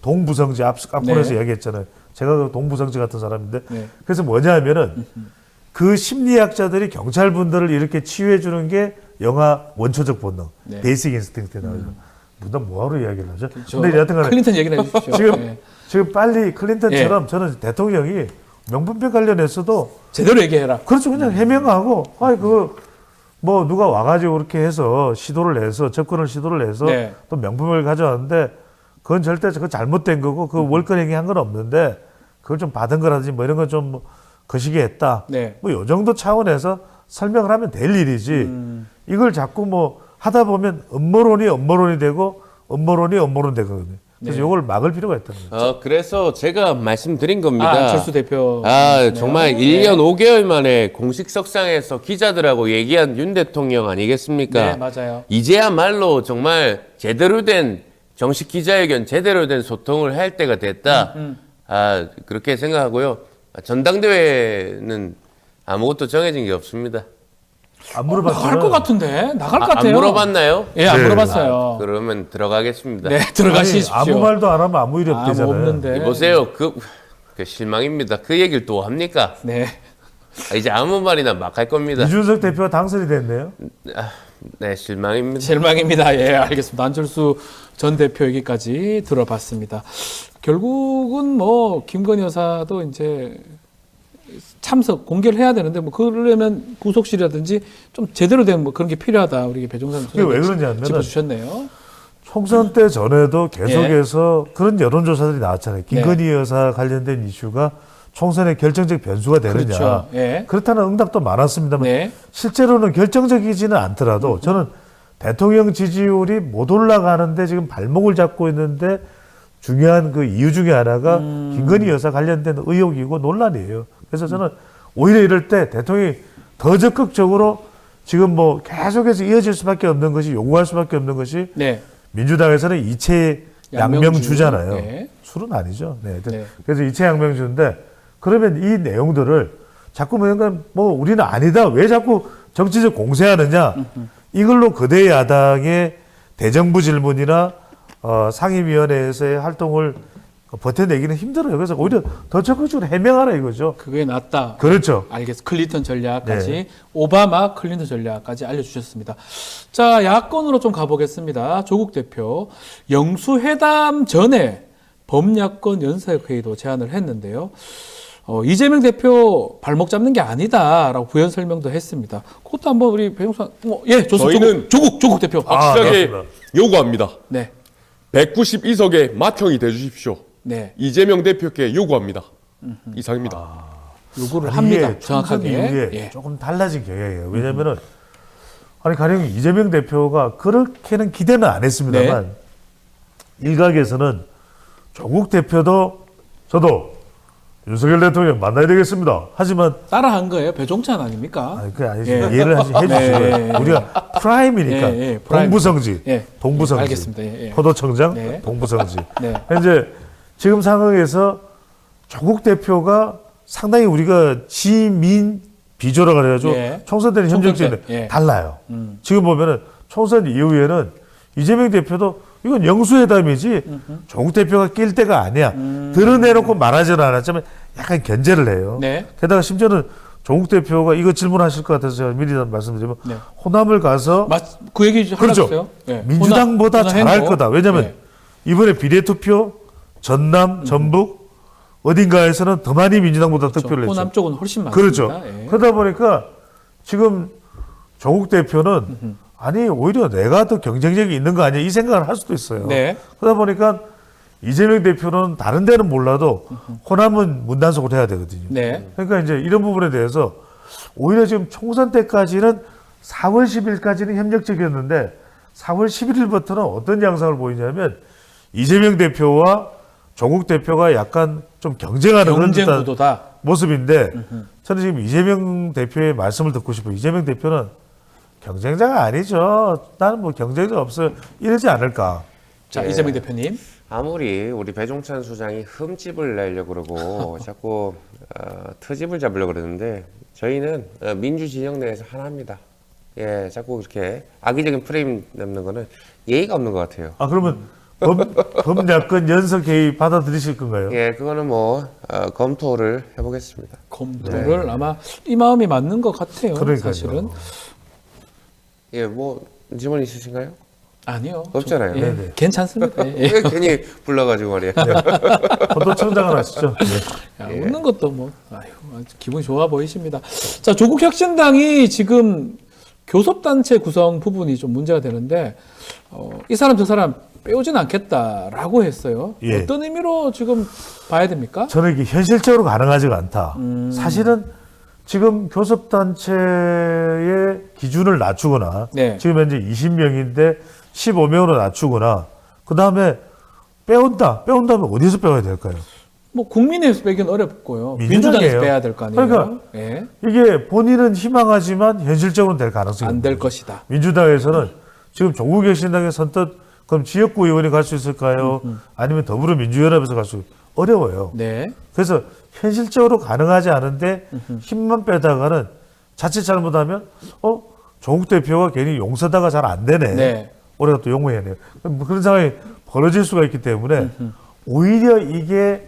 동부성지 앞번에서 이야기했잖아요. 제가 그 동부성지 같은 사람인데 그래서 뭐냐 하면은 그 심리학자들이 경찰분들을 이렇게 치유해 주는 게 영화 원초적 본능, 베이직 인스팅크트 나오죠. 무슨 뭐하러 이야기를 하죠? 그렇죠. 근데 여하튼간에 클린턴 얘기를 해주십시오. 지금 빨리 클린턴처럼 저는 대통령이 명품백 관련해서도 제대로 얘기해라. 그렇죠. 그냥 해명하고 뭐 누가 와가지고 그렇게 해서 접근을 시도를 해서 또 명품을 가져왔는데 그건 절대 그거 잘못된 거고 그 월권 행위한 건 없는데 그걸 좀 받은 거라든지 뭐 이런 건 좀 거시기 했다. 뭐 요 정도 차원에서 설명을 하면 될 일이지. 이걸 자꾸 뭐 하다 보면 음모론이 되고 음모론 되거든요. 그래서 이걸 막을 필요가 있다는 거죠. 그래서 제가 말씀드린 겁니다. 철수 대표. 정말 1년 5개월 만에 공식 석상에서 기자들하고 얘기한 윤 대통령 아니겠습니까? 네, 맞아요. 이제야말로 정말 제대로 된 정식 기자회견, 제대로 된 소통을 할 때가 됐다. 그렇게 생각하고요. 전당대회는 아무것도 정해진 게 없습니다. 안 물어봤어요. 나갈 것 같은데? 나갈 것 같아요. 안 물어봤나요? 예, 안 물어봤어요. 그러면 들어가겠습니다. 네, 들어가시십시오. 아무 말도 안 하면 아무 일이 없대잖아요. 없는데. 보세요. 그 실망입니다. 그 얘기를 또 합니까? 네. 이제 아무 말이나 막 할 겁니다. 이준석 대표가 당선이 됐네요. 네, 실망입니다. 실망입니다. 예, 알겠습니다. 안철수 전 대표 얘기까지 들어봤습니다. 결국은 뭐 김건희 여사도 이제 참석 공개를 해야 되는데 뭐 그러려면 구속실이라든지 좀 제대로 된 뭐 그런 게 필요하다. 우리 배종찬 그게 왜 그러냐면 짚어주셨네요. 총선 때 전에도 계속해서 그런 여론조사들이 나왔잖아요. 김건희 여사 관련된 이슈가 총선의 결정적 변수가 되느냐. 그렇죠. 그렇다는 응답도 많았습니다만 실제로는 결정적이지는 않더라도 저는 대통령 지지율이 못 올라가는데 지금 발목을 잡고 있는데 중요한 그 이유 중에 하나가 김건희 여사 관련된 의혹이고 논란이에요. 그래서 저는 오히려 이럴 때 대통령이 더 적극적으로 지금 뭐 계속해서 이어질 수밖에 없는 것이 요구할 수밖에 없는 것이 민주당에서는 이채 양명주잖아요. 술은 아니죠. 그래서 이채 양명주인데 그러면 이 내용들을 자꾸 뭐 우리는 아니다. 왜 자꾸 정치적 공세하느냐. 이걸로 거대 야당의 대정부 질문이나 상임위원회에서의 활동을 버텨내기는 힘들어요. 그래서 오히려 더 적극적으로 해명하라 이거죠. 그게 낫다. 그렇죠. 알겠습니다. 클린턴 전략까지 오바마 클린턴 전략까지 알려주셨습니다. 자, 야권으로 좀 가보겠습니다. 조국 대표 영수회담 전에 범야권 연석회의도 제안을 했는데요. 이재명 대표 발목 잡는 게 아니다라고 부연 설명도 했습니다. 그것도 한번 우리 배용산 좋습니다. 저희는 조국 대표 확실하게 요구합니다. 네. 192석의 맏형이 되주십시오. 네. 이재명 대표께 요구합니다. 이상입니다. 요구를 합니다. 정확하게. 조금 달라진 경향이에요. 왜냐면은 가령 이재명 대표가 그렇게는 기대는 안 했습니다만 일각에서는 조국 대표도 저도 윤석열 대통령 만나야 되겠습니다. 하지만 따라한 거예요. 배종찬 아닙니까? 그게 아니죠. 이해를 해주시고요. 우리가 프라임이니까 동부성지, 동부성지, 알겠습니다. 포도청장, 동부성지. 이제 지금 상황에서 조국 대표가 상당히 우리가 지민 비조라 그래가지고 총선 때는 협력지인데 달라요. 지금 보면은 총선 이후에는 이재명 대표도 이건 영수회담이지 조국 대표가 낄 때가 아니야. 드러내놓고 말하지는 않았지만 약간 견제를 해요. 게다가 심지어는 조국 대표가 이거 질문하실 것 같아서 제가 미리 말씀드리면 호남을 가서 그 얘기 그렇죠. 민주당보다 잘할 거다. 왜냐하면 이번에 비례투표 전남, 전북 어딘가에서는 더 많이 민주당보다 득표를 했죠. 호남 쪽은 훨씬 많습니다. 그렇죠. 그러다 보니까 지금 조국 대표는 오히려 내가 더 경쟁력이 있는 거 아니야 이 생각을 할 수도 있어요. 그러다 보니까 이재명 대표는 다른 데는 몰라도 호남은 문단속을 해야 되거든요. 그러니까 이제 이런 부분에 대해서 오히려 지금 총선 때까지는 4월 10일까지는 협력적이었는데 4월 11일부터는 어떤 양상을 보이냐면 이재명 대표와 조국 대표가 약간 좀 경쟁하는 경쟁 구도다. 모습인데 저는 지금 이재명 대표의 말씀을 듣고 싶어요. 이재명 대표는 경쟁자가 아니죠. 나는 뭐 경쟁자 없어요. 이러지 않을까. 자, 이재명 대표님. 아무리 우리 배종찬 수장이 흠집을 내려고 그러고 자꾸 트집을 잡으려고 그러는데 저희는 민주 진영 내에서 하나입니다. 자꾸 이렇게 악의적인 프레임 넣는 거는 예의가 없는 것 같아요. 그러면 범야권 연석 회의 받아들이실 건가요? 예, 그거는 뭐 검토를 해보겠습니다. 검토를 아마 이 마음이 맞는 것 같아요. 그러니까요. 사실은. 예, 뭐 질문 있으신가요? 아니요. 없잖아요. 예, 괜찮습니다. 예. 왜 괜히 불러가지고 말이야. 포도청장을 하시죠. 야, 웃는 것도 뭐 아주 기분이 좋아 보이십니다. 자, 조국혁신당이 지금 교섭단체 구성 부분이 좀 문제가 되는데 이 사람 저 사람 빼오진 않겠다라고 했어요. 예. 어떤 의미로 지금 봐야 됩니까? 저는 이게 현실적으로 가능하지가 않다. 사실은 지금 교섭단체의 기준을 낮추거나 네. 지금 현재 20명인데 15명으로 낮추거나 그 다음에 빼온다면 어디서 빼야 될까요? 뭐 국민의힘에서 빼기는 어렵고요. 민주당이에요. 민주당에서 빼야 될 거 아니에요. 그러니까 예. 이게 본인은 희망하지만 현실적으로는 될 가능성이 안 될 없는 거죠. 것이다. 민주당에서는 지금 조국혁신당의 선뜻 그럼 지역구 의원이 갈 수 있을까요? 아니면 더불어민주연합에서 갈 수 어려워요. 네. 그래서 현실적으로 가능하지 않은데 힘만 빼다가는 자칫 잘못하면 조국 대표가 괜히 용서다가 잘 안 되네. 네. 올해가 또 용해네요. 그런 상황이 벌어질 수가 있기 때문에 오히려 이게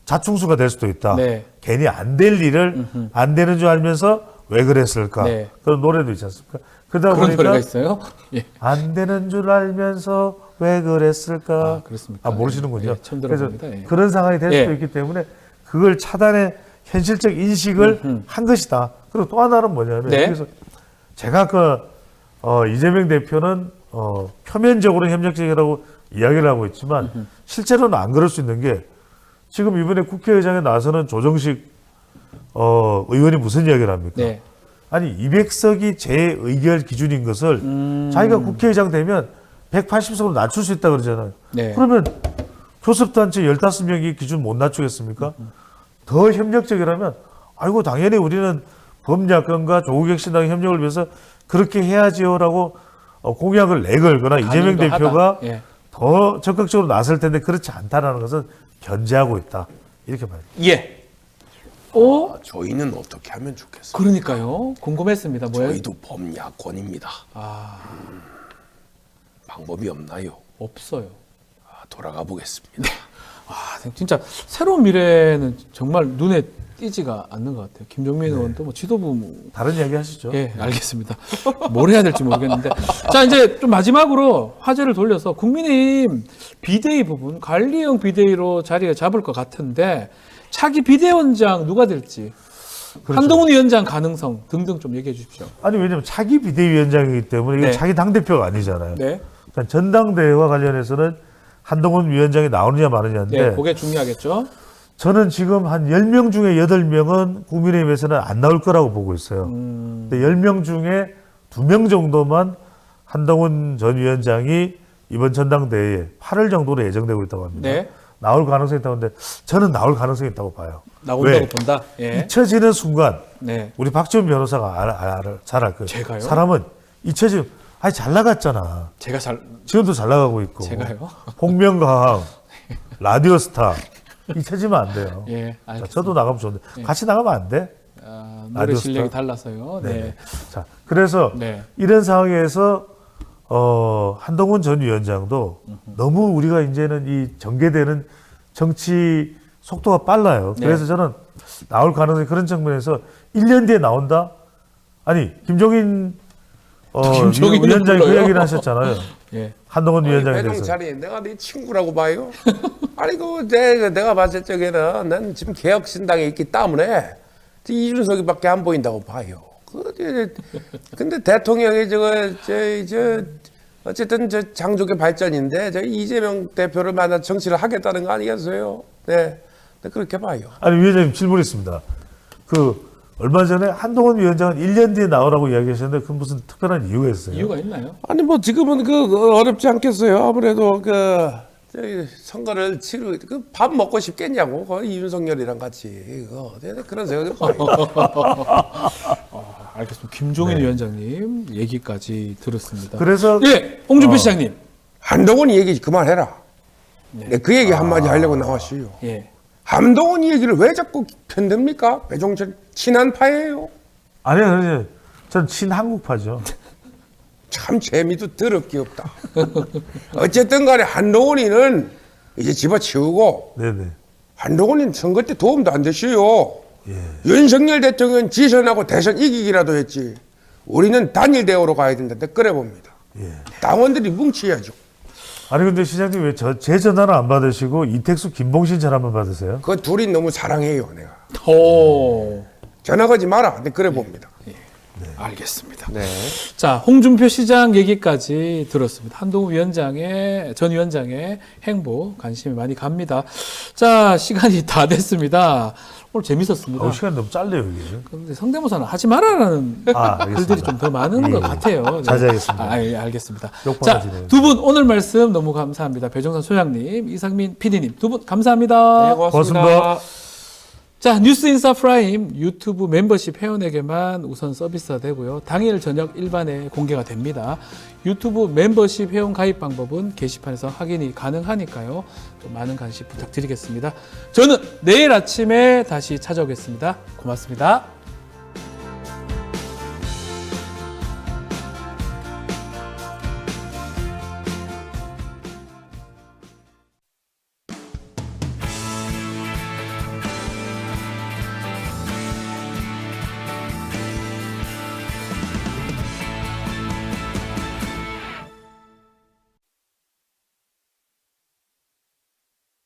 자충수가 될 수도 있다. 네. 괜히 안 될 일을 안 되는 줄 알면서 왜 그랬을까? 네. 그런 노래도 있지 않습니까? 그러다 그런 보니까 노래가 있어요? 예. 안 되는 줄 알면서 왜 그랬을까? 그렇습니까? 모르시는군요. 예, 처음 그래서 들어봅니다. 예. 그런 상황이 될 수도 예. 있기 때문에 그걸 차단의 현실적 인식을 한 것이다. 그리고 또 하나는 뭐냐면 네. 여기서 제가 이재명 대표는 표면적으로 협력적이라고 이야기를 하고 있지만 실제로는 안 그럴 수 있는 게 지금 이번에 국회의장에 나서는 조정식 의원이 무슨 이야기를 합니까? 네. 아니 200석이 재의결 기준인 것을 자기가 국회의장 되면 180석으로 낮출 수 있다 그러잖아요. 네. 그러면 교섭단체 15명이 기준 못 낮추겠습니까? 더 협력적이라면 아이고 당연히 우리는 범야권과 조국혁신당의 협력을 위해서 그렇게 해야지요라고 공약을 내걸거나 이재명 대표가 예. 더 적극적으로 나설 텐데 그렇지 않다라는 것은 견제하고 있다. 이렇게 봐요. 예. 저희는 어떻게 하면 좋겠어요? 그러니까요. 궁금했습니다. 뭐예요? 저희도 범야권입니다. 방법이 없나요? 없어요. 돌아가 보겠습니다. 진짜 새로운 미래는 정말 눈에 띄지가 않는 것 같아요. 김종민 의원도 뭐 지도부 다른 이야기 하시죠. 예, 알겠습니다. 뭘 해야 될지 모르겠는데. 자, 이제 좀 마지막으로 화제를 돌려서 국민의힘 비대위 부분, 관리형 비대위로 자리를 잡을 것 같은데 차기 비대위원장 누가 될지, 그렇죠. 한동훈 위원장 가능성 등등 좀 얘기해 주십시오. 아니 왜냐면 차기 비대위원장이기 때문에 이건 네. 차기 당대표가 아니잖아요. 네. 그러니까 전당대회와 관련해서는 한동훈 위원장이 나오느냐 마느냐인데 네, 그게 중요하겠죠. 저는 지금 한 10명 중에 8명은 국민의힘에서는 안 나올 거라고 보고 있어요. 근데 10명 중에 2명 정도만 한동훈 전 위원장이 이번 전당대회에 8월 정도로 예정되고 있다고 합니다. 네. 나올 가능성이 있다고 하는데 저는 나올 가능성이 있다고 봐요. 나온다고 왜? 본다. 예. 잊혀지는 순간 네. 우리 박지원 변호사가 잘 알 거예요. 제가요? 사람은 잊혀지면 잘 나갔잖아. 제가 지금도 잘 나가고 있고. 제가요? 복면가왕, 라디오스타 잊혀지면 안 돼요. 예, 자, 알겠습니다. 저도 나가면 좋은데 예. 같이 나가면 안 돼? 노래 라디오스타? 실력이 달라서요. 네. 네. 자, 그래서 네. 이런 상황에서 한동훈 전 위원장도 너무 우리가 이제는 이 전개되는 정치 속도가 빨라요. 네. 그래서 저는 나올 가능성이 그런 측면에서 1년 뒤에 나온다? 아니, 김종인 위원장이 그 얘기를 하셨잖아요. 예. 한동훈 위원장에 배동 대해서. 자리 내가 네 친구라고 봐요. 아니 내가 봤을 적에는 난 지금 개혁신당에 있기 때문에 이준석이밖에 안 보인다고 봐요. 근데 대통령이 어쨌든 장족의 발전인데 이재명 대표를 만나 정치를 하겠다는 거 아니겠어요? 네, 그렇게 봐요. 아니 위원장님 질문 있습니다. 얼마 전에 한동훈 위원장은 1년 뒤에 나오라고 이야기하셨는데 그 무슨 특별한 이유가 있어요? 이유가 있나요? 아니 뭐 지금은 어렵지 않겠어요. 아무래도 선거를 밥 먹고 싶겠냐고 이윤석열이랑 같이 그런 생각이 알겠습니다. 김종인 위원장님 얘기까지 들었습니다. 그래서 홍준표 시장님 한동훈 얘기 그만해라. 네, 그 얘기 한마디 하려고 나왔어요. 예. 한동훈 얘기를 왜 자꾸 편듭니까? 배종철 친한파예요. 아니요, 전 친한국파죠. 참 재미도 더럽게 없다. 어쨌든 간에 한동훈이는 이제 집어치우고 네네. 한동훈이는 선거 때 도움도 안 되시요. 윤석열 대통령 지선하고 대선 이기기라도 했지. 우리는 단일 대우로 가야 된다. 그래 봅니다. 당원들이 뭉치야죠. 아니 근데 시장님 왜 제 전화는 안 받으시고 이택수 김봉신 전화만 받으세요? 그 둘이 너무 사랑해요, 내가. 오. 전화 걸지 마라. 그래 봅니다. 네, 알겠습니다. 네. 자, 홍준표 시장 얘기까지 들었습니다. 한동훈 전 위원장의 행보 관심이 많이 갑니다. 자, 시간이 다 됐습니다. 오늘 재밌었습니다. 시간 너무 짧네요, 이게. 그런데 성대모사는 하지 말아라는 글들이 좀 더 많은 것 같아요. 자제하겠습니다. 알겠습니다. 자, 두 분 오늘 말씀 너무 감사합니다. 배종선 소장님, 이상민 PD님 두 분 감사합니다. 네, 고맙습니다. 자, 뉴스인사 프라임 유튜브 멤버십 회원에게만 우선 서비스가 되고요. 당일 저녁 일반에 공개가 됩니다. 유튜브 멤버십 회원 가입 방법은 게시판에서 확인이 가능하니까요. 좀 많은 관심 부탁드리겠습니다. 저는 내일 아침에 다시 찾아오겠습니다. 고맙습니다.